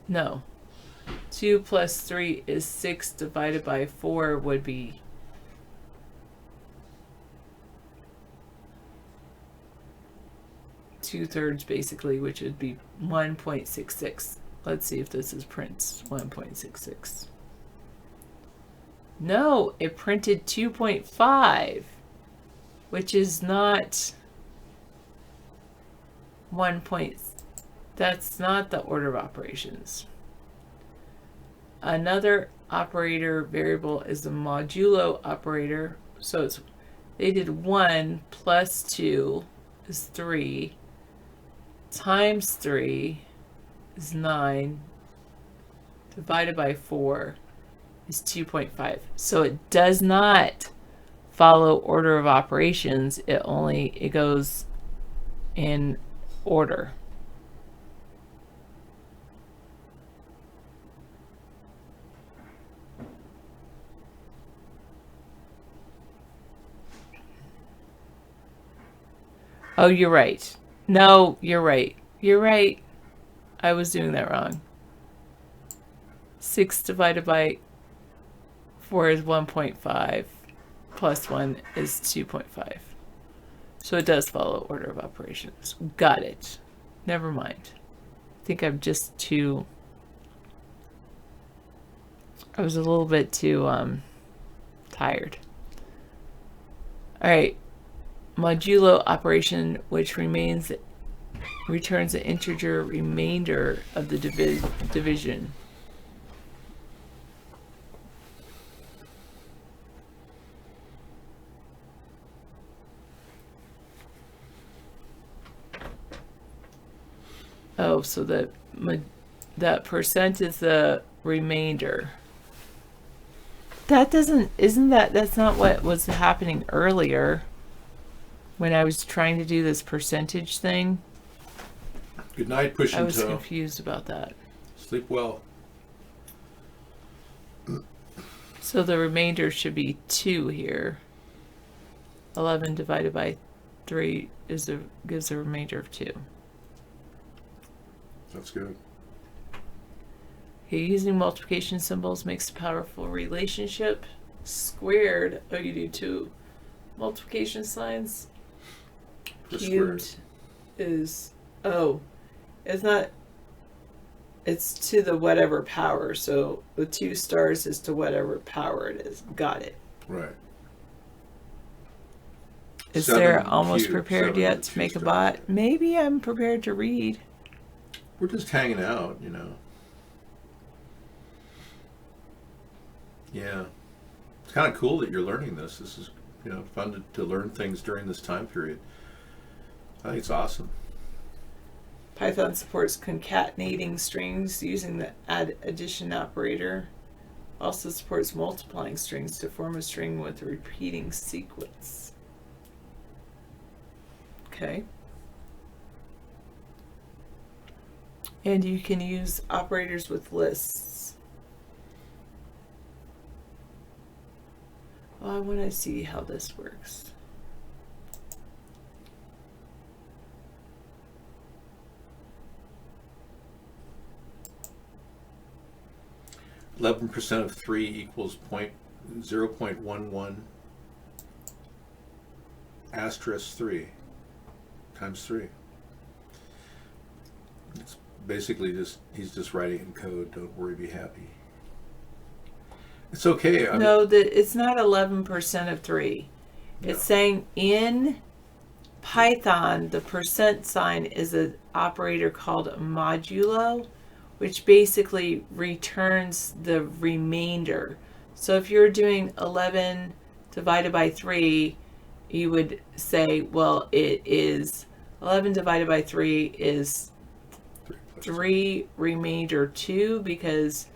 No. 2 plus 3 is 6 divided by 4 would be 2/3 basically, which would be 1.66. Let's see if this is prints 1.66. No, it printed 2.5, which is not 1 point. That's not the order of operations. Another operator variable is the modulo operator. So it's, they did 1 plus 2 is 3 times 3 is 9 divided by 4 is 2.5. So it does not follow order of operations. It goes in order. Oh, you're right. No, you're right. You're right. I was doing that wrong. 6 divided by 4 is 1.5. Plus 1 is 2.5. So it does follow order of operations. Got it. Never mind. I think I'm just too... I was a little bit too tired. All right. Modulo operation, which returns the integer remainder of the division. Oh, so that percent is the remainder. That doesn't, that's not what was happening earlier when I was trying to do this percentage thing. Good night, Push and I was Toe. confused about that. Sleep well. So the remainder should be 2 here. 11 divided by 3 gives a remainder of 2. That's good. Okay, using multiplication symbols makes a powerful relationship. Squared. Oh, you do 2 multiplication signs. Cubed is, oh, it's not, it's to the whatever power. So the 2 stars is to whatever power it is. Got it. Right. Is 7 Sarah almost cubed, prepared 7 yet with to 2 make a stars. bot? Maybe I'm prepared to read. We're just hanging out, you know. Yeah. It's kind of cool that you're learning this. This is, you know, fun to learn things during this time period. I think it's awesome. Python supports concatenating strings using the add addition operator. Also supports multiplying strings to form a string with a repeating sequence. Okay. And you can use operators with lists. Well, I want to see how this works. %of 3 equals 0.11 asterisk 3 times 3. It's basically just, he's just writing in code. Don't worry, be happy. It's okay. No, it's not 11% of 3. No. It's saying in Python, the % sign is an operator called a modulo, which basically returns the remainder. So if you're doing 11 divided by 3, you would say, well, it is 11 divided by 3 is 3 remainder 2, because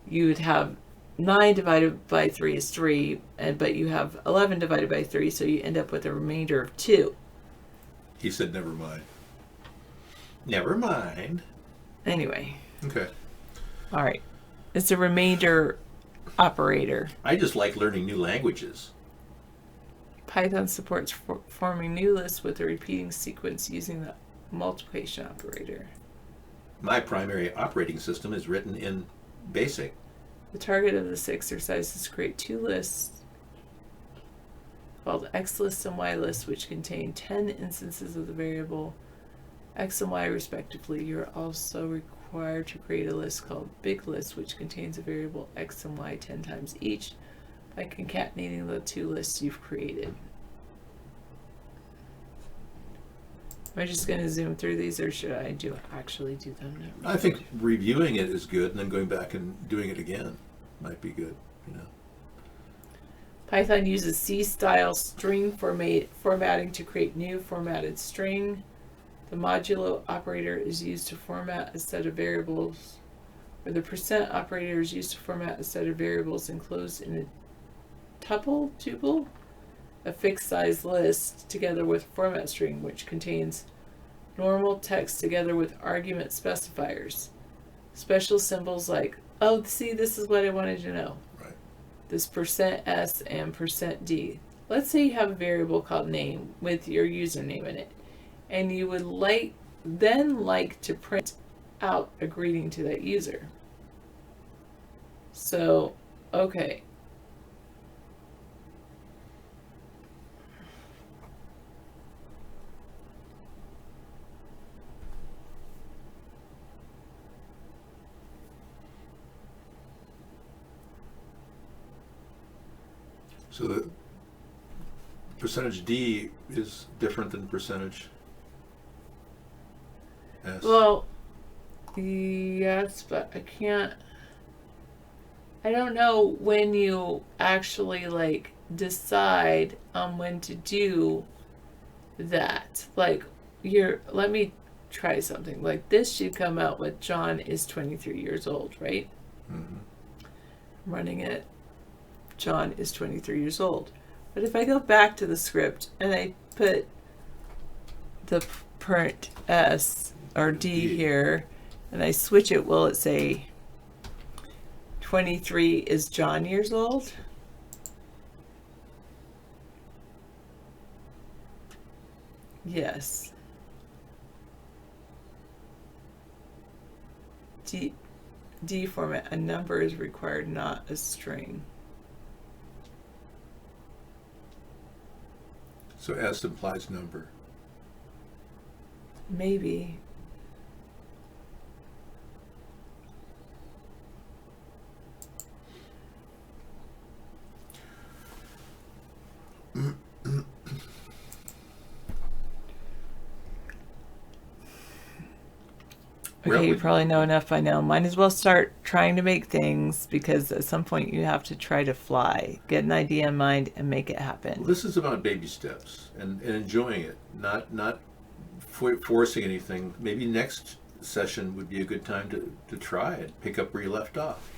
you would have 9 divided by 3 is 3, but you have 11 divided by 3, so you end up with a remainder of 2. He said, never mind. Never mind. Anyway. Okay. All right. It's a remainder operator. I just like learning new languages. Python supports forming new lists with a repeating sequence using the multiplication operator. My primary operating system is written in BASIC. The target of this exercise is to create 2 lists called XList and YList, which contain 10 instances of the variable X and Y respectively. You're also required to create a list called BigList, which contains a variable X and Y 10 times each, by concatenating the 2 lists you've created. Am I just going to zoom through these, or should I actually do them now? I think reviewing it is good, and then going back and doing it again might be good. You know. Python uses C-style string formatting to create new formatted string. The modulo operator is used to format a set of variables, or the percent operator is used to format a set of variables enclosed in a tuple, a fixed size list, together with format string, which contains normal text together with argument specifiers. Special symbols like, oh, see, this is what I wanted to know. Right. This %s and %d. Let's say you have a variable called name with your username in it, and you would like to print out a greeting to that user. So, okay. So the percentage D is different than percentage S. Well, yes, but I don't know when you actually like decide on when to do that. Like, let me try something. Like, this should come out with John is 23 years old, right? Mm-hmm. I'm running it. John is 23 years old. But if I go back to the script and I put the print S or D here, and I switch it, will it say 23 is John years old? Yes. D format, a number is required, not a string. So S implies number. Maybe. Okay, you probably know enough by now. Might as well start trying to make things, because at some point you have to try to fly. Get an idea in mind and make it happen. Well, this is about baby steps and enjoying it, not forcing anything. Maybe next session would be a good time to try it, pick up where you left off.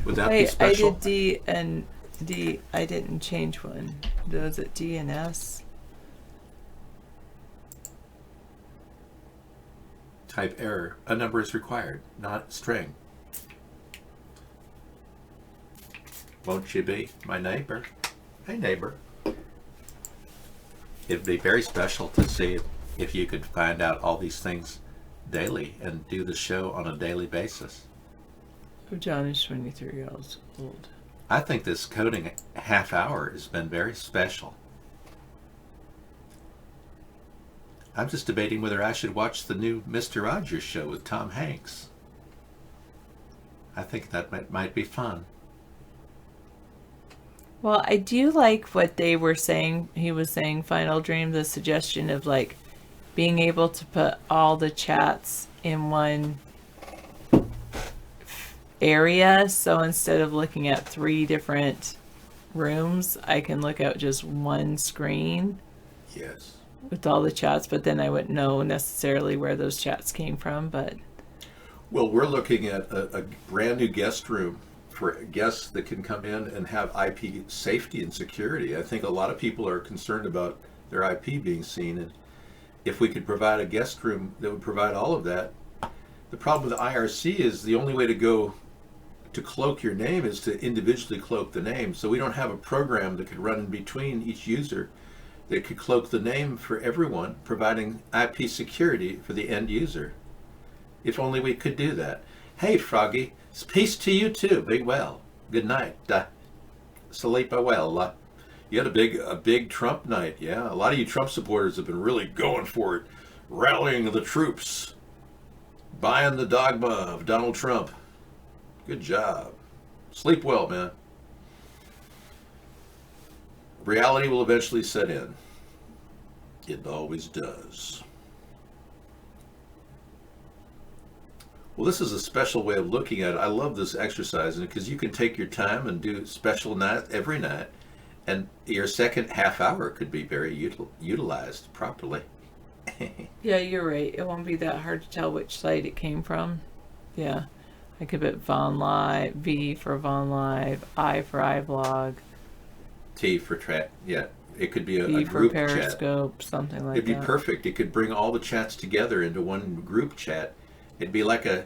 Would that be special? I did D and D. I didn't change one. Was it D and S? Type error. A number is required, not string. Won't you be my neighbor? Hey, neighbor. It'd be very special to see if you could find out all these things daily and do the show on a daily basis. John is 23 years old. I think this coding half hour has been very special. I'm just debating whether I should watch the new Mr. Rogers show with Tom Hanks. I think that might be fun. Well, I do like what they were saying. He was saying, Final Dream, the suggestion of like being able to put all the chats in one area. So instead of looking at 3 different rooms, I can look at just one screen. Yes. With all the chats, but then I wouldn't know necessarily where those chats came from. But Well, we're looking at a brand new guest room for guests that can come in and have IP safety and security. I think a lot of people are concerned about their IP being seen, and if we could provide a guest room that would provide all of that. The problem with the IRC is the only way to go to cloak your name is to individually cloak the name. So we don't have a program that could run in between each user that could cloak the name for everyone, providing IP security for the end user. If only we could do that. Hey, Froggy, peace to you too. Big well. Good night. Sleep well. You had a big Trump night. Yeah, a lot of you Trump supporters have been really going for it, rallying the troops, buying the dogma of Donald Trump. Good job. Sleep well, man. Reality will eventually set in. It always does. Well, this is a special way of looking at it. I love this exercise because you can take your time and do special night every night, and your second half hour could be very utilized properly. yeah, you're right. It won't be that hard to tell which site it came from. Yeah. I could put Von Live, V for Von Live, I for iVlog. T for track. Yeah, it could be a P group for Periscope, chat. something like It'd that. be perfect. It could bring all the chats together into one group chat. It'd be like a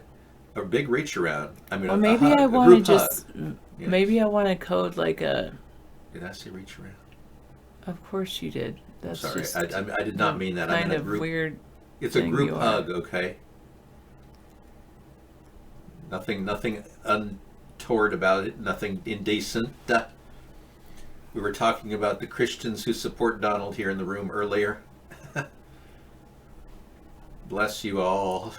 big reach around. I mean, Well, maybe I want to just, Yes. maybe I want to code like a. Did I say reach around? Of course you did. That's Sorry, just I did not mean that. I kind meant a of group. weird. It's a thing group you are. hug, okay? Nothing untoward about it. Nothing indecent. We were talking about the Christians who support Donald here in the room earlier. Bless you all.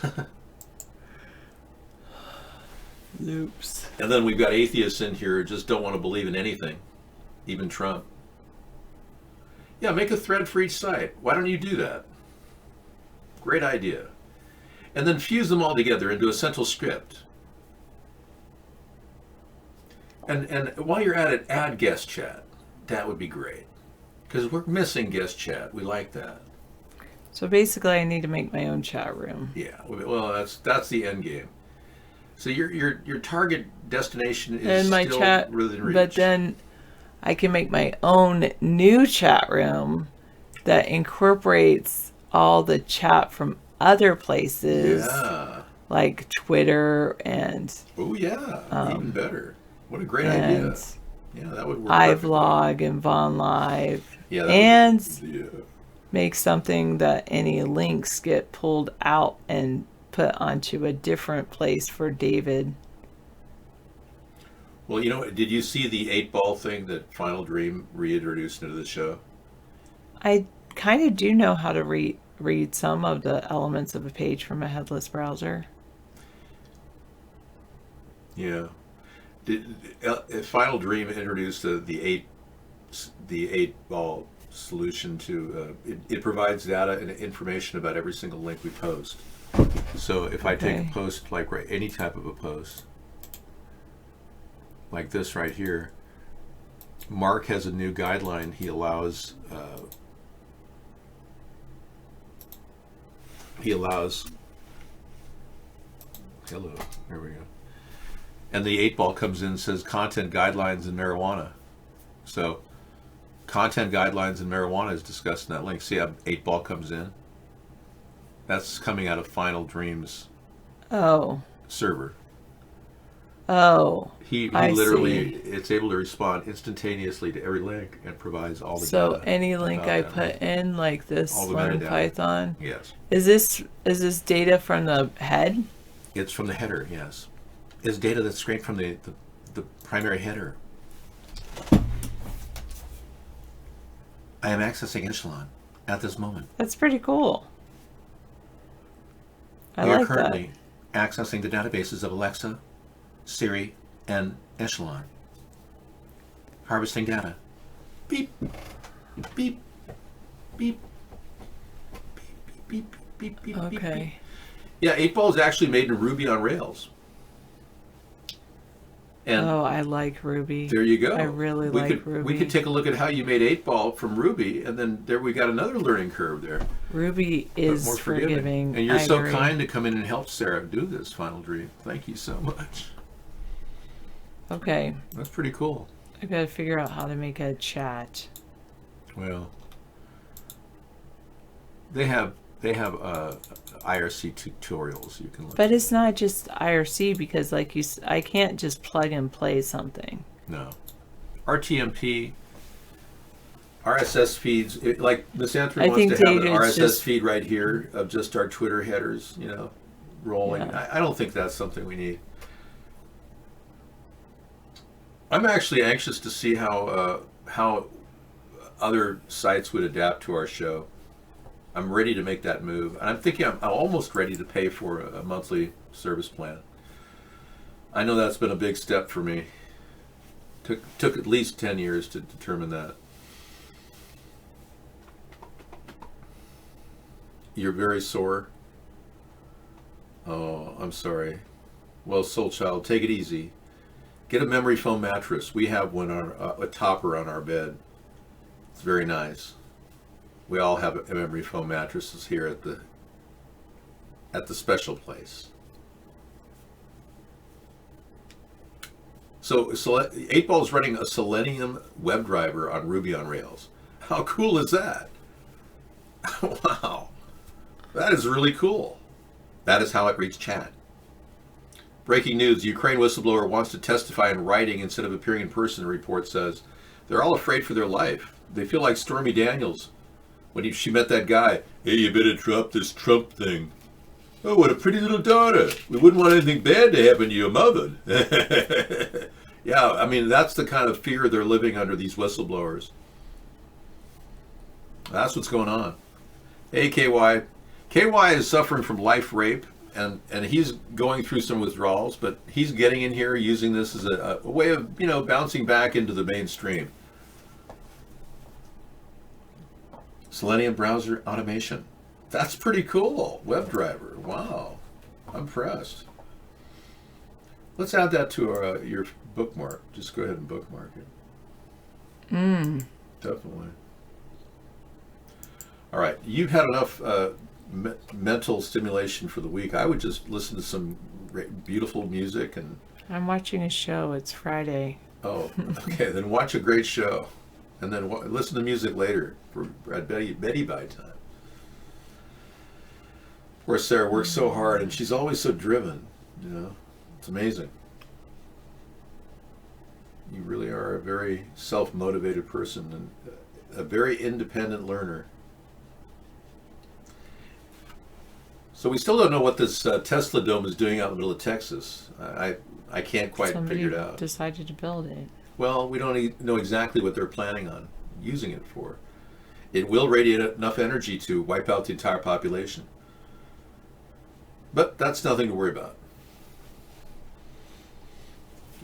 Loops. And then we've got atheists in here who just don't want to believe in anything, even Trump. Yeah, make a thread for each site. Why don't you do that? Great idea. And then fuse them all together into a central script. And while you're at it, add guest chat. That would be great. Because we're missing guest chat. We like that. So basically, I need to make my own chat room. Yeah. Well, that's the end game. So your target destination is And my still chat, within reach. but then I can make my own new chat room that incorporates all the chat from other places, Yeah. like Twitter and Oh yeah, even better. What a great idea. and Yeah, that would work. perfectly. iVlog and Von Live, Yeah, that and would, yeah. make something that any links get pulled out and put onto a different place for David. Well, did you see the 8-ball thing that Final Dream reintroduced into the show? I kind of do know how to read some of the elements of a page from a headless browser. Yeah. Final Dream introduced the 8-ball solution to it provides data and information about every single link we post. So if I take Okay. a post like any type of a post like this right here, Mark has a new guideline. He allows hello, there we go. And the 8-ball comes in and says content guidelines in marijuana. So content guidelines in marijuana is discussed in that link. See how 8-ball comes in? That's coming out of Final Dreams Oh. server. Oh. He I literally, see. it's able to respond instantaneously to every link and provides all the So data. any link I about that. put in, like this All the Learn metadata. Python, Yes. is this data from the head? It's from the header, yes. It's data that's straight from the primary header. I am accessing Echelon at this moment. That's pretty cool. I We are like that. currently accessing the databases of Alexa, Siri, and Echelon. Harvesting data. Beep, beep, beep, beep, beep, beep, beep, beep, beep. Okay. Yeah, 8-ball is actually made in Ruby on Rails. And oh, I like Ruby. there you go. I really like Ruby. We could take a look at how you made 8-Ball from Ruby, and then there we got another learning curve there. Ruby But is more forgiving. And you're I so agree. kind to come in and help Sarah do this Final Dream. Thank you so much. Okay. That's pretty cool. I gotta figure out how to make a chat. Well, they have IRC tutorials you can look But it's not just IRC because, like I can't just plug and play something. No. RTMP, RSS feeds, like Miss Anthony wants to have an RSS feed right here of just our Twitter headers, rolling. Yeah. I don't think that's something we need. I'm actually anxious to see how other sites would adapt to our show. I'm ready to make that move. And I'm thinking I'm almost ready to pay for a monthly service plan. I know that's been a big step for me. Took at least 10 years to determine that. You're very sore? Oh, I'm sorry. Well, Soul Child, take it easy. Get a memory foam mattress. We have one on a topper on our bed. It's very nice. We all have memory foam mattresses here at the special place. So 8-Ball is running a Selenium WebDriver on Ruby on Rails. How cool is that? Wow. That is really cool. That is how it reached chat. Breaking news, the Ukraine whistleblower wants to testify in writing instead of appearing in person, the report says. They're all afraid for their life. They feel like Stormy Daniels when she met that guy. Hey, you better drop this Trump thing. Oh, what a pretty little daughter. We wouldn't want anything bad to happen to your mother. Yeah, I mean, that's the kind of fear they're living under, these whistleblowers. That's what's going on. Hey, KY. KY is suffering from life rape, and he's going through some withdrawals, but he's getting in here using this as a way of, bouncing back into the mainstream. Selenium browser automation. That's pretty cool. WebDriver. Wow. I'm impressed. Let's add that to your bookmark. Just go ahead and bookmark it. Definitely. All right. You've had enough mental stimulation for the week. I would just listen to some beautiful music. And I'm watching a show. It's Friday. Oh, okay. Then watch a great show. And then listen to music later at Betty Bye time. Poor Sarah works so hard, and she's always so driven. It's amazing. You really are a very self-motivated person and a very independent learner. So we still don't know what this Tesla dome is doing out in the middle of Texas. I can't quite figure it out. Decided to build it. Well, we don't know exactly what they're planning on using it for. It will radiate enough energy to wipe out the entire population. But that's nothing to worry about.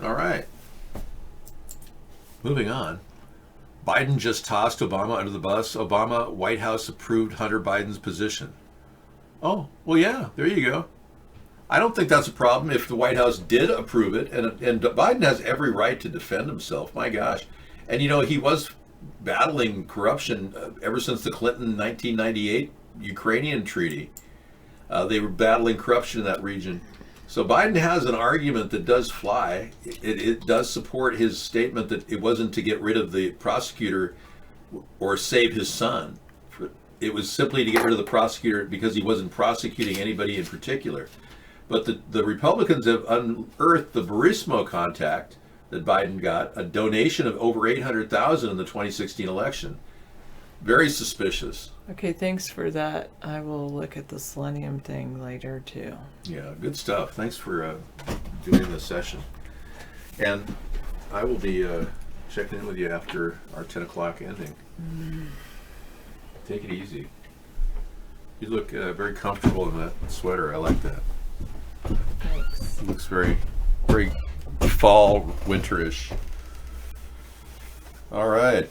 All right. Moving on. Biden just tossed Obama under the bus. Obama, White House approved Hunter Biden's position. Oh, well, yeah, there you go. I don't think that's a problem if the White House did approve it, and Biden has every right to defend himself. My gosh. And, he was battling corruption ever since the Clinton 1998 Ukrainian treaty. They were battling corruption in that region. So Biden has an argument that does fly. It does support his statement that it wasn't to get rid of the prosecutor or save his son. It was simply to get rid of the prosecutor because he wasn't prosecuting anybody in particular. But the Republicans have unearthed the Burisma contact that Biden got, a donation of over $800,000 in the 2016 election. Very suspicious. Okay, thanks for that. I will look at the Selenium thing later, too. Yeah, good stuff. Thanks for doing this session. And I will be checking in with you after our 10 o'clock ending. Take it easy. You look very comfortable in that sweater. I like that. Thanks. It looks very, very fall, winterish. All right.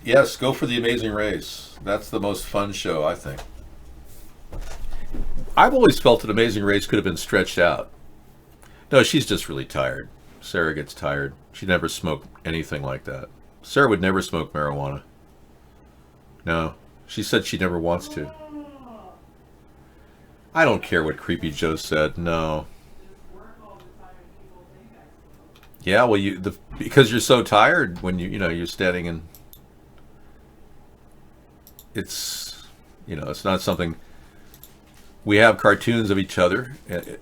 Yes, go for the Amazing Race. That's the most fun show, I think. I've always felt that Amazing Race could have been stretched out. No, she's just really tired. Sarah gets tired. She never smoked anything like that. Sarah would never smoke marijuana. No. She said she never wants to. I don't care what Creepy Joe said. No. Yeah, well, because you're so tired when you're standing and it's not something. We have cartoons of each other.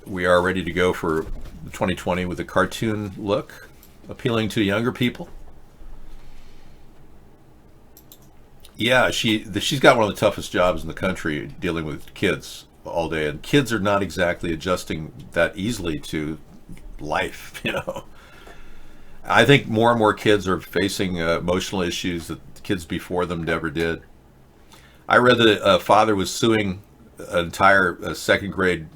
We are ready to go for 2020 with a cartoon look, appealing to younger people. Yeah, she's got one of the toughest jobs in the country, dealing with kids all day, and kids are not exactly adjusting that easily to life, I think more and more kids are facing emotional issues that kids before them never did. I read that a father was suing an entire second grade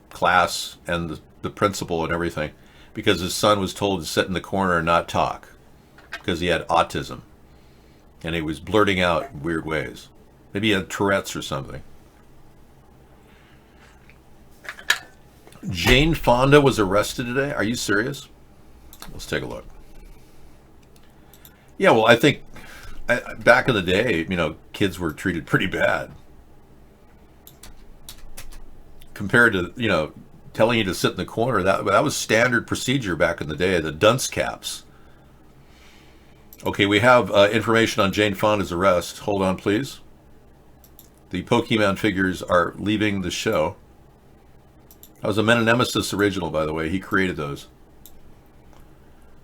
class and the principal and everything because his son was told to sit in the corner and not talk because he had autism. And he was blurting out in weird ways. Maybe he had Tourette's or something. Jane Fonda was arrested today. Are you serious? Let's take a look. Yeah, well, I think back in the day, kids were treated pretty bad. Compared to, telling you to sit in the corner, that was standard procedure back in the day, the dunce caps. Okay, we have information on Jane Fonda's arrest. Hold on, please. The Pokemon figures are leaving the show. That was a Menemesis original, by the way. He created those.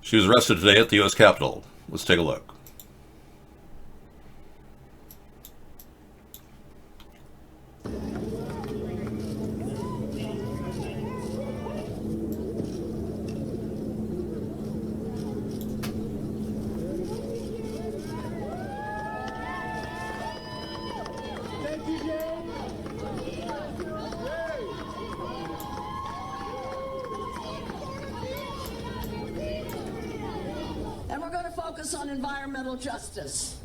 She was arrested today at the U.S. Capitol. Let's take a look. And we're going to focus on environmental justice,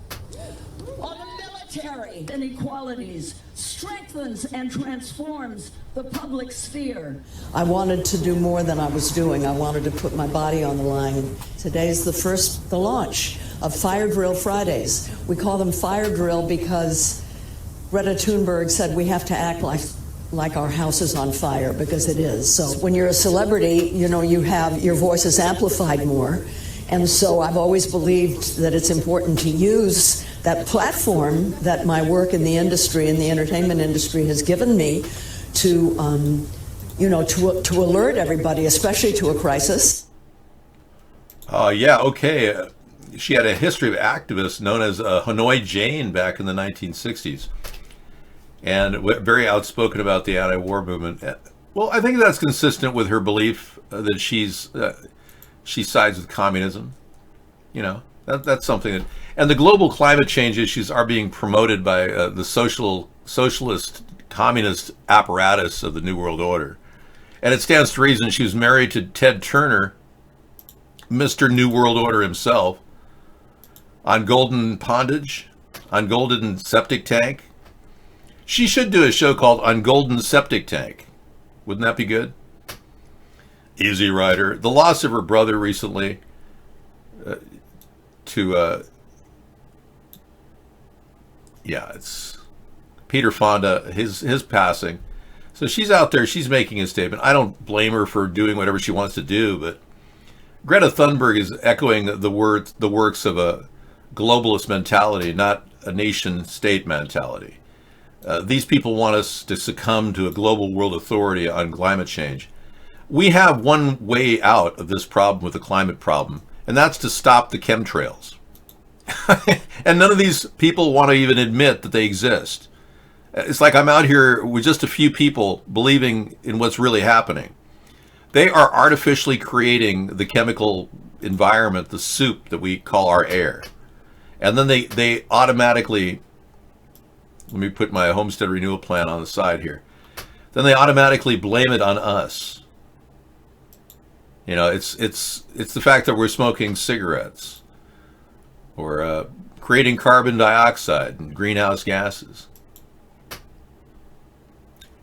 on the military inequalities, strengthens and transforms the public sphere. I wanted to do more than I was doing. I wanted to put my body on the line. Today's the launch of Fire Drill Fridays. We call them Fire Drill because Greta Thunberg said we have to act like our house is on fire, because it is. So when you're a celebrity, you have your voice is amplified more. And so I've always believed that it's important to use that platform that my work in the industry, in the entertainment industry, has given me to alert everybody, especially to a crisis. Yeah, okay. She had a history of activists known as Hanoi Jane back in the 1960s. And very outspoken about the anti-war movement. Well, I think that's consistent with her belief that she sides with communism. That's something that, and the global climate change issues are being promoted by the socialist communist apparatus of the New World Order. And it stands to reason she was married to Ted Turner, Mr. New World Order himself, on Golden Pondage, on Golden Septic Tank. She should do a show called On Golden Septic Tank. Wouldn't that be good? Easy Rider. The loss of her brother recently it's Peter Fonda, his passing. So she's out there, she's making a statement. I don't blame her for doing whatever she wants to do, but Greta Thunberg is echoing the works of a globalist mentality, not a nation-state mentality. These people want us to succumb to a global world authority on climate change. We have one way out of this problem with the climate problem, and that's to stop the chemtrails. And none of these people want to even admit that they exist. It's like I'm out here with just a few people believing in what's really happening. They are artificially creating the chemical environment, the soup that we call our air. And then they automatically, let me put my homestead renewal plan on the side here. Then they automatically blame it on us. It's the fact that we're smoking cigarettes or creating carbon dioxide and greenhouse gases.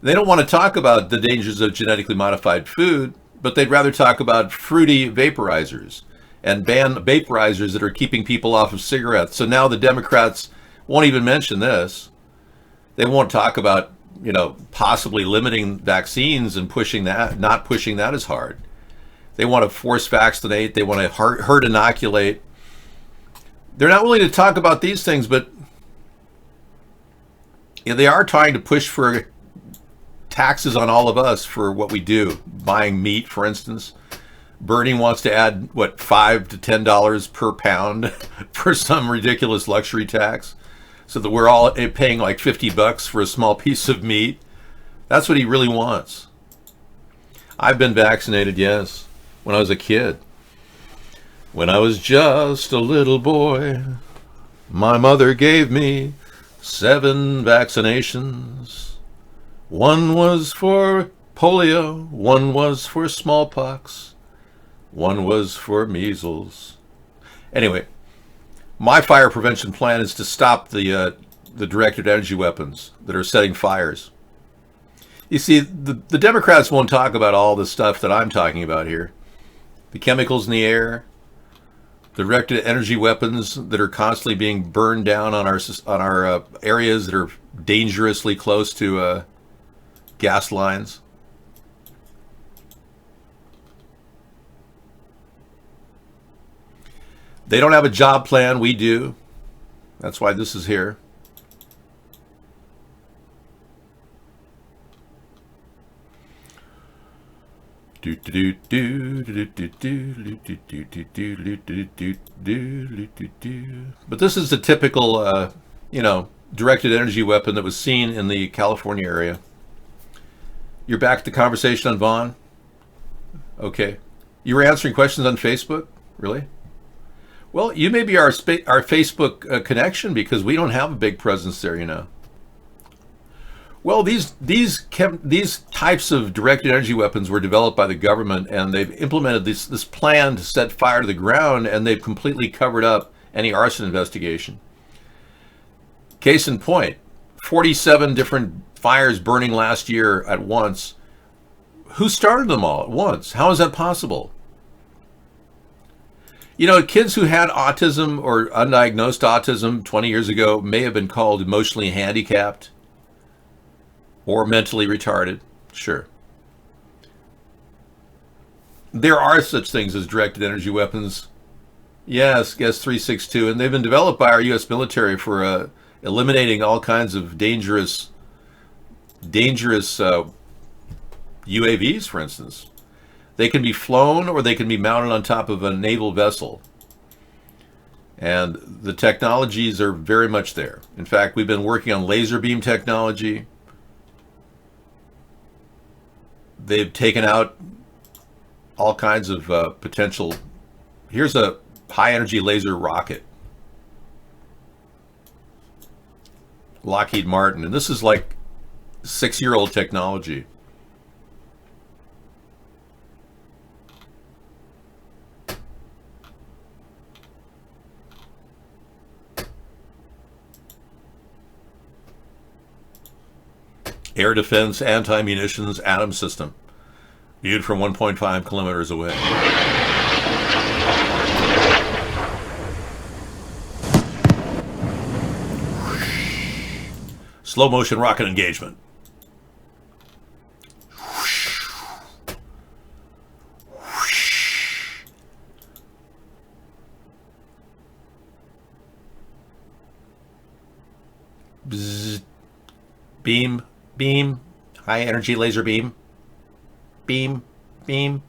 They don't want to talk about the dangers of genetically modified food. but they'd rather talk about fruity vaporizers and ban vaporizers that are keeping people off of cigarettes. So now the Democrats won't even mention this. They won't talk about, possibly limiting vaccines and pushing that, not pushing that as hard. They want to force vaccinate. They want to herd inoculate. They're not willing to talk about these things, but they are trying to push for taxes on all of us for what we do. Buying meat, for instance. Bernie wants to add, $5 to $10 per pound for some ridiculous luxury tax, so that we're all paying like $50 for a small piece of meat. That's what he really wants. I've been vaccinated, yes, when I was a kid. When I was just a little boy, my mother gave me 7 vaccinations. 1 was for polio, 1 was for smallpox, 1 was for measles. Anyway, my fire prevention plan is to stop the directed energy weapons that are setting fires. You see, the Democrats won't talk about all the stuff that I'm talking about here. The chemicals in the air, the directed energy weapons that are constantly being burned down on our areas that are dangerously close to gas lines. They don't have a job plan. We do. That's why this is here. But this is the typical, directed energy weapon that was seen in the California area. You're back to the conversation on Vaughn? Okay. You were answering questions on Facebook? Really? Well, you may be our Facebook connection, because we don't have a big presence there, Well, these types of directed energy weapons were developed by the government, and they've implemented this plan to set fire to the ground, and they've completely covered up any arson investigation. Case in point, 47 different fires burning last year at once. Who started them all at once? How is that possible? Kids who had autism or undiagnosed autism 20 years ago may have been called emotionally handicapped or mentally retarded. Sure. There are such things as directed energy weapons. Yes, 362, and they've been developed by our U.S. military for eliminating all kinds of dangerous UAVs, for instance. They can be flown, or they can be mounted on top of a naval vessel. And the technologies are very much there. In fact, we've been working on laser beam technology. They've taken out all kinds of potential. Here's a high-energy laser rocket. Lockheed Martin. And this is like 6-year-old technology. Air defense, anti-munitions, atom system. Viewed from 1.5 kilometers away. Slow motion rocket engagement. Bzz. Beam. Beam, high energy laser beam, beam, boom.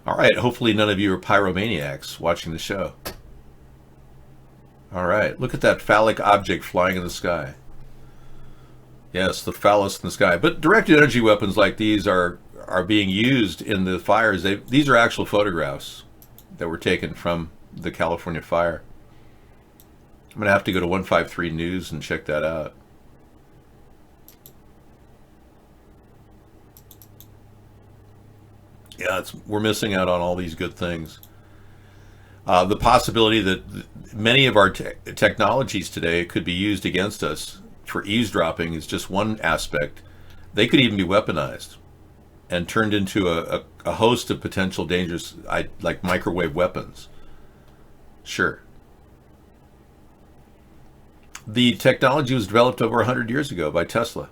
All right, hopefully none of you are pyromaniacs watching the show. All right, look at that phallic object flying in the sky. Yes, the phallus in the sky. But directed energy weapons like these are being used in the fires. These are actual photographs that were taken from the California fire. I'm going to have to go to 153 News and check that out. Yeah, we're missing out on all these good things. The possibility that many of our technologies today could be used against us for eavesdropping is just one aspect. They could even be weaponized and turned into a host of potential dangerous, like microwave weapons. Sure. The technology was developed over 100 years ago by Tesla.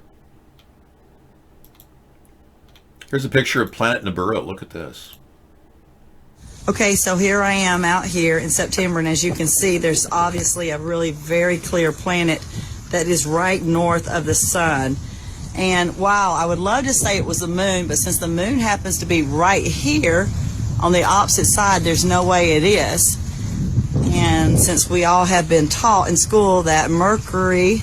Here's a picture of planet Nibiru. Look at this. Okay, so here I am out here in September, and as you can see, there's obviously a really very clear planet that is right north of the sun. And wow, I would love to say it was the moon, but since the moon happens to be right here on the opposite side, there's no way it is. And since we all have been taught in school that Mercury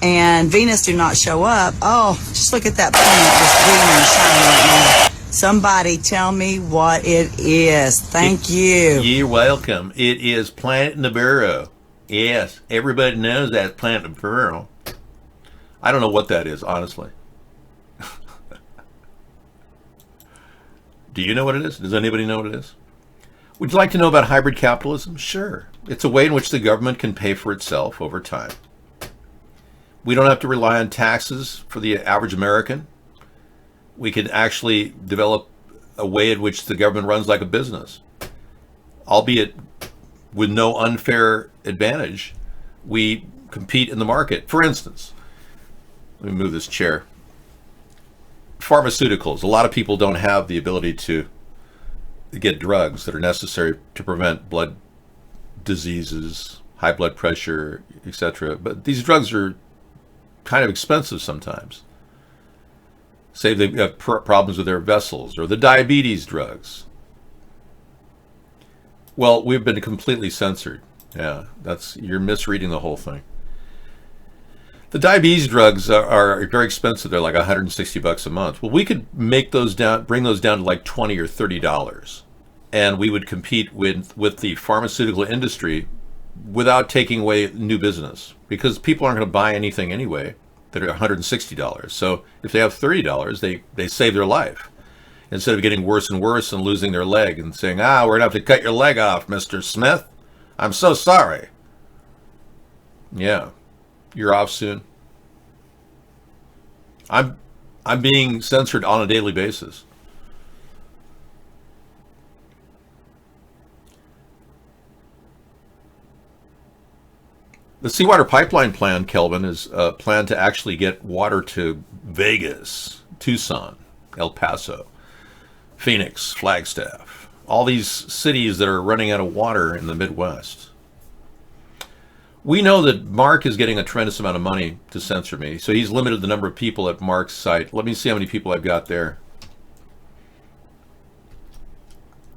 and Venus do not show up, oh, just look at that planet just gleaming and shining right now. Somebody tell me what it is. Thank you. You're welcome. It is planet Nibiru. Yes, everybody knows that's planet Nibiru. I don't know what that is, honestly. Do you know what it is? Does anybody know what it is? Would you like to know about hybrid capitalism? Sure. It's a way in which the government can pay for itself over time. We don't have to rely on taxes for the average American. We can actually develop a way in which the government runs like a business, albeit with no unfair advantage. We compete in the market. For instance, let me move this chair. Pharmaceuticals. A lot of people don't have the ability to get drugs that are necessary to prevent blood diseases, high blood pressure, etc. But these drugs are kind of expensive sometimes. Say they've got problems with their vessels, or the diabetes drugs. Well, we've been completely censored. Yeah, you're misreading the whole thing. The diabetes drugs are very expensive. They're like $160 a month. Well, we could bring those down to like $20 or $30, and we would compete with the pharmaceutical industry without taking away new business, because people aren't going to buy anything anyway that are $160. So if they have $30, they save their life, instead of getting worse and worse and losing their leg and saying, we're going to have to cut your leg off, Mr. Smith. I'm so sorry. Yeah, you're off soon. I'm being censored on a daily basis. The Seawater Pipeline plan, Kelvin, is a plan to actually get water to Vegas, Tucson, El Paso, Phoenix, Flagstaff, all these cities that are running out of water in the Midwest. We know that Mark is getting a tremendous amount of money to censor me, so he's limited the number of people at Mark's site. Let me see how many people I've got there.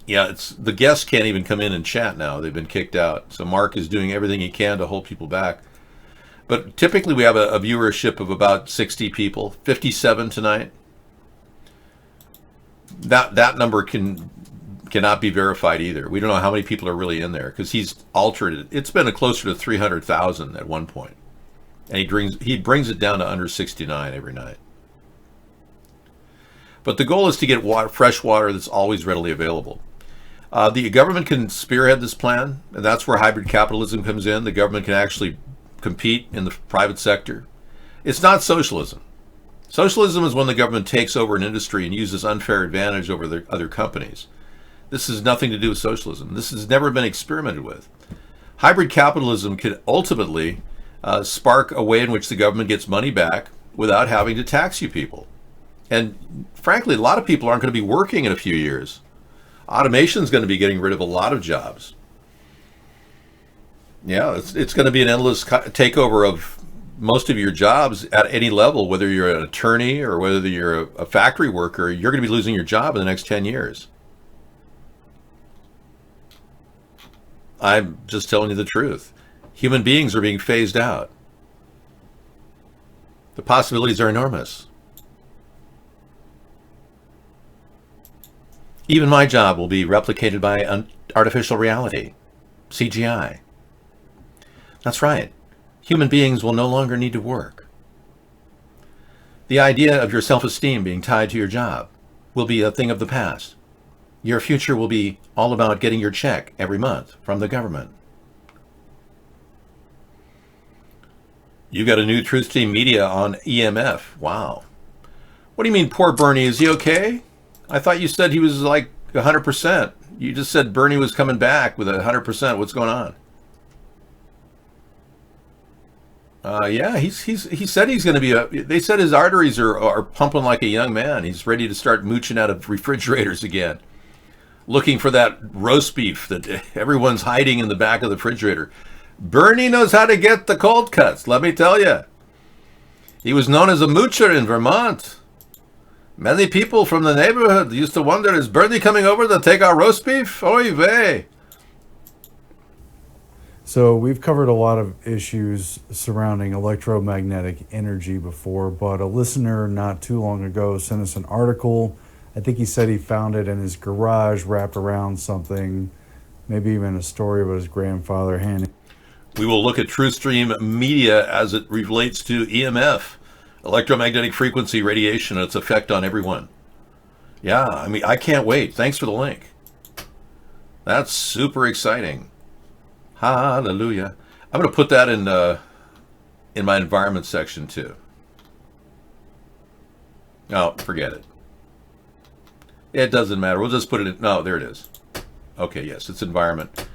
Yeah, the guests can't even come in and chat now. They've been kicked out. So Mark is doing everything he can to hold people back. But typically we have a viewership of about 60 people, 57 tonight. That number cannot be verified either. We don't know how many people are really in there, because he's altered it. It's been closer to 300,000 at one point. And he brings it down to under 69 every night. But the goal is to get fresh water that's always readily available. The government can spearhead this plan, and that's where hybrid capitalism comes in. The government can actually compete in the private sector. It's not socialism. Socialism is when the government takes over an industry and uses unfair advantage over the other companies. This has nothing to do with socialism. This has never been experimented with. Hybrid capitalism can ultimately spark a way in which the government gets money back without having to tax you people. And frankly, a lot of people aren't going to be working in a few years. Automation is going to be getting rid of a lot of jobs. Yeah, it's going to be an endless takeover of most of your jobs at any level, whether you're an attorney or whether you're a factory worker. You're going to be losing your job in the next 10 years. I'm just telling you the truth. Human beings are being phased out. The possibilities are enormous. Even my job will be replicated by artificial reality, CGI. That's right. Human beings will no longer need to work. The idea of your self-esteem being tied to your job will be a thing of the past. Your future will be all about getting your check every month from the government. You got a new Truth Team Media on EMF. Wow. What do you mean, poor Bernie? Is he okay? I thought you said he was like 100%. You just said Bernie was coming back with 100%. What's going on? Yeah, he said he's going to be they said his arteries are pumping like a young man. He's ready to start mooching out of refrigerators again, looking for that roast beef that everyone's hiding in the back of the refrigerator. Bernie knows how to get the cold cuts, let me tell you. He was known as a moocher in Vermont. Many people from the neighborhood used to wonder, is Bernie coming over to take our roast beef? Oy vey. So we've covered a lot of issues surrounding electromagnetic energy before, but a listener not too long ago sent us an article. I think he said he found it in his garage wrapped around something, maybe even a story about his grandfather handing. We will look at TruthStream Media as it relates to EMF, electromagnetic frequency radiation, and its effect on everyone. Yeah, I mean, I can't wait. Thanks for the link. That's super exciting. Hallelujah. I'm going to put that in my environment section too. Oh, forget it. It doesn't matter. We'll just put it in. No, there it is. Okay, yes, it's environment.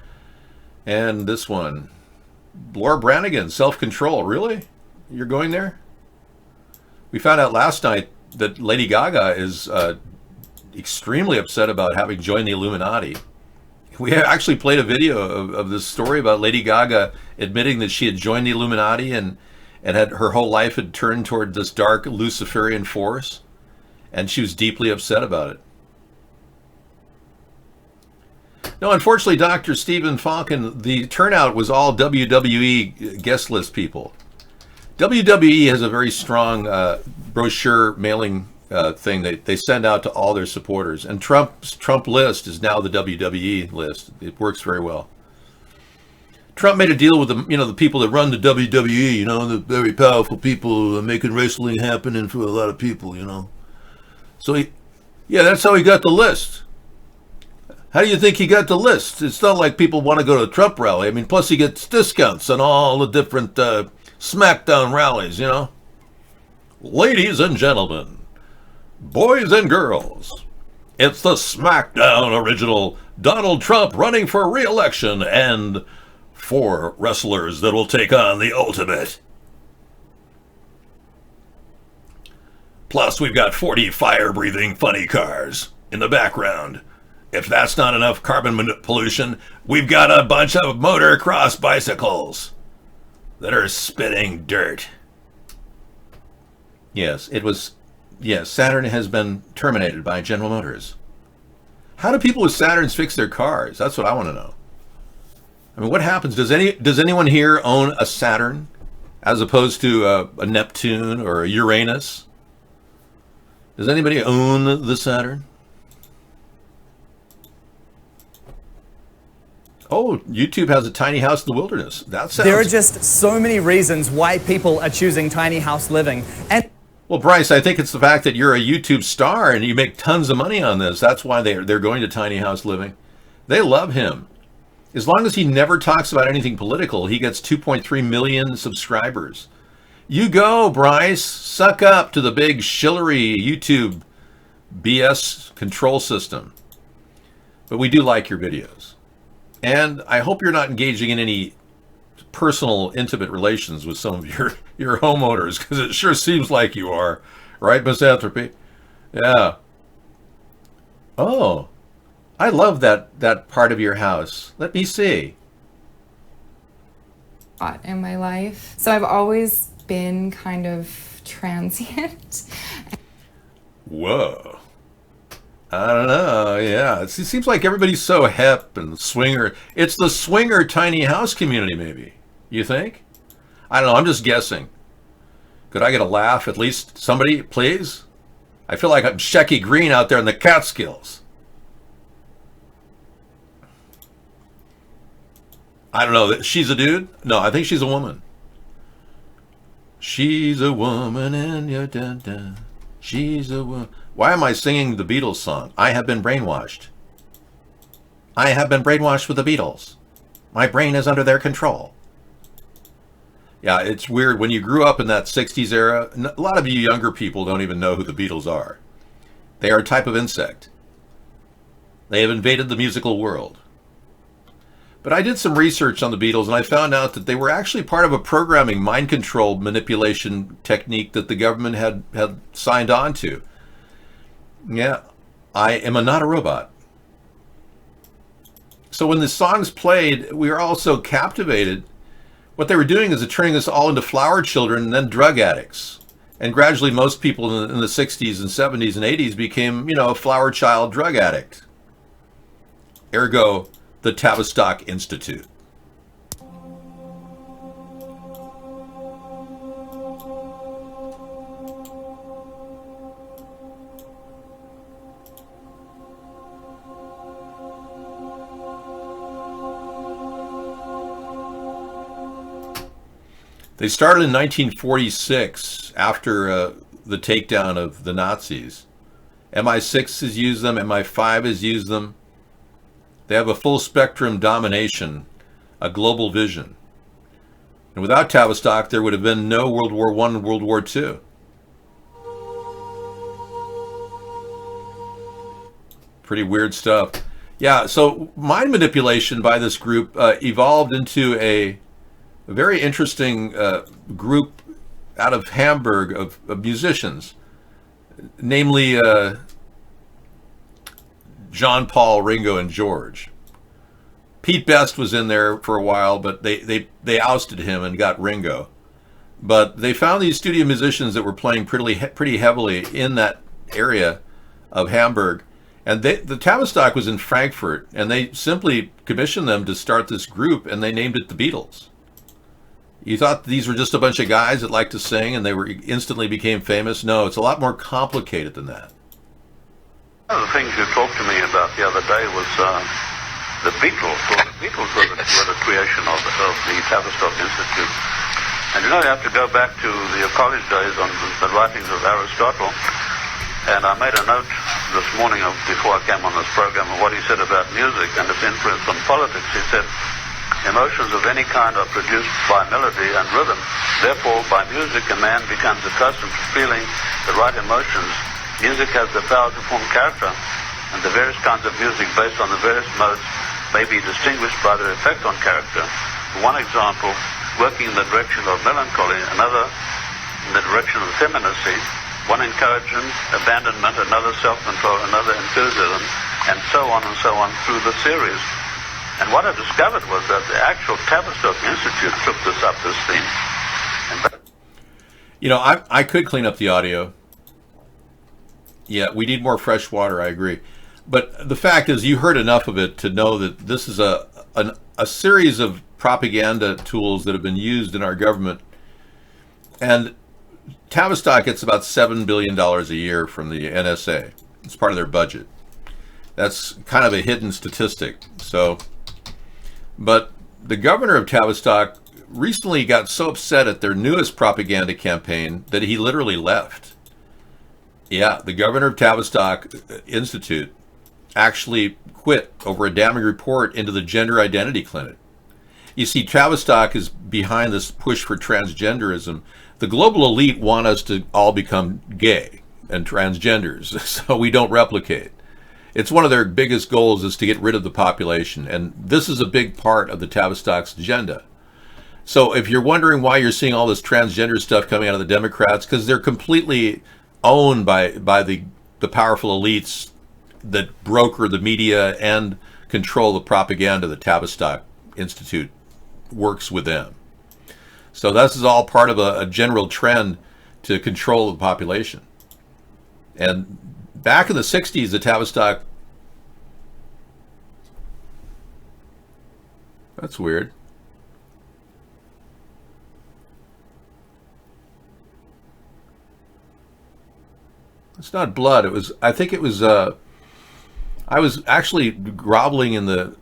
And this one. Laura Branigan, self-control. Really? You're going there? We found out last night that Lady Gaga is extremely upset about having joined the Illuminati. We actually played a video of this story about Lady Gaga admitting that she had joined the Illuminati and had her whole life had turned toward this dark Luciferian force, and she was deeply upset about it. No, unfortunately, Dr. Stephen Falcon, the turnout was all WWE guest list people. WWE has a very strong brochure mailing thing they send out to all their supporters, and Trump list is now the WWE list. It works very well. Trump made a deal with the people that run the WWE, the very powerful people making wrestling happening for a lot of people, So that's how he got the list. How do you think he got the list? It's not like people want to go to a Trump rally. I mean, plus he gets discounts on all the different SmackDown rallies, Ladies and gentlemen, boys and girls, it's the SmackDown original Donald Trump running for re-election and 4 wrestlers that will take on the Ultimate. Plus, we've got 40 fire-breathing funny cars in the background. If that's not enough carbon pollution, we've got a bunch of motocross bicycles that are spitting dirt. Yes, Saturn has been terminated by General Motors. How do people with Saturns fix their cars? That's what I want to know. I mean, what happens? Does anyone here own a Saturn as opposed to a Neptune or a Uranus? Does anybody own the Saturn? Oh, YouTube has a tiny house in the wilderness. There are just so many reasons why people are choosing tiny house living. And well, Bryce, I think it's the fact that you're a YouTube star and you make tons of money on this. That's why they're going to tiny house living. They love him. As long as he never talks about anything political, he gets 2.3 million subscribers. You go, Bryce. Suck up to the big shillery YouTube BS control system. But we do like your videos. And I hope you're not engaging in any personal, intimate relations with some of your homeowners, because it sure seems like you are. Right, Misanthropy? Yeah. Oh, I love that part of your house. Let me see. In my life. So I've always been kind of transient. Whoa. I don't know. Yeah, it seems like everybody's so hip and swinger. It's the swinger tiny house community, maybe. You think? I don't know. I'm just guessing. Could I get a laugh? At least somebody, please? I feel like I'm Shecky Green out there in the Catskills. I don't know. She's a dude? No, I think she's a woman. She's a woman and you're dun dun. She's a woman. Why am I singing the Beatles song? I have been brainwashed. I have been brainwashed with the Beatles. My brain is under their control. Yeah, it's weird. When you grew up in that 60s era, a lot of you younger people don't even know who the Beatles are. They are a type of insect. They have invaded the musical world. But I did some research on the Beatles, and I found out that they were actually part of a programming mind control manipulation technique that the government had signed on to. Yeah, I am not a robot. So when the songs played, we were all so captivated. What they were doing is turning us all into flower children and then drug addicts. And gradually most people in the 60s and 70s and 80s became, a flower child drug addict. Ergo, the Tavistock Institute. They started in 1946 after the takedown of the Nazis. MI6 has used them, MI5 has used them. They have a full spectrum domination, a global vision. And without Tavistock, there would have been no World War I and World War II. Pretty weird stuff. Yeah, so mind manipulation by this group evolved into a very interesting group out of Hamburg of musicians, namely John, Paul, Ringo, and George. Pete Best was in there for a while, but they ousted him and got Ringo. But they found these studio musicians that were playing pretty heavily in that area of Hamburg. And the Tavistock was in Frankfurt, and they simply commissioned them to start this group, and they named it the Beatles. You thought these were just a bunch of guys that liked to sing and they instantly became famous? No, it's a lot more complicated than that. One of the things you talked to me about the other day was the Beatles. Well, the Beatles were the creation of the Tavistock Institute. And you have to go back to the college days on the writings of Aristotle. And I made a note this morning before I came on this program of what he said about music and its influence on politics. He said, emotions of any kind are produced by melody and rhythm. Therefore, by music, a man becomes accustomed to feeling the right emotions. Music has the power to form character, and the various kinds of music based on the various modes may be distinguished by their effect on character. One example, working in the direction of melancholy, another in the direction of femininity, one encouragement, abandonment, another self-control, another enthusiasm, and so on through the series. And what I discovered was that the actual Tavistock Institute took this theme. I could clean up the audio. Yeah, we need more fresh water, I agree. But the fact is, you heard enough of it to know that this is a series of propaganda tools that have been used in our government. And Tavistock gets about $7 billion a year from the NSA. It's part of their budget. That's kind of a hidden statistic. But the governor of Tavistock recently got so upset at their newest propaganda campaign that he literally left. Yeah, the governor of Tavistock Institute actually quit over a damning report into the Gender Identity Clinic. You see, Tavistock is behind this push for transgenderism. The global elite want us to all become gay and transgenders, so we don't replicate. It's one of their biggest goals is to get rid of the population, and this is a big part of the Tavistock's agenda. So if you're wondering why you're seeing all this transgender stuff coming out of the Democrats, because they're completely owned by the powerful elites that broker the media and control the propaganda. The Tavistock Institute works with them. So this is all part of a general trend to control the population. And back in the 60s, the Tavistock... That's weird. It's not blood. It was. I think it was. I was actually groveling in the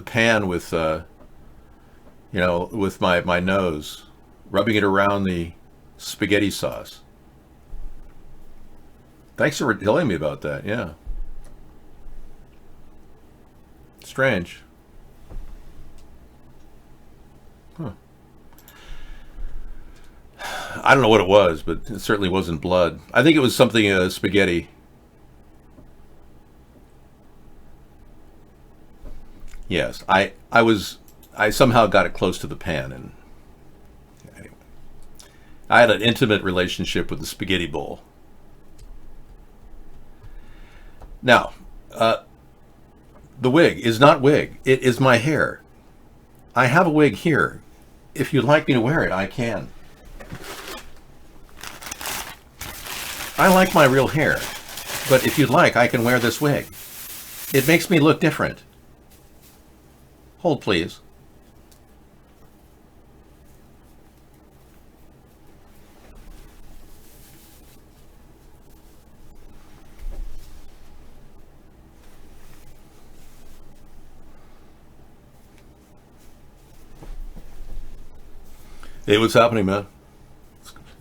pan with, with my nose, rubbing it around the spaghetti sauce. Thanks for telling me about that. Yeah. Strange. Huh. I don't know what it was, but it certainly wasn't blood. I think it was something spaghetti. Yes, I somehow got it close to the pan, and anyway, I had an intimate relationship with the spaghetti bowl. Now, the wig is not wig. It is my hair. I have a wig here. If you'd like me to wear it, I can. I like my real hair, but if you'd like, I can wear this wig. It makes me look different. Hold, please. Hey, what's happening, man?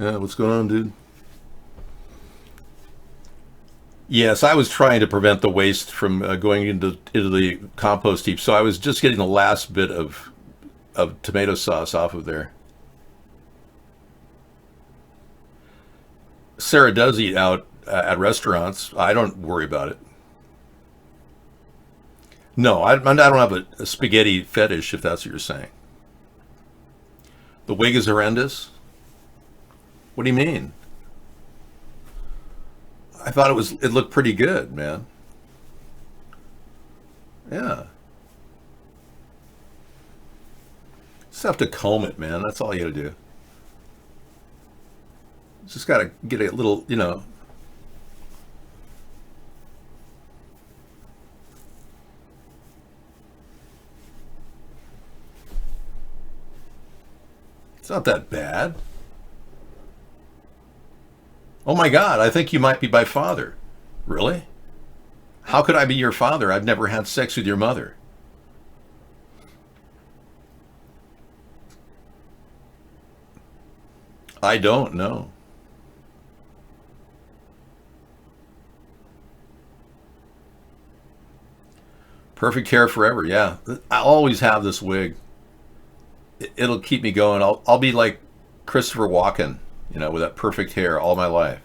Yeah, what's going on, dude? Yes, I was trying to prevent the waste from going into the compost heap, so I was just getting the last bit of tomato sauce off of there. Sarah does eat out at restaurants. I don't worry about it. No, I don't have a spaghetti fetish, if that's what you're saying. The wig is horrendous? What do you mean? I thought it looked pretty good, man. Yeah. Just have to comb it, man. That's all you gotta do. Just gotta get a little, you know. It's not that bad. Oh my God, I think you might be my father. Really? How could I be your father? I've never had sex with your mother. I don't know. Perfect hair forever, yeah. I always have this wig. It'll keep me going. I'll be like Christopher Walken, you know, with that perfect hair all my life.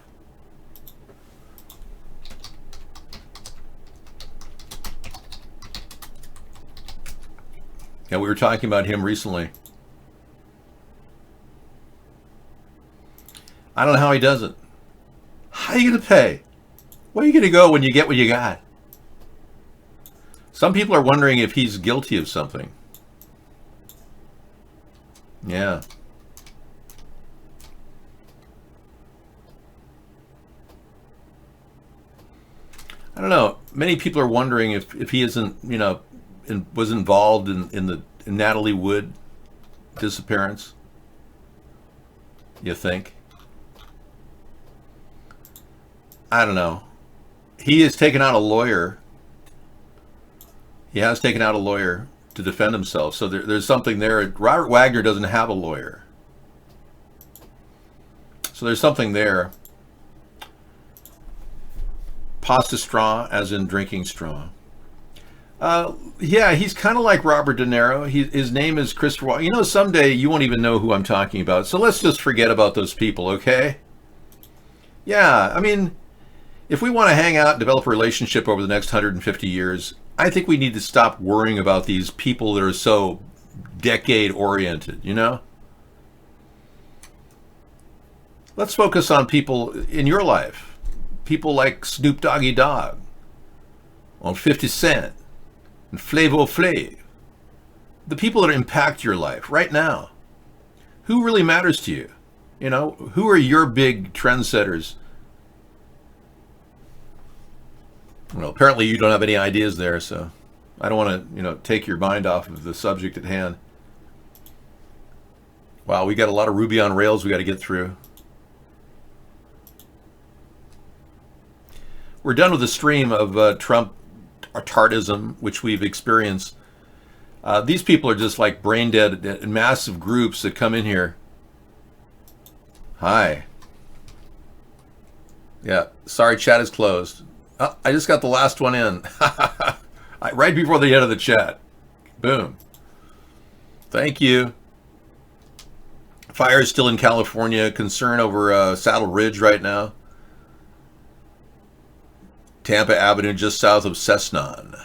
Yeah, we were talking about him recently. I don't know how he does it. How are you going to pay? Where are you going to go when you get what you got? Some people are wondering if he's guilty of something. Yeah. I don't know. Many people are wondering if he isn't, you know, was involved in Natalie Wood disappearance. You think? I don't know. He has taken out a lawyer. He has taken out a lawyer to defend himself. So there's something there. Robert Wagner doesn't have a lawyer. So there's something there. Pasta straw, as in drinking straw. Yeah, he's kind of like Robert De Niro. His name is Christopher Walken. You know, someday you won't even know who I'm talking about. So let's just forget about those people, okay? Yeah, I mean, if we want to hang out and develop a relationship over the next 150 years, I think we need to stop worrying about these people that are so decade-oriented, you know? Let's focus on people in your life. People like Snoop Doggy Dogg, on 50 Cent, and Flavor Flav. The people that impact your life right now. Who really matters to you? You know, who are your big trendsetters? Well, apparently you don't have any ideas there, so I don't want to, you know, take your mind off of the subject at hand. Wow, we got a lot of Ruby on Rails we got to get through. We're done with the stream of Trump tartism, which we've experienced. These people are just like brain dead in massive groups that come in here. Hi. Yeah, sorry, chat is closed. Oh, I just got the last one in. right before the end of the chat. Boom. Thank you. Fire is still in California. Concern over Saddle Ridge right now. Tampa Avenue just south of Cessnon.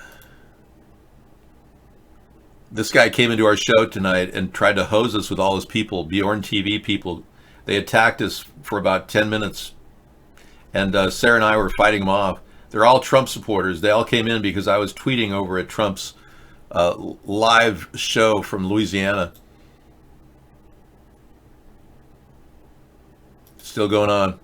This guy came into our show tonight and tried to hose us with all his people, Bjorn TV people. They attacked us for about 10 minutes. And Sarah and I were fighting them off. They're all Trump supporters. They all came in because I was tweeting over at Trump's live show from Louisiana. Still going on.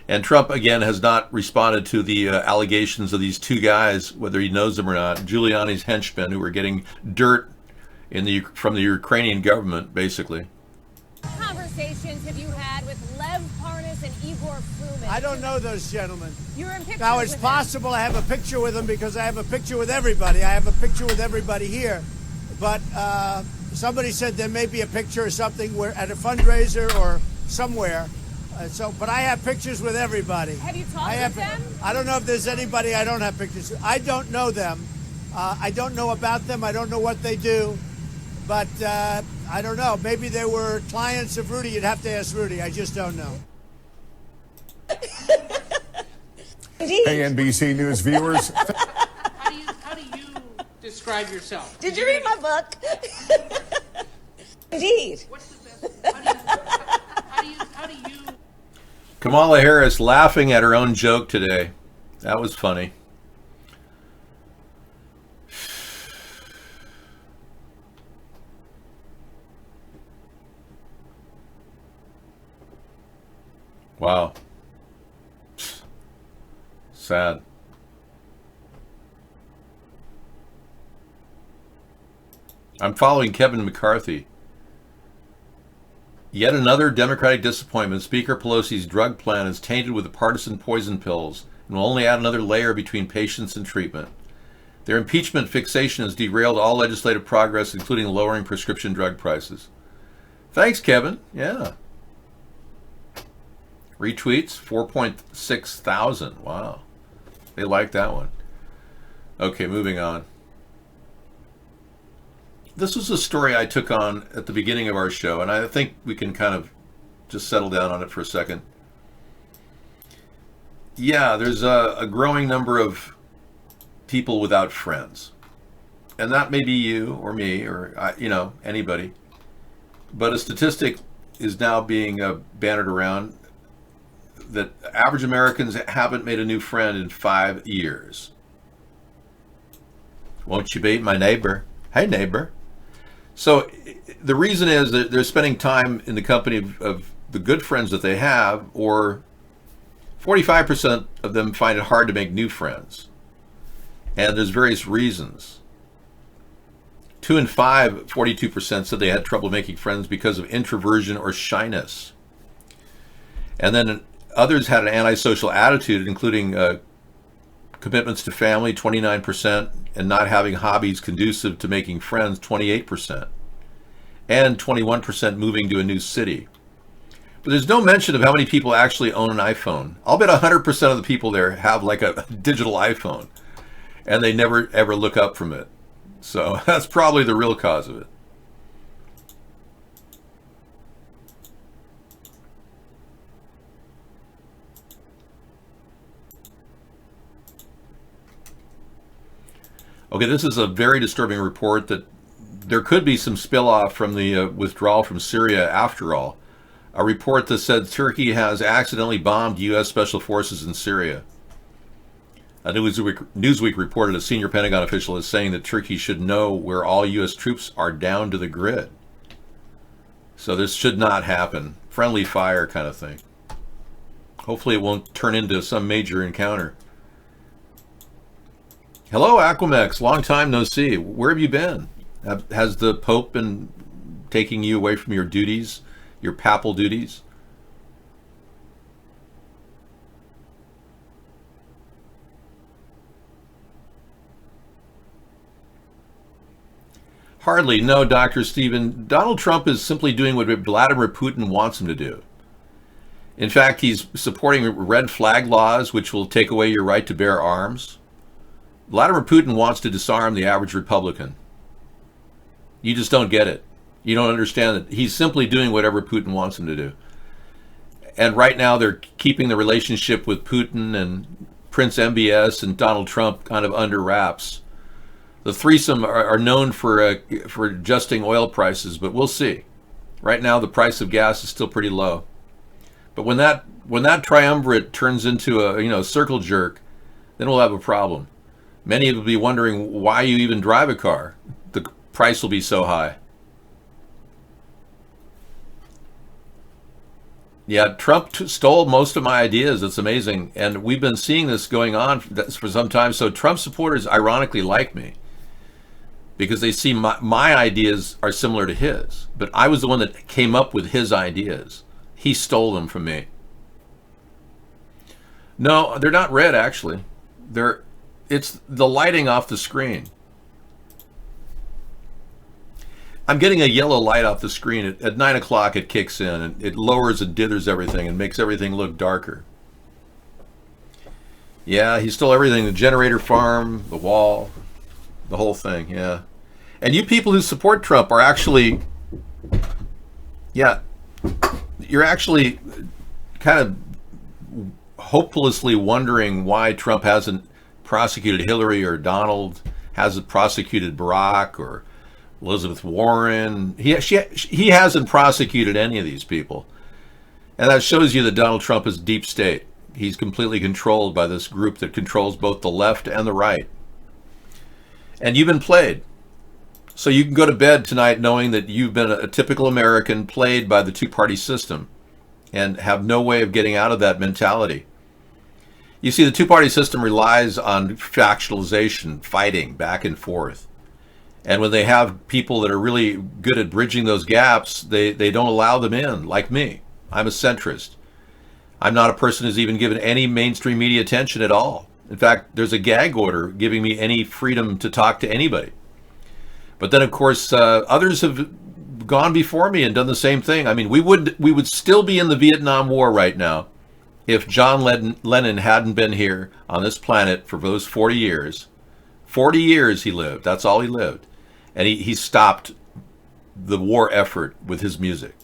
And Trump, again, has not responded to the allegations of these two guys, whether he knows them or not, Giuliani's henchmen, who were getting dirt from the Ukrainian government, basically. Conversations have you had with Lev Parnas and Igor Fruman? I don't know those gentlemen. You're in pictures Now, it's with possible I have a picture with them because I have a picture with everybody. I have a picture with everybody here. But somebody said there may be a picture or something where at a fundraiser or somewhere. But I have pictures with everybody. Have you talked with them? I don't know if there's anybody I don't have pictures with. I don't know them. I don't know about them. I don't know what they do. But I don't know. Maybe they were clients of Rudy. You'd have to ask Rudy. I just don't know. Hey, NBC News viewers. How do you describe yourself? Did you read my book? Indeed. What's the best? How do you? Kamala Harris laughing at her own joke today. That was funny. Wow. Sad. I'm following Kevin McCarthy. Yet another Democratic disappointment. Speaker Pelosi's drug plan is tainted with the partisan poison pills and will only add another layer between patients and treatment. Their impeachment fixation has derailed all legislative progress, including lowering prescription drug prices. Thanks, Kevin. Yeah. Retweets, 4.6 thousand. Wow. They like that one. Okay, moving on. This was a story I took on at the beginning of our show, and I think we can kind of just settle down on it for a second. Yeah, there's a growing number of people without friends. And that may be you or me or, anybody. But a statistic is now being bannered around that average Americans haven't made a new friend in 5 years. Won't you be my neighbor? Hey, neighbor. So the reason is that they're spending time in the company of the good friends that they have, or 45% of them find it hard to make new friends. And there's various reasons. 2 in 5, 42% said they had trouble making friends because of introversion or shyness. And then others had an antisocial attitude, including commitments to family, 29%, and not having hobbies conducive to making friends, 28%, and 21% moving to a new city. But there's no mention of how many people actually own an iPhone. I'll bet 100% of the people there have like a digital iPhone, and they never ever look up from it. So that's probably the real cause of it. Okay, this is a very disturbing report that there could be some spill-off from the withdrawal from Syria after all. A report that said Turkey has accidentally bombed U.S. Special Forces in Syria. A Newsweek reported a senior Pentagon official is saying that Turkey should know where all U.S. troops are down to the grid. So this should not happen. Friendly fire kind of thing. Hopefully it won't turn into some major encounter. Hello, Aquamex. Long time no see. Where have you been? Has the Pope been taking you away from your duties, your papal duties? Hardly. No, Dr. Stephen. Donald Trump is simply doing what Vladimir Putin wants him to do. In fact, he's supporting red flag laws, which will take away your right to bear arms. Vladimir Putin wants to disarm the average Republican. You just don't get it. You don't understand that he's simply doing whatever Putin wants him to do. And right now they're keeping the relationship with Putin and Prince MBS and Donald Trump kind of under wraps. The threesome are known for adjusting oil prices, but we'll see. Right now the price of gas is still pretty low. But when that triumvirate turns into a circle jerk, then we'll have a problem. Many will be wondering why you even drive a car. The price will be so high. Yeah, Trump stole most of my ideas. It's amazing. And we've been seeing this going on for some time. So Trump supporters ironically like me because they see my ideas are similar to his. But I was the one that came up with his ideas. He stole them from me. No, they're not red, actually. It's the lighting off the screen. I'm getting a yellow light off the screen. At 9 o'clock it kicks in, and it lowers and dithers everything and makes everything look darker. Yeah, he stole everything. The generator farm, the wall, the whole thing, yeah. And you people who support Trump are actually, yeah, you're actually kind of hopelessly wondering why Trump hasn't prosecuted Hillary or Donald, hasn't prosecuted Barack or Elizabeth Warren. He hasn't prosecuted any of these people. And that shows you that Donald Trump is deep state. He's completely controlled by this group that controls both the left and the right. And you've been played. So you can go to bed tonight knowing that you've been a typical American played by the two-party system and have no way of getting out of that mentality. You see, the two-party system relies on factionalization, fighting back and forth. And when they have people that are really good at bridging those gaps, they don't allow them in, like me. I'm a centrist. I'm not a person who's even given any mainstream media attention at all. In fact, there's a gag order giving me any freedom to talk to anybody. But then, of course, others have gone before me and done the same thing. I mean, we would still be in the Vietnam War right now if John Lennon hadn't been here on this planet for those 40 years. 40 years he lived. That's all he lived. And he stopped the war effort with his music.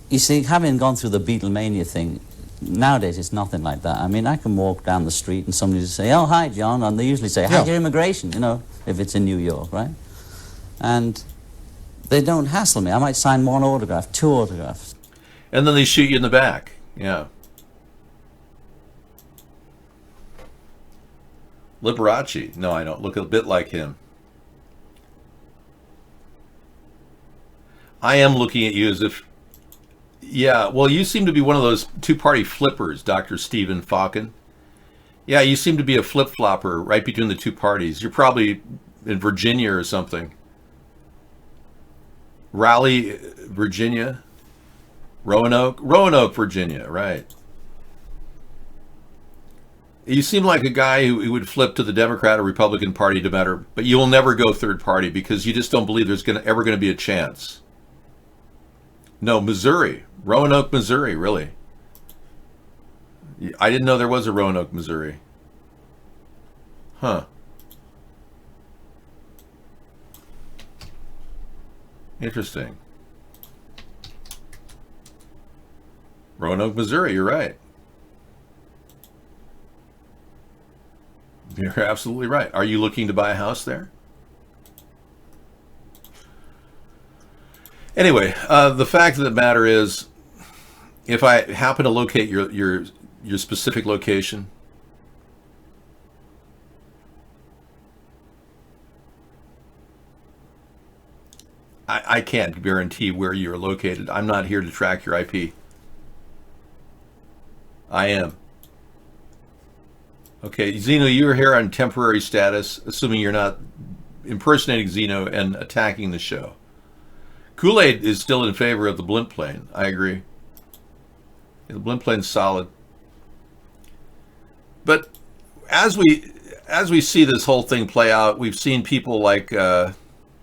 You see, having gone through the Beatlemania thing, nowadays it's nothing like that. I mean, I can walk down the street and somebody will say, "Oh, hi, John," and they usually say, "How's your immigration?" If it's in New York, right? And they don't hassle me. I might sign one autograph, two autographs. And then they shoot you in the back. Yeah. Liberace. No, I don't. Look a bit like him. I am looking at you as if... Yeah, well, you seem to be one of those two-party flippers, Dr. Stephen Falcon. Yeah, you seem to be a flip-flopper right between the two parties. You're probably in Virginia or something. Raleigh, Virginia. Roanoke, Virginia, right. You seem like a guy who would flip to the Democrat or Republican Party no matter, but you will never go third party because you just don't believe there's ever going to be a chance. No, Missouri. Roanoke, Missouri, really. I didn't know there was a Roanoke, Missouri. Huh. Interesting. Roanoke, Missouri, you're right. You're absolutely right. Are you looking to buy a house there? Anyway, the fact of the matter is, if I happen to locate your specific location, I can't guarantee where you're located. I'm not here to track your IP. I am. Okay, Zeno, you're here on temporary status, assuming you're not impersonating Zeno and attacking the show. Kool-Aid is still in favor of the blimp plane. I agree. The blimp plane's solid. But as we see this whole thing play out, we've seen people like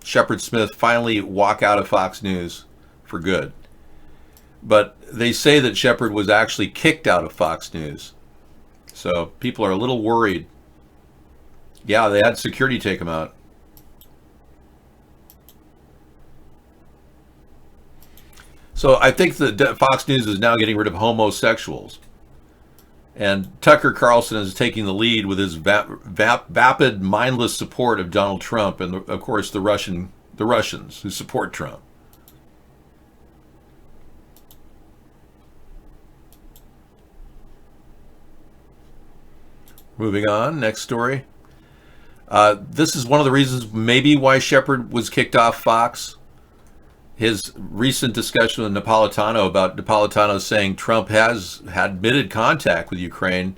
Shepard Smith finally walk out of Fox News for good. But they say that Shepard was actually kicked out of Fox News. So people are a little worried. Yeah, they had security take him out. So I think that Fox News is now getting rid of homosexuals. And Tucker Carlson is taking the lead with his vapid, mindless support of Donald Trump and, of course, the Russians who support Trump. Moving on, next story. This is one of the reasons maybe why Shepard was kicked off Fox. His recent discussion with Napolitano about Napolitano saying Trump has had admitted contact with Ukraine,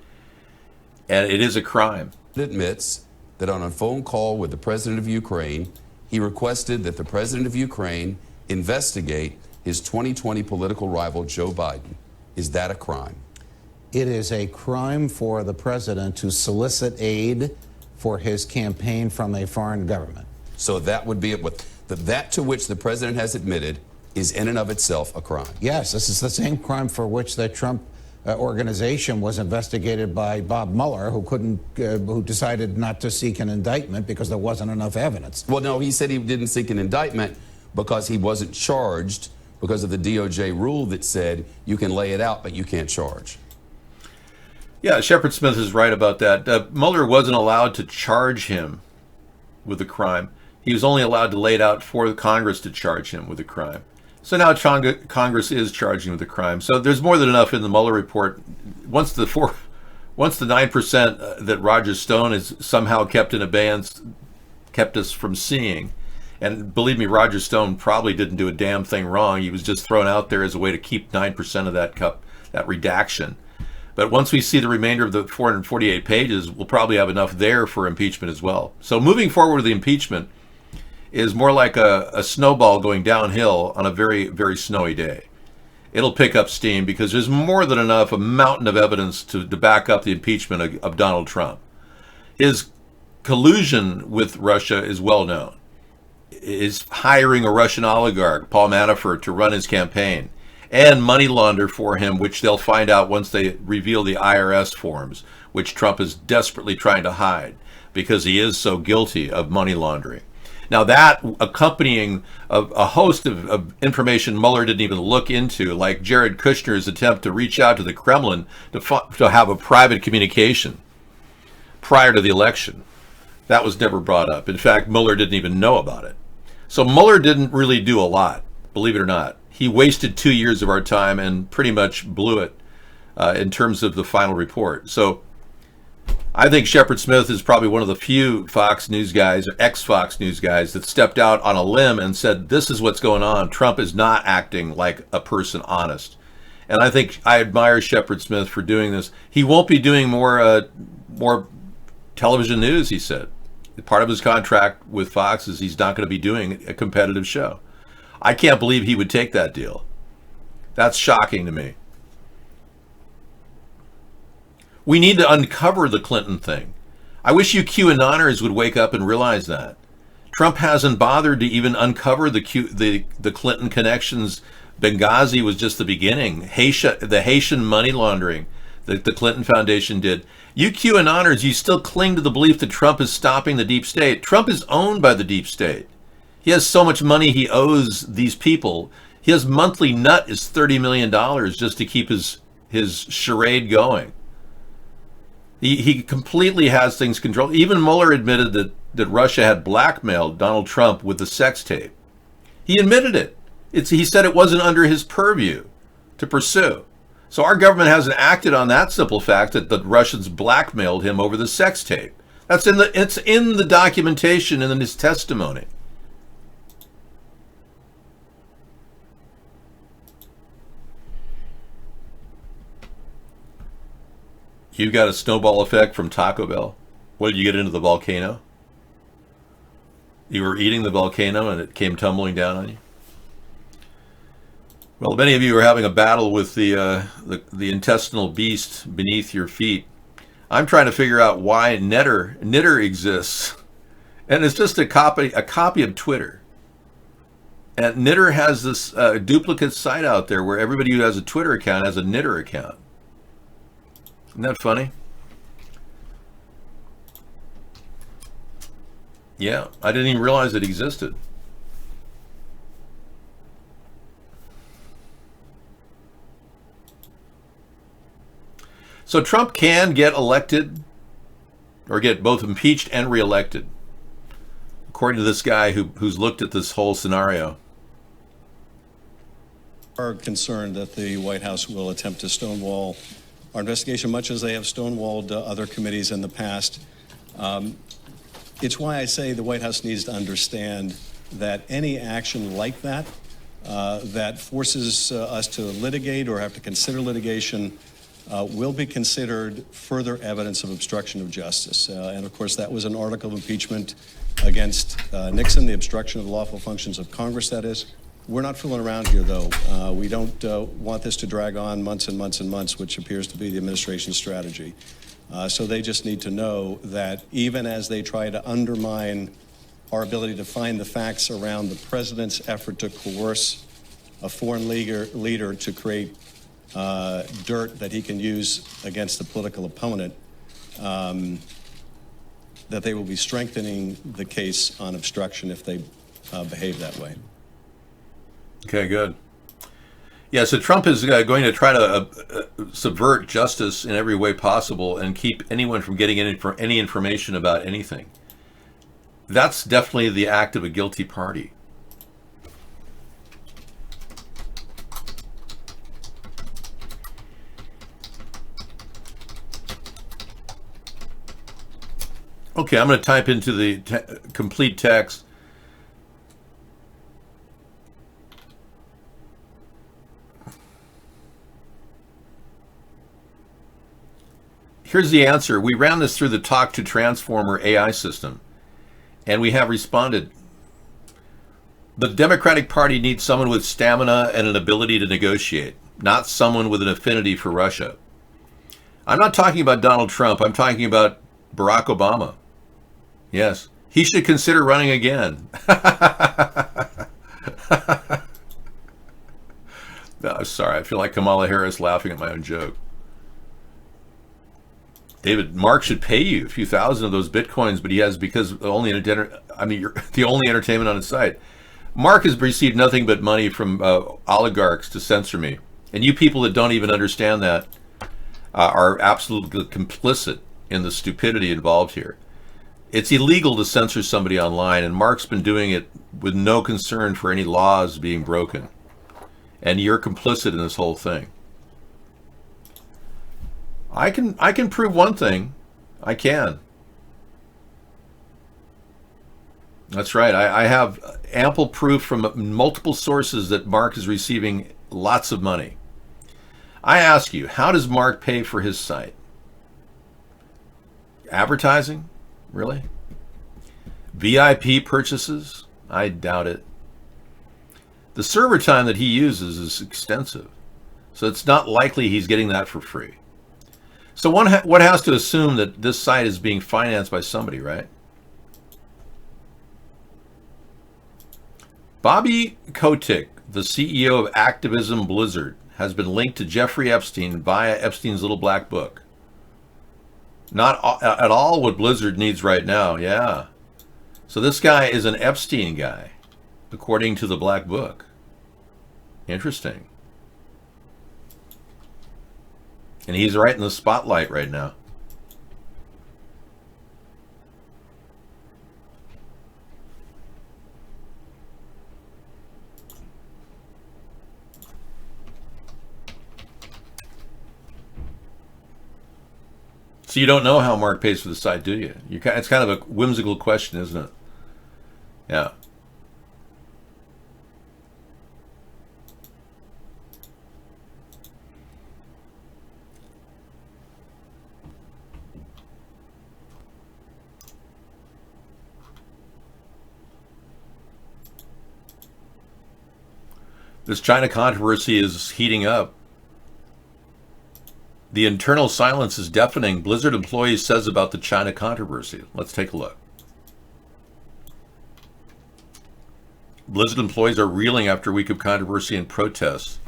and it is a crime. It admits that on a phone call with the president of Ukraine, he requested that the president of Ukraine investigate his 2020 political rival, Joe Biden. Is that a crime? It is a crime for the president to solicit aid for his campaign from a foreign government. So that would be that to which the president has admitted is in and of itself a crime. Yes, this is the same crime for which the Trump organization was investigated by Bob Mueller, who decided not to seek an indictment because there wasn't enough evidence. Well, no, he said he didn't seek an indictment because he wasn't charged because of the DOJ rule that said you can lay it out, but you can't charge. Yeah, Shepard Smith is right about that. Mueller wasn't allowed to charge him with a crime. He was only allowed to lay it out for Congress to charge him with a crime. So now Congress is charging him with a crime. So there's more than enough in the Mueller report. Once the 9% that Roger Stone has somehow kept in abeyance, kept us from seeing, and believe me, Roger Stone probably didn't do a damn thing wrong. He was just thrown out there as a way to keep 9% of that redaction. But once we see the remainder of the 448 pages, we'll probably have enough there for impeachment as well. So moving forward with the impeachment is more like a snowball going downhill on a very, very snowy day. It'll pick up steam because there's more than enough, a mountain of evidence to back up the impeachment of Donald Trump. His collusion with Russia is well known. Is hiring a Russian oligarch, Paul Manafort, to run his campaign and money launder for him, which they'll find out once they reveal the IRS forms, which Trump is desperately trying to hide because he is so guilty of money laundering. Now that accompanying a host of information Mueller didn't even look into, like Jared Kushner's attempt to reach out to the Kremlin to have a private communication prior to the election. That was never brought up. In fact, Mueller didn't even know about it. So Mueller didn't really do a lot, believe it or not. He wasted 2 years of our time and pretty much blew it in terms of the final report. So I think Shepard Smith is probably one of the few Fox News guys, or ex-Fox News guys, that stepped out on a limb and said, this is what's going on. Trump is not acting like a person honest. And I think I admire Shepard Smith for doing this. He won't be doing more television news, he said. Part of his contract with Fox is he's not going to be doing a competitive show. I can't believe he would take that deal. That's shocking to me. We need to uncover the Clinton thing. I wish you QAnoners would wake up and realize that. Trump hasn't bothered to even uncover the Clinton connections. Benghazi was just the beginning. The Haitian money laundering that the Clinton Foundation did. You QAnoners, you still cling to the belief that Trump is stopping the deep state. Trump is owned by the deep state. He has so much money he owes these people. His monthly nut is $30 million just to keep his charade going. He completely has things controlled. Even Mueller admitted that Russia had blackmailed Donald Trump with the sex tape. He admitted it. He said it wasn't under his purview to pursue. So our government hasn't acted on that simple fact that the Russians blackmailed him over the sex tape. It's in the documentation and in his testimony. You got a snowball effect from Taco Bell. What, did you get into the volcano? You were eating the volcano and it came tumbling down on you? Well, many of you are having a battle with the intestinal beast beneath your feet. I'm trying to figure out why Knitter exists. And it's just a copy of Twitter. And Knitter has this duplicate site out there where everybody who has a Twitter account has a Knitter account. Isn't that funny? Yeah, I didn't even realize it existed. So Trump can get elected, or get both impeached and reelected, according to this guy who's looked at this whole scenario. Are concerned that the White House will attempt to stonewall our investigation, much as they have stonewalled other committees in the past. It's why I say the White House needs to understand that any action like that, that forces us to litigate or have to consider litigation, will be considered further evidence of obstruction of justice. And of course, that was an article of impeachment against Nixon, the obstruction of the lawful functions of Congress, that is. We're not fooling around here, though. We don't want this to drag on months and months and months, which appears to be the administration's strategy. So they just need to know that even as they try to undermine our ability to find the facts around the president's effort to coerce a foreign leader to create dirt that he can use against the political opponent, that they will be strengthening the case on obstruction if they behave that way. Okay, good. Yeah, so Trump is going to try to subvert justice in every way possible and keep anyone from getting any information about anything. That's definitely the act of a guilty party. Okay, I'm going to type into the complete text. Here's the answer. We ran this through the Talk to Transformer AI system, and we have responded. The Democratic Party needs someone with stamina and an ability to negotiate, not someone with an affinity for Russia. I'm not talking about Donald Trump. I'm talking about Barack Obama. Yes, he should consider running again. No, sorry, I feel like Kamala Harris laughing at my own joke. David, Mark should pay you a few thousand of those bitcoins, but he has because you're the only entertainment on his site. Mark has received nothing but money from oligarchs to censor me, and you people that don't even understand that are absolutely complicit in the stupidity involved here. It's illegal to censor somebody online, and Mark's been doing it with no concern for any laws being broken, and you're complicit in this whole thing. I can prove one thing. I can. That's right. I have ample proof from multiple sources that Mark is receiving lots of money. I ask you, how does Mark pay for his site? Advertising? Really? VIP purchases? I doubt it. The server time that he uses is extensive, so it's not likely he's getting that for free. So one has to assume that this site is being financed by somebody, right? Bobby Kotick, the CEO of Activism Blizzard, has been linked to Jeffrey Epstein via Epstein's little black book. Not at all what Blizzard needs right now, yeah. So this guy is an Epstein guy, according to the black book. Interesting. And he's right in the spotlight right now. So you don't know how Mark pays for the site, do you? It's kind of a whimsical question, isn't it? Yeah. This China controversy is heating up. The internal silence is deafening, Blizzard employee says about the China controversy. Let's take a look. Blizzard employees are reeling after a week of controversy and protests.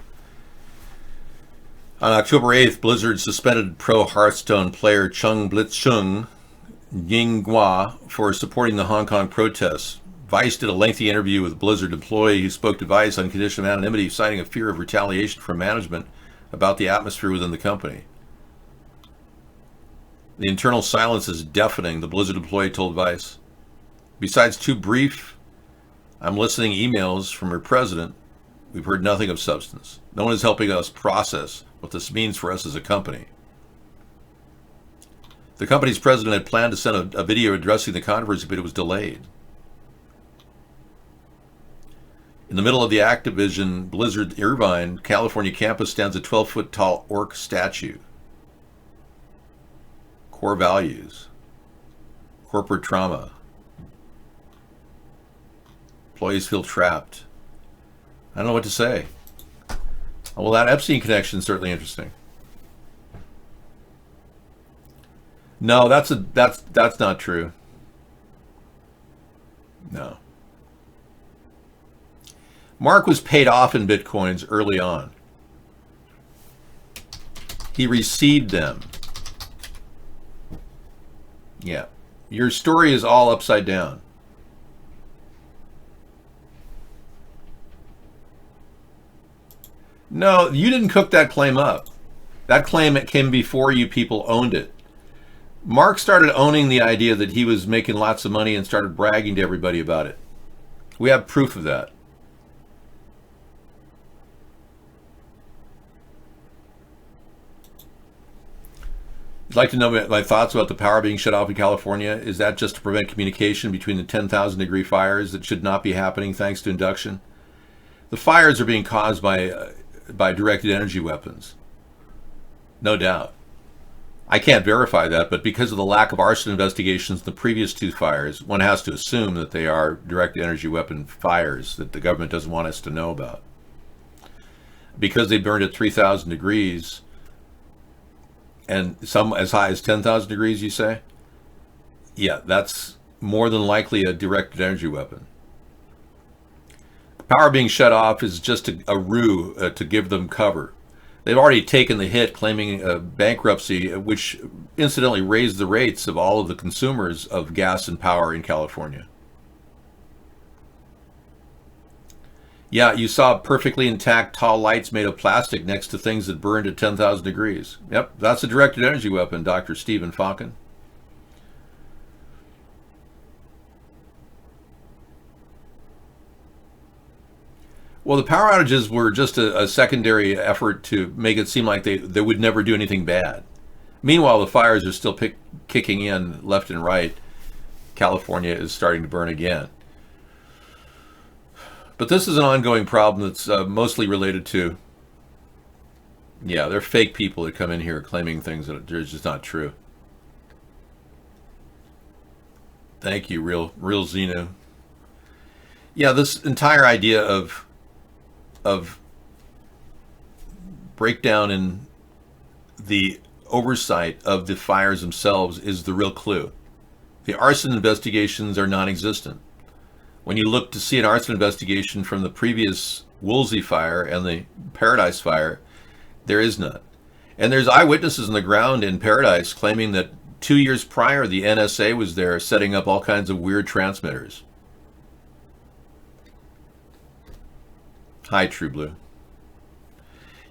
On October 8th, Blizzard suspended pro Hearthstone player Chung Blitzchung Yinghua for supporting the Hong Kong protests. Vice did a lengthy interview with a Blizzard employee who spoke to Vice on condition of anonymity, citing a fear of retaliation from management about the atmosphere within the company. The internal silence is deafening, the Blizzard employee told Vice. Besides 2 brief, I'm listening emails from her president, we've heard nothing of substance. No one is helping us process what this means for us as a company. The company's president had planned to send a video addressing the controversy, but it was delayed. In the middle of the Activision Blizzard Irvine, California campus stands a 12-foot tall orc statue. Core values. Corporate trauma. Employees feel trapped. I don't know what to say. Well, that Epstein connection is certainly interesting. No, that's not true. No. Mark was paid off in Bitcoins early on. He received them. Yeah. Your story is all upside down. No, you didn't cook that claim up. That claim came before you people owned it. Mark started owning the idea that he was making lots of money and started bragging to everybody about it. We have proof of that. I'd like to know my thoughts about the power being shut off in California. Is that just to prevent communication between the 10,000 degree fires that should not be happening thanks to induction? The fires are being caused by directed energy weapons. No doubt. I can't verify that, but because of the lack of arson investigations in the previous 2 fires, one has to assume that they are directed energy weapon fires that the government doesn't want us to know about. Because they burned at 3,000 degrees, and some as high as 10,000 degrees, you say? Yeah, that's more than likely a directed energy weapon. Power being shut off is just a ruse to give them cover. They've already taken the hit, claiming bankruptcy, which incidentally raised the rates of all of the consumers of gas and power in California. Yeah, you saw perfectly intact tall lights made of plastic next to things that burned at 10,000 degrees. Yep, that's a directed energy weapon, Dr. Stephen Falcon. Well, the power outages were just a secondary effort to make it seem like they would never do anything bad. Meanwhile, the fires are still kicking in left and right. California is starting to burn again. But this is an ongoing problem that's mostly related to, yeah, they're fake people that come in here claiming things that are just not true. Thank you, Real Xenu. Yeah, this entire idea of breakdown in the oversight of the fires themselves is the real clue. The arson investigations are non-existent. When you look to see an arson investigation from the previous Woolsey fire and the Paradise fire, there is none. And there's eyewitnesses on the ground in Paradise claiming that 2 years prior, the NSA was there setting up all kinds of weird transmitters. Hi, True Blue.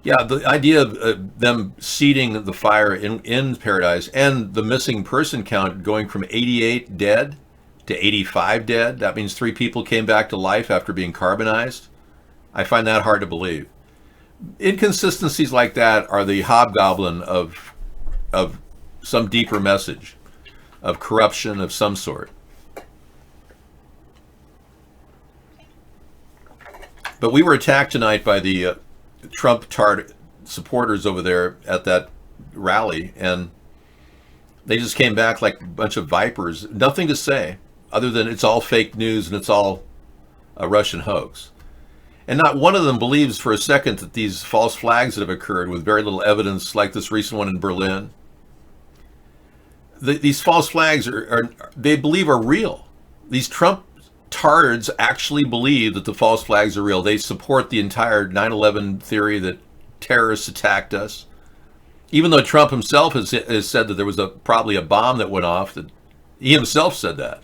Yeah, the idea of them seeding the fire in Paradise and the missing person count going from 88 dead to 85 dead, that means 3 people came back to life after being carbonized. I find that hard to believe. Inconsistencies like that are the hobgoblin of some deeper message, of corruption of some sort. But we were attacked tonight by the Trump supporters over there at that rally, and they just came back like a bunch of vipers. Nothing to say other than it's all fake news and it's all a Russian hoax. And not one of them believes for a second that these false flags that have occurred with very little evidence, like this recent one in Berlin, these false flags they believe are real. These Trump tards actually believe that the false flags are real. They support the entire 9/11 theory that terrorists attacked us. Even though Trump himself has said that there was probably a bomb that went off, that he himself said that.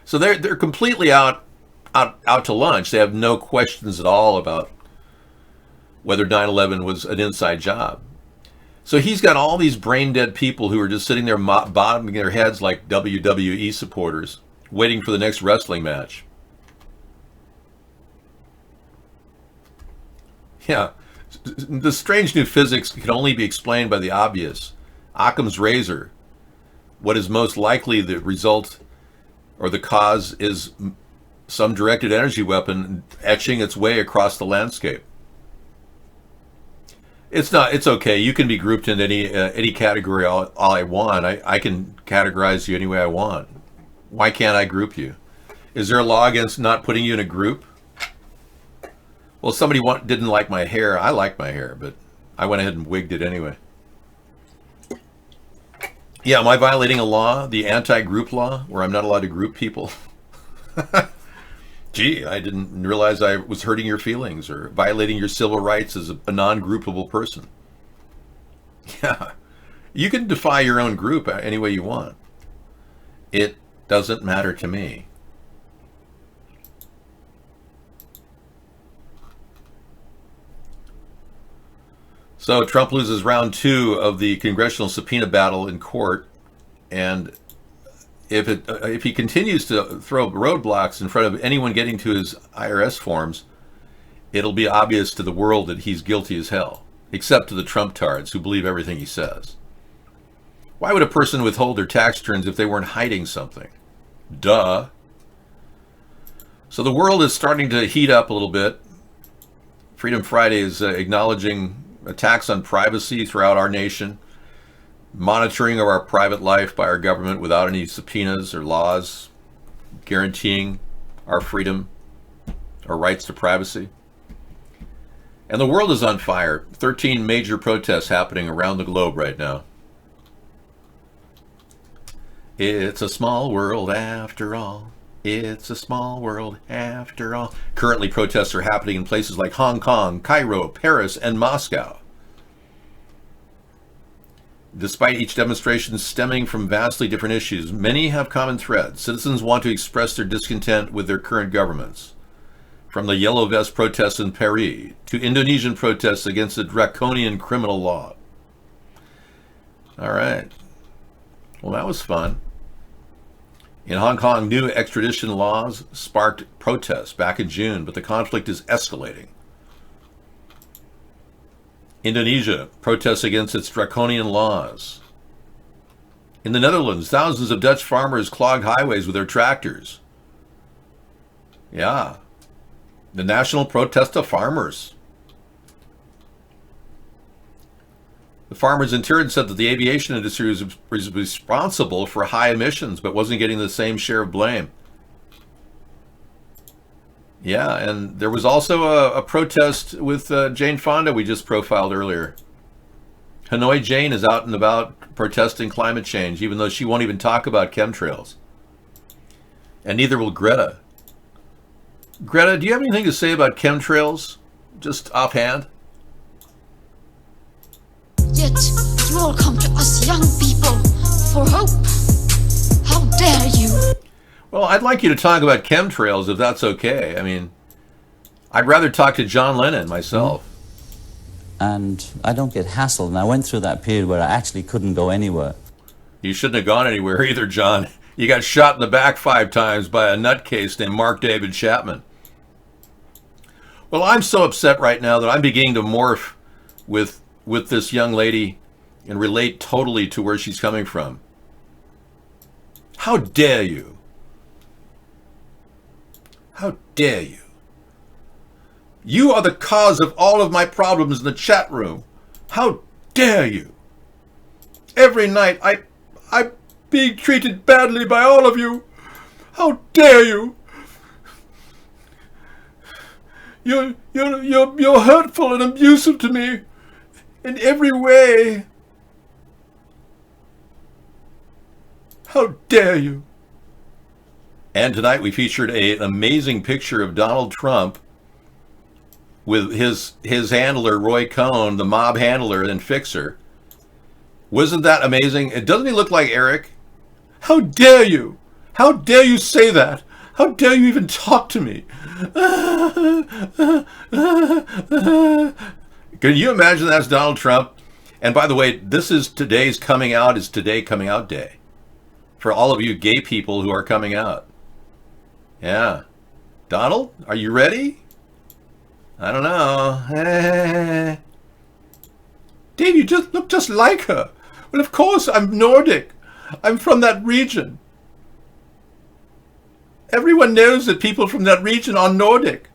So they're completely out to lunch. They have no questions at all about whether 9/11 was an inside job. So he's got all these brain dead people who are just sitting there bobbing their heads like WWE supporters, waiting for the next wrestling match. Yeah, the strange new physics can only be explained by the obvious. Occam's razor. What is most likely the result or the cause is some directed energy weapon etching its way across the landscape. It's okay. You can be grouped into any category all I want. I can categorize you any way I want. Why can't I group you? Is there a law against not putting you in a group? Well, somebody didn't like my hair. I like my hair, but I went ahead and wigged it anyway. Yeah, am I violating a law, the anti-group law, where I'm not allowed to group people? Gee, I didn't realize I was hurting your feelings or violating your civil rights as a non-groupable person. Yeah, you can defy your own group any way you want. It doesn't matter to me. So Trump loses round 2 of the congressional subpoena battle in court, and if he continues to throw roadblocks in front of anyone getting to his IRS forms, it'll be obvious to the world that he's guilty as hell, except to the Trump tards who believe everything he says. Why would a person withhold their tax returns if they weren't hiding something? Duh. So the world is starting to heat up a little bit. Freedom Friday is acknowledging attacks on privacy throughout our nation, monitoring of our private life by our government without any subpoenas or laws guaranteeing our freedom or rights to privacy. And the world is on fire. 13 major protests happening around the globe right now. It's a small world after all. It's a small world after all. Currently, protests are happening in places like Hong Kong, Cairo, Paris, and Moscow. Despite each demonstration stemming from vastly different issues, many have common threads. Citizens want to express their discontent with their current governments. From the Yellow Vest protests in Paris to Indonesian protests against the draconian criminal law. All right. Well, that was fun. In Hong Kong, new extradition laws sparked protests back in June, but the conflict is escalating. Indonesia protests against its draconian laws. In the Netherlands, thousands of Dutch farmers clogged highways with their tractors. Yeah. The national protest of farmers. The farmers in turn said that the aviation industry was responsible for high emissions, but wasn't getting the same share of blame. Yeah, and there was also a protest with Jane Fonda we just profiled earlier. Hanoi Jane is out and about protesting climate change, even though she won't even talk about chemtrails. And neither will Greta. Greta, do you have anything to say about chemtrails? Just offhand? Yet you all come to us young people for hope. How dare you? Well, I'd like you to talk about chemtrails if that's okay. I mean, I'd rather talk to John Lennon myself. And I don't get hassled, and I went through that period where I actually couldn't go anywhere. You shouldn't have gone anywhere either, John. You got shot in the back 5 times by a nutcase named Mark David Chapman. Well, I'm so upset right now that I'm beginning to morph with this young lady and relate totally to where she's coming from. How dare you? How dare you? You are the cause of all of my problems in the chat room. How dare you? Every night I'm being treated badly by all of you. How dare you? You're hurtful and abusive to me in every way. How dare you? And tonight we featured an amazing picture of Donald Trump with his handler, Roy Cohn, the mob handler and fixer. Wasn't that amazing? Doesn't he look like Eric? How dare you? How dare you say that? How dare you even talk to me? Can you imagine that's Donald Trump? And by the way, today's coming out is Today Coming Out Day. For all of you gay people who are coming out. Yeah. Donald, are you ready? I don't know. Dave, you just look just like her. Well, of course, I'm Nordic. I'm from that region. Everyone knows that people from that region are Nordic.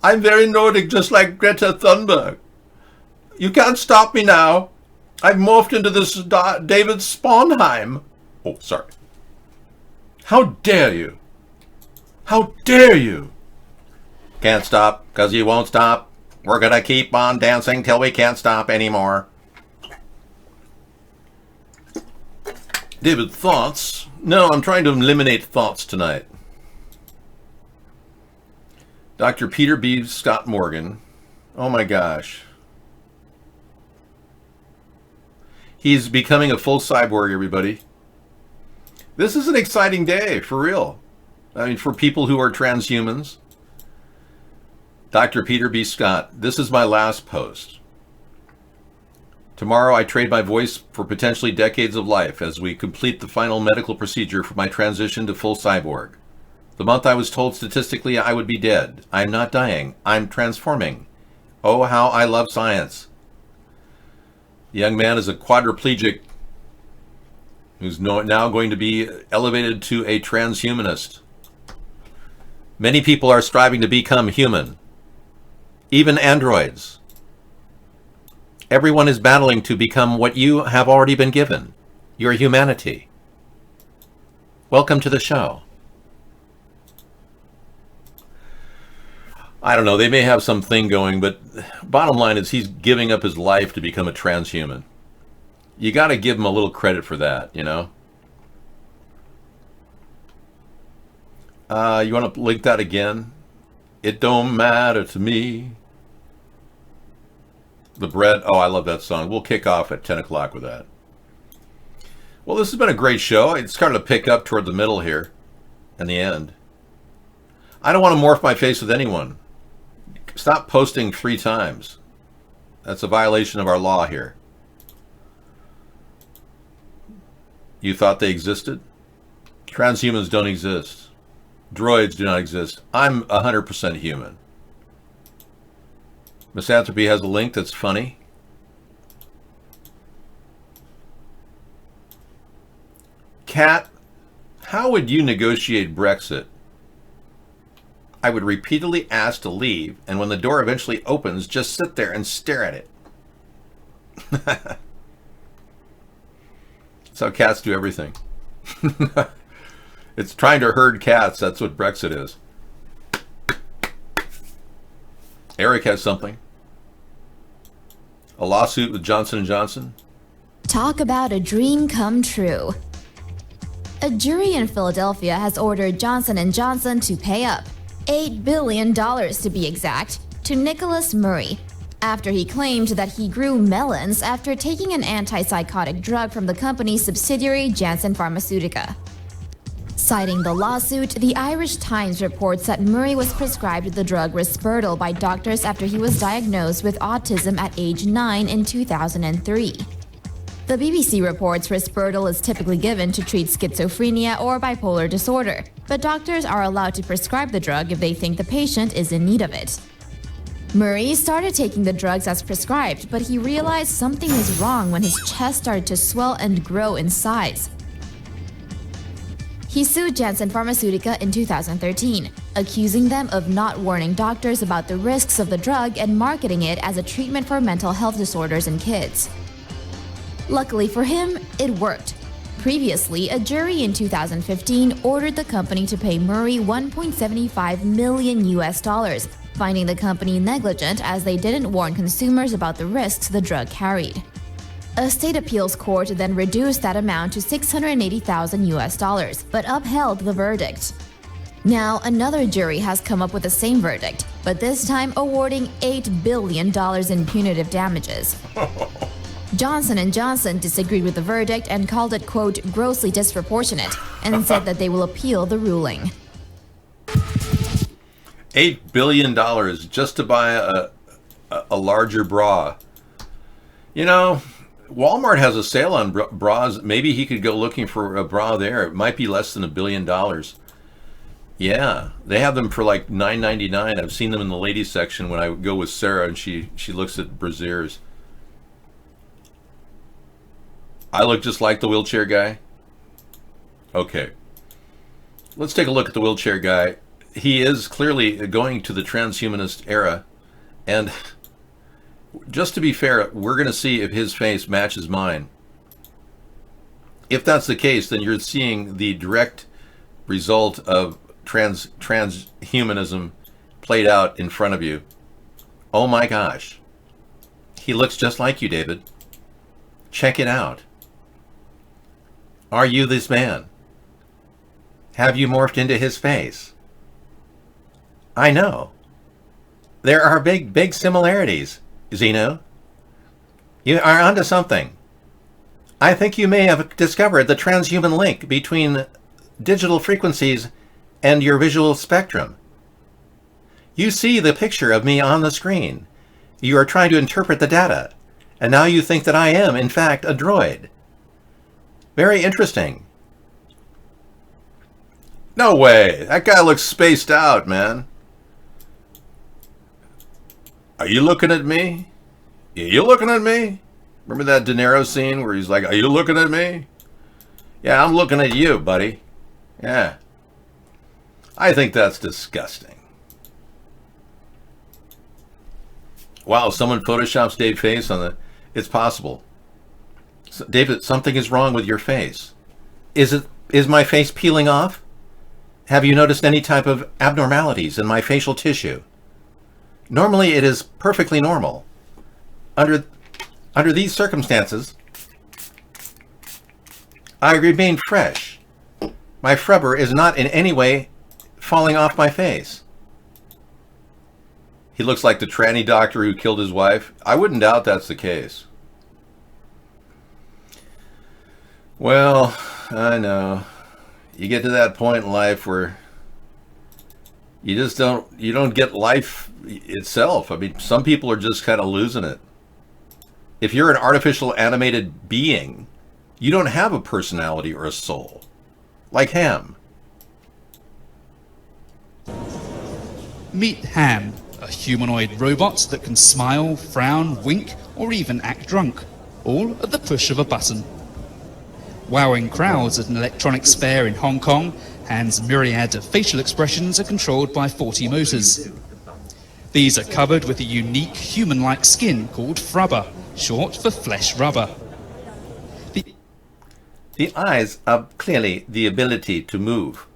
I'm very Nordic, just like Greta Thunberg. You can't stop me now. I've morphed into this David Sponheim. Oh, sorry. How dare you? How dare you? Can't stop, because you won't stop. We're going to keep on dancing till we can't stop anymore. David, thoughts? No, I'm trying to eliminate thoughts tonight. Dr. Peter B. Scott Morgan. Oh my gosh. He's becoming a full cyborg, everybody. This is an exciting day, for real. I mean, for people who are transhumans. Dr. Peter B. Scott, this is my last post. Tomorrow I trade my voice for potentially decades of life as we complete the final medical procedure for my transition to full cyborg. The month I was told statistically I would be dead. I'm not dying. I'm transforming. Oh, how I love science. The young man is a quadriplegic who's now going to be elevated to a transhumanist. Many people are striving to become human. Even androids. Everyone is battling to become what you have already been given. Your humanity. Welcome to the show. I don't know, they may have some thing going, but bottom line is he's giving up his life to become a transhuman. You got to give him a little credit for that, you know? You want to link that again? It don't matter to me. The Bread. Oh, I love that song. We'll kick off at 10 o'clock with that. Well, this has been a great show. It's starting to pick up toward the middle here and the end. I don't want to morph my face with anyone. Stop posting 3 times. That's a violation of our law here. You thought they existed? Transhumans don't exist. Droids do not exist. I'm 100% human. Misanthropy has a link that's funny. Kat, how would you negotiate Brexit? I would repeatedly ask to leave, and when the door eventually opens, just sit there and stare at it. That's how cats do everything. It's trying to herd cats. That's what Brexit is. Eric has something. A lawsuit with Johnson & Johnson. Talk about a dream come true. A jury in Philadelphia has ordered Johnson & Johnson to pay up $8 billion to be exact, to Nicholas Murray, after he claimed that he grew melons after taking an antipsychotic drug from the company's subsidiary Janssen Pharmaceutica. Citing the lawsuit, the Irish Times reports that Murray was prescribed the drug Risperdal by doctors after he was diagnosed with autism at age 9 in 2003. The BBC reports Risperdal is typically given to treat schizophrenia or bipolar disorder, but doctors are allowed to prescribe the drug if they think the patient is in need of it. Murray started taking the drugs as prescribed, but he realized something was wrong when his chest started to swell and grow in size. He sued Janssen Pharmaceutica in 2013, accusing them of not warning doctors about the risks of the drug and marketing it as a treatment for mental health disorders in kids. Luckily for him, it worked. Previously, a jury in 2015 ordered the company to pay Murray $1.75 million, finding the company negligent as they didn't warn consumers about the risks the drug carried. A state appeals court then reduced that amount to $680,000, but upheld the verdict. Now, another jury has come up with the same verdict, but this time awarding $8 billion in punitive damages. Johnson & Johnson disagreed with the verdict and called it, quote, grossly disproportionate, and said that they will appeal the ruling. $8 billion just to buy a larger bra. You know, Walmart has a sale on bras. Maybe he could go looking for a bra there. It might be less than $1 billion. Yeah, they have them for like $9.99. I've seen them in the ladies section when I go with Sarah and she looks at brasiers. I look just like the wheelchair guy. Okay. Let's take a look at the wheelchair guy. He is clearly going to the transhumanist era. And just to be fair, we're going to see if his face matches mine. If that's the case, then you're seeing the direct result of transhumanism played out in front of you. Oh my gosh. He looks just like you, David. Check it out. Are you this man? Have you morphed into his face? I know. There are big similarities, Zeno. You are onto something. I think you may have discovered the transhuman link between digital frequencies and your visual spectrum. You see the picture of me on the screen. You are trying to interpret the data, and now you think that I am, in fact, a droid. Very interesting. No way. That guy looks spaced out, man. Are you looking at me? Are you looking at me? Remember that De Niro scene where he's like, are you looking at me? Yeah, I'm looking at you, buddy. Yeah. I think that's disgusting. Wow, someone photoshops Dave's face on the... It's possible. So, David, something is wrong with your face. Is my face peeling off? Have you noticed any type of abnormalities in my facial tissue? Normally it is perfectly normal. Under these circumstances, I remain fresh. My frubber is not in any way falling off my face. He looks like the tranny doctor who killed his wife. I wouldn't doubt that's the case. Well, I know. You get to that point in life where you just don't get life itself. I mean, some people are just kind of losing it. If you're an artificial animated being, you don't have a personality or a soul. Like Ham. Meet Ham, a humanoid robot that can smile, frown, wink, or even act drunk, all at the push of a button. Wowing crowds at an electronics fair in Hong Kong, Ham's myriad of facial expressions are controlled by 40 motors. These are covered with a unique human-like skin called frubber, short for flesh rubber. The eyes are clearly the ability to move,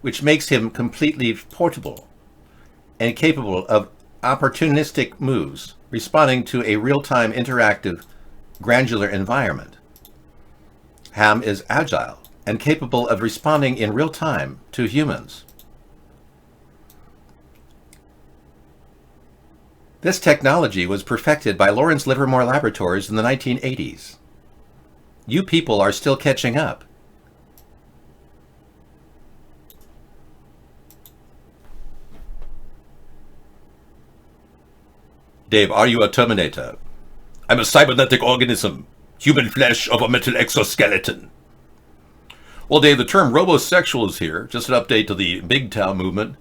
which makes him completely portable and capable of opportunistic moves, responding to a real-time interactive granular environment. Ham is agile and capable of responding in real time to humans. This technology was perfected by Lawrence Livermore Laboratories in the 1980s. You people are still catching up. Dave, are you a Terminator? I'm a cybernetic organism. Human flesh of a metal exoskeleton. Well, Dave, the term robosexual is here. Just an update to the MGTOW movement.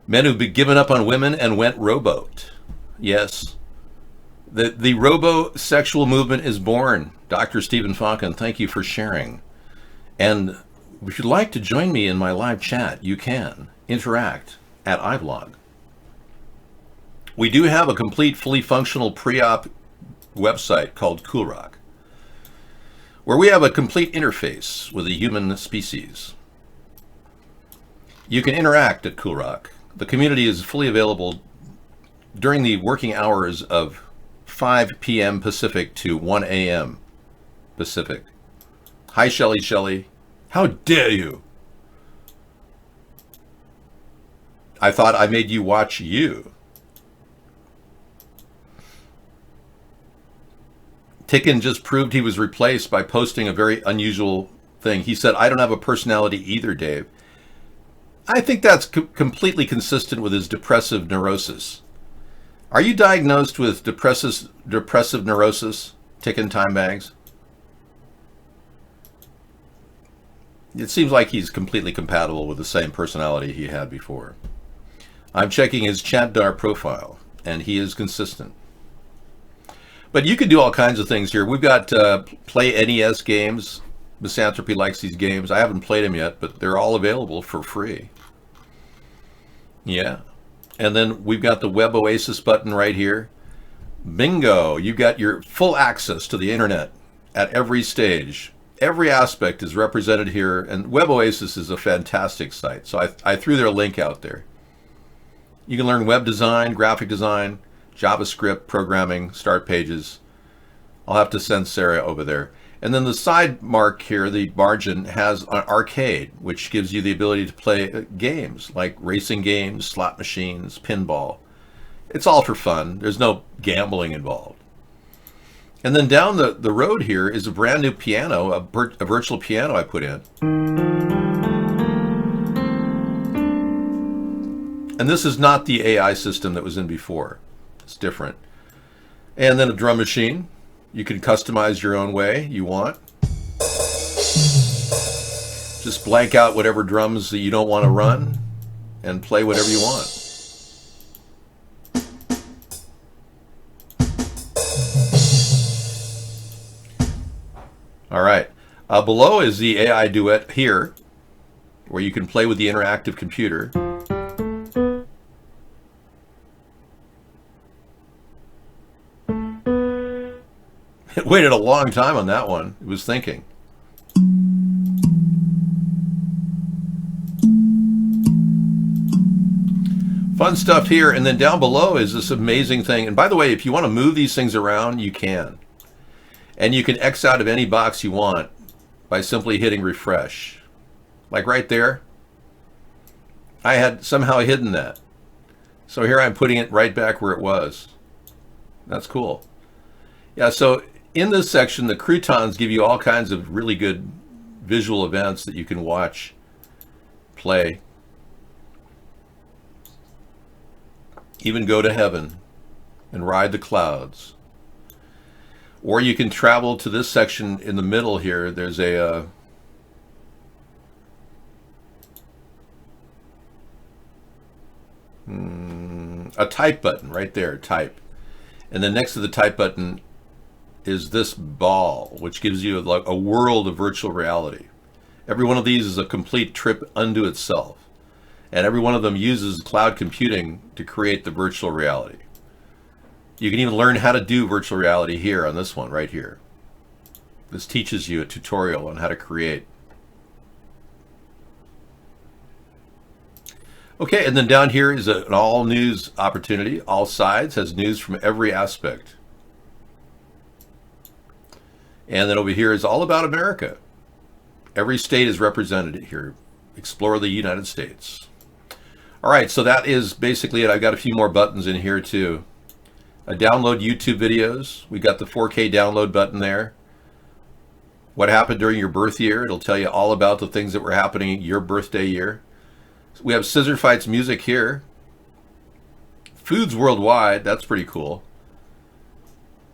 Men who've been given up on women and went robot. Yes. The robosexual movement is born. Dr. Stephen Falcon, thank you for sharing. And if you'd like to join me in my live chat, you can. Interact at iVlog. We do have a complete, fully functional pre-op website called Coolrock, where we have a complete interface with the human species. You can interact at Coolrock. The community is fully available during the working hours of 5 p.m. Pacific to 1 a.m. Pacific. Hi, Shelley. How dare you? I thought I made you watch you. Ticken just proved he was replaced by posting a very unusual thing. He said, I don't have a personality either, Dave. I think that's completely consistent with his depressive neurosis. Are you diagnosed with depressive neurosis, Ticken Time Bags? It seems like he's completely compatible with the same personality he had before. I'm checking his Chatdar profile, and he is consistent. But you can do all kinds of things here. We've got Play NES games. Misanthropy likes these games. I haven't played them yet, but they're all available for free. Yeah. And then we've got the Web Oasis button right here. Bingo! You got your full access to the internet at every stage. Every aspect is represented here, and Web Oasis is a fantastic site. So I threw their link out there. You can learn web design, graphic design, JavaScript, programming, start pages. I'll have to send Sarah over there. And then the side mark here, the margin, has an arcade, which gives you the ability to play games like racing games, slot machines, pinball. It's all for fun. There's no gambling involved. And then down the road here is a brand new piano, a virtual piano I put in. And this is not the AI system that was in before. It's different. And then a drum machine. You can customize your own way you want. Just blank out whatever drums that you don't want to run and play whatever you want. All right. Below is the AI Duet here, where you can play with the interactive computer. It waited a long time on that one. It was thinking. Fun stuff here. And then down below is this amazing thing. And by the way, if you want to move these things around, you can. And you can X out of any box you want by simply hitting refresh. Like right there. I had somehow hidden that. So here I'm putting it right back where it was. That's cool. Yeah, so in this section, the croutons give you all kinds of really good visual events that you can watch, play, even go to heaven and ride the clouds. Or you can travel to this section in the middle here. There's a type button right there, type. And then next to the type button is this ball, which gives you like a world of virtual reality. Every one of these is a complete trip unto itself. And every one of them uses cloud computing to create the virtual reality. You can even learn how to do virtual reality here on this one right here. This teaches you a tutorial on how to create. Okay, and then down here is an all news opportunity. All sides has news from every aspect. And then over here is all about America. Every state is represented here. Explore the United States. All right, so that is basically it. I've got a few more buttons in here too. Download YouTube videos. We got the 4K download button there. What happened during your birth year? It'll tell you all about the things that were happening your birthday year. We have Scissor Fights music here. Foods worldwide. That's pretty cool.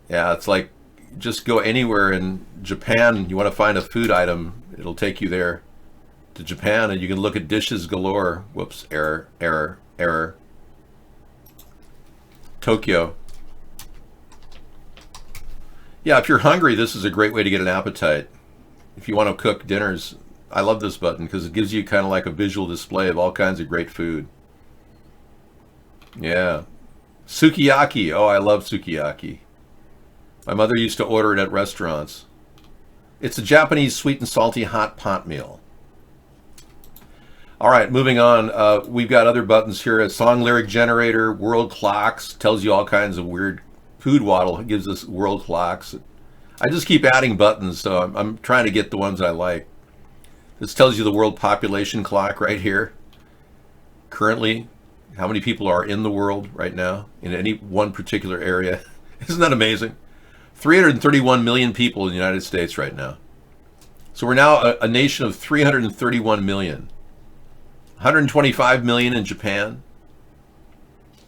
Yeah, it's like just go anywhere in Japan. You want to find a food item, it'll take you there to Japan, and you can look at dishes galore. Whoops, error, error, error. Tokyo. Yeah, if you're hungry, this is a great way to get an appetite. If you want to cook dinners, I love this button because it gives you kind of like a visual display of all kinds of great food. Yeah. Sukiyaki. Oh, I love sukiyaki. My mother used to order it at restaurants. It's a Japanese sweet and salty hot pot meal. All right, moving on. We've got other buttons here. A song lyric generator, world clocks, tells you all kinds of weird food waddle. It gives us world clocks. I just keep adding buttons, so I'm trying to get the ones I like. This tells you the world population clock right here. Currently, how many people are in the world right now in any one particular area. Isn't that amazing? 331 million people in the United States right now. So we're now a nation of 331 million. 125 million in Japan.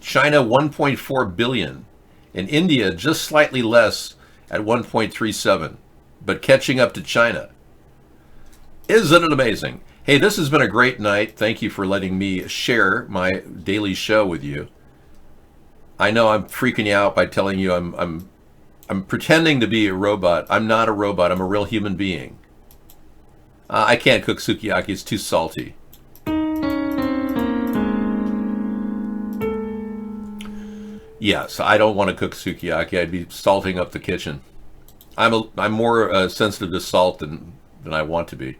China 1.4 billion. And India just slightly less at 1.37, but catching up to China. Isn't it amazing? Hey, this has been a great night. Thank you for letting me share my daily show with you. I know I'm freaking you out by telling you I'm pretending to be a robot. I'm not a robot. I'm a real human being. I can't cook sukiyaki. It's too salty. Yes, I don't want to cook sukiyaki. I'd be salting up the kitchen. I'm more sensitive to salt than I want to be.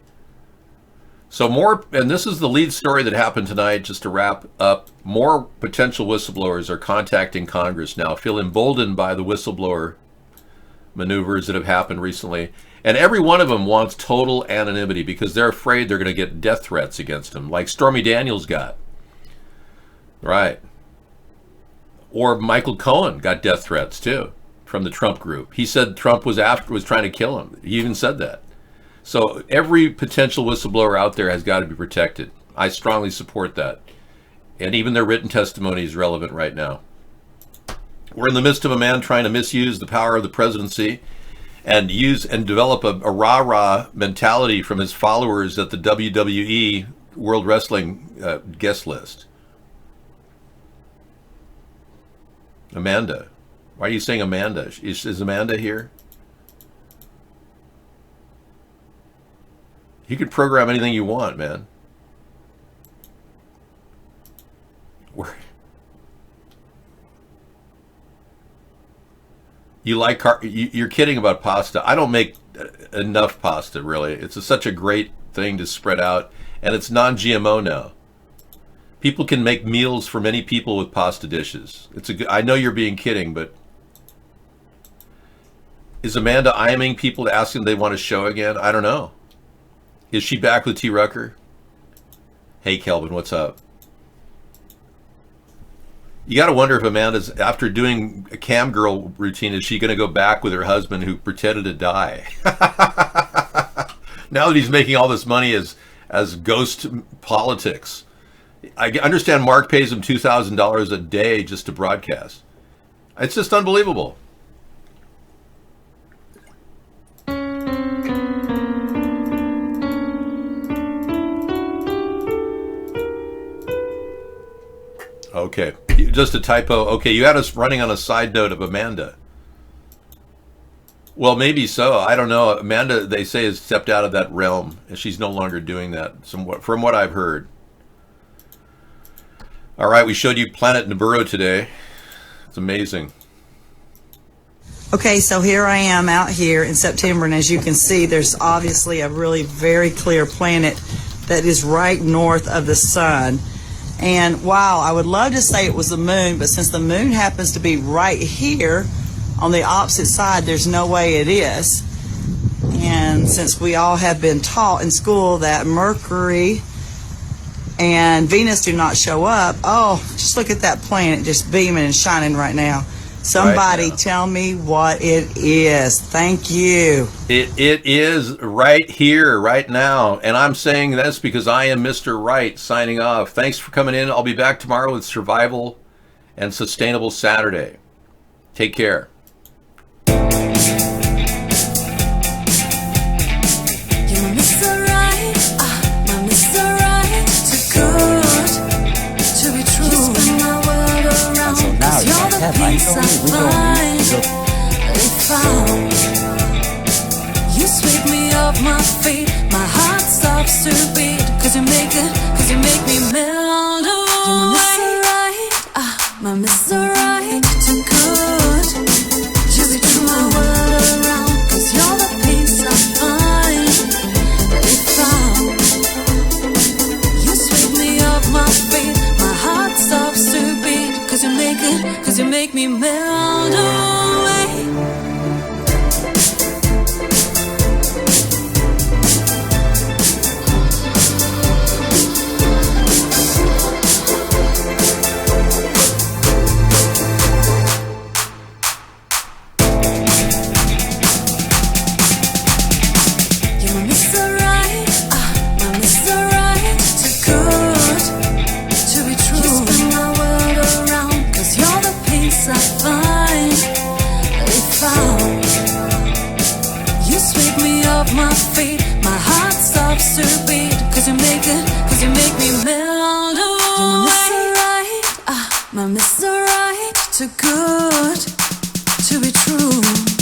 So more, and this is the lead story that happened tonight, just to wrap up. More potential whistleblowers are contacting Congress now, feel emboldened by the whistleblower maneuvers that have happened recently. And every one of them wants total anonymity because they're afraid they're going to get death threats against them, like Stormy Daniels got. Right. Or Michael Cohen got death threats too from the Trump group. He said Trump was trying to kill him. He even said that. So every potential whistleblower out there has got to be protected. I strongly support that. And even their written testimony is relevant right now. We're in the midst of a man trying to misuse the power of the presidency and develop a rah-rah mentality from his followers at the WWE World Wrestling guest list. Amanda. Why are you saying Amanda? Is Amanda here? You can program anything you want, man. You're kidding about pasta. I don't make enough pasta, really. It's such a great thing to spread out, and it's non-GMO now. People can make meals for many people with pasta dishes. I know you're being kidding, but is Amanda IMing people to ask them if they want a show again? I don't know. Is she back with T. Rucker? Hey, Kelvin, what's up? You got to wonder if Amanda's, after doing a cam girl routine, is she going to go back with her husband who pretended to die? Now that he's making all this money as ghost politics. I understand Mark pays him $2,000 a day just to broadcast. It's just unbelievable. Okay, just a typo. Okay, you had us running on a side note of Amanda. Well, maybe so. I don't know. Amanda, they say, has stepped out of that realm, and she's no longer doing that, from what I've heard. All right, we showed you Planet Nibiru today. It's amazing. Okay, so here I am out here in September, and as you can see, there's obviously a really very clear planet that is right north of the sun. And wow, I would love to say it was the moon, but since the moon happens to be right here on the opposite side, there's no way it is. And since we all have been taught in school that Mercury and Venus do not show up, oh, just look at that planet just beaming and shining right now. Somebody tell me what it is. Thank you. It is right here, right now. And I'm saying this because I am Mr. Right, signing off. Thanks for coming in. I'll be back tomorrow with Survival and Sustainable Saturday. Take care. You sweep me off my feet, my heart stops to beat, cause you make me melt away. My Mr. Right, too good to be true, my world around, cause you're the peace I find. You sweep me off my feet, my heart stops to beat, cause you make me melt away. stops to beat, cause you make me melt away. Am I Mr. Right? Too good to be true.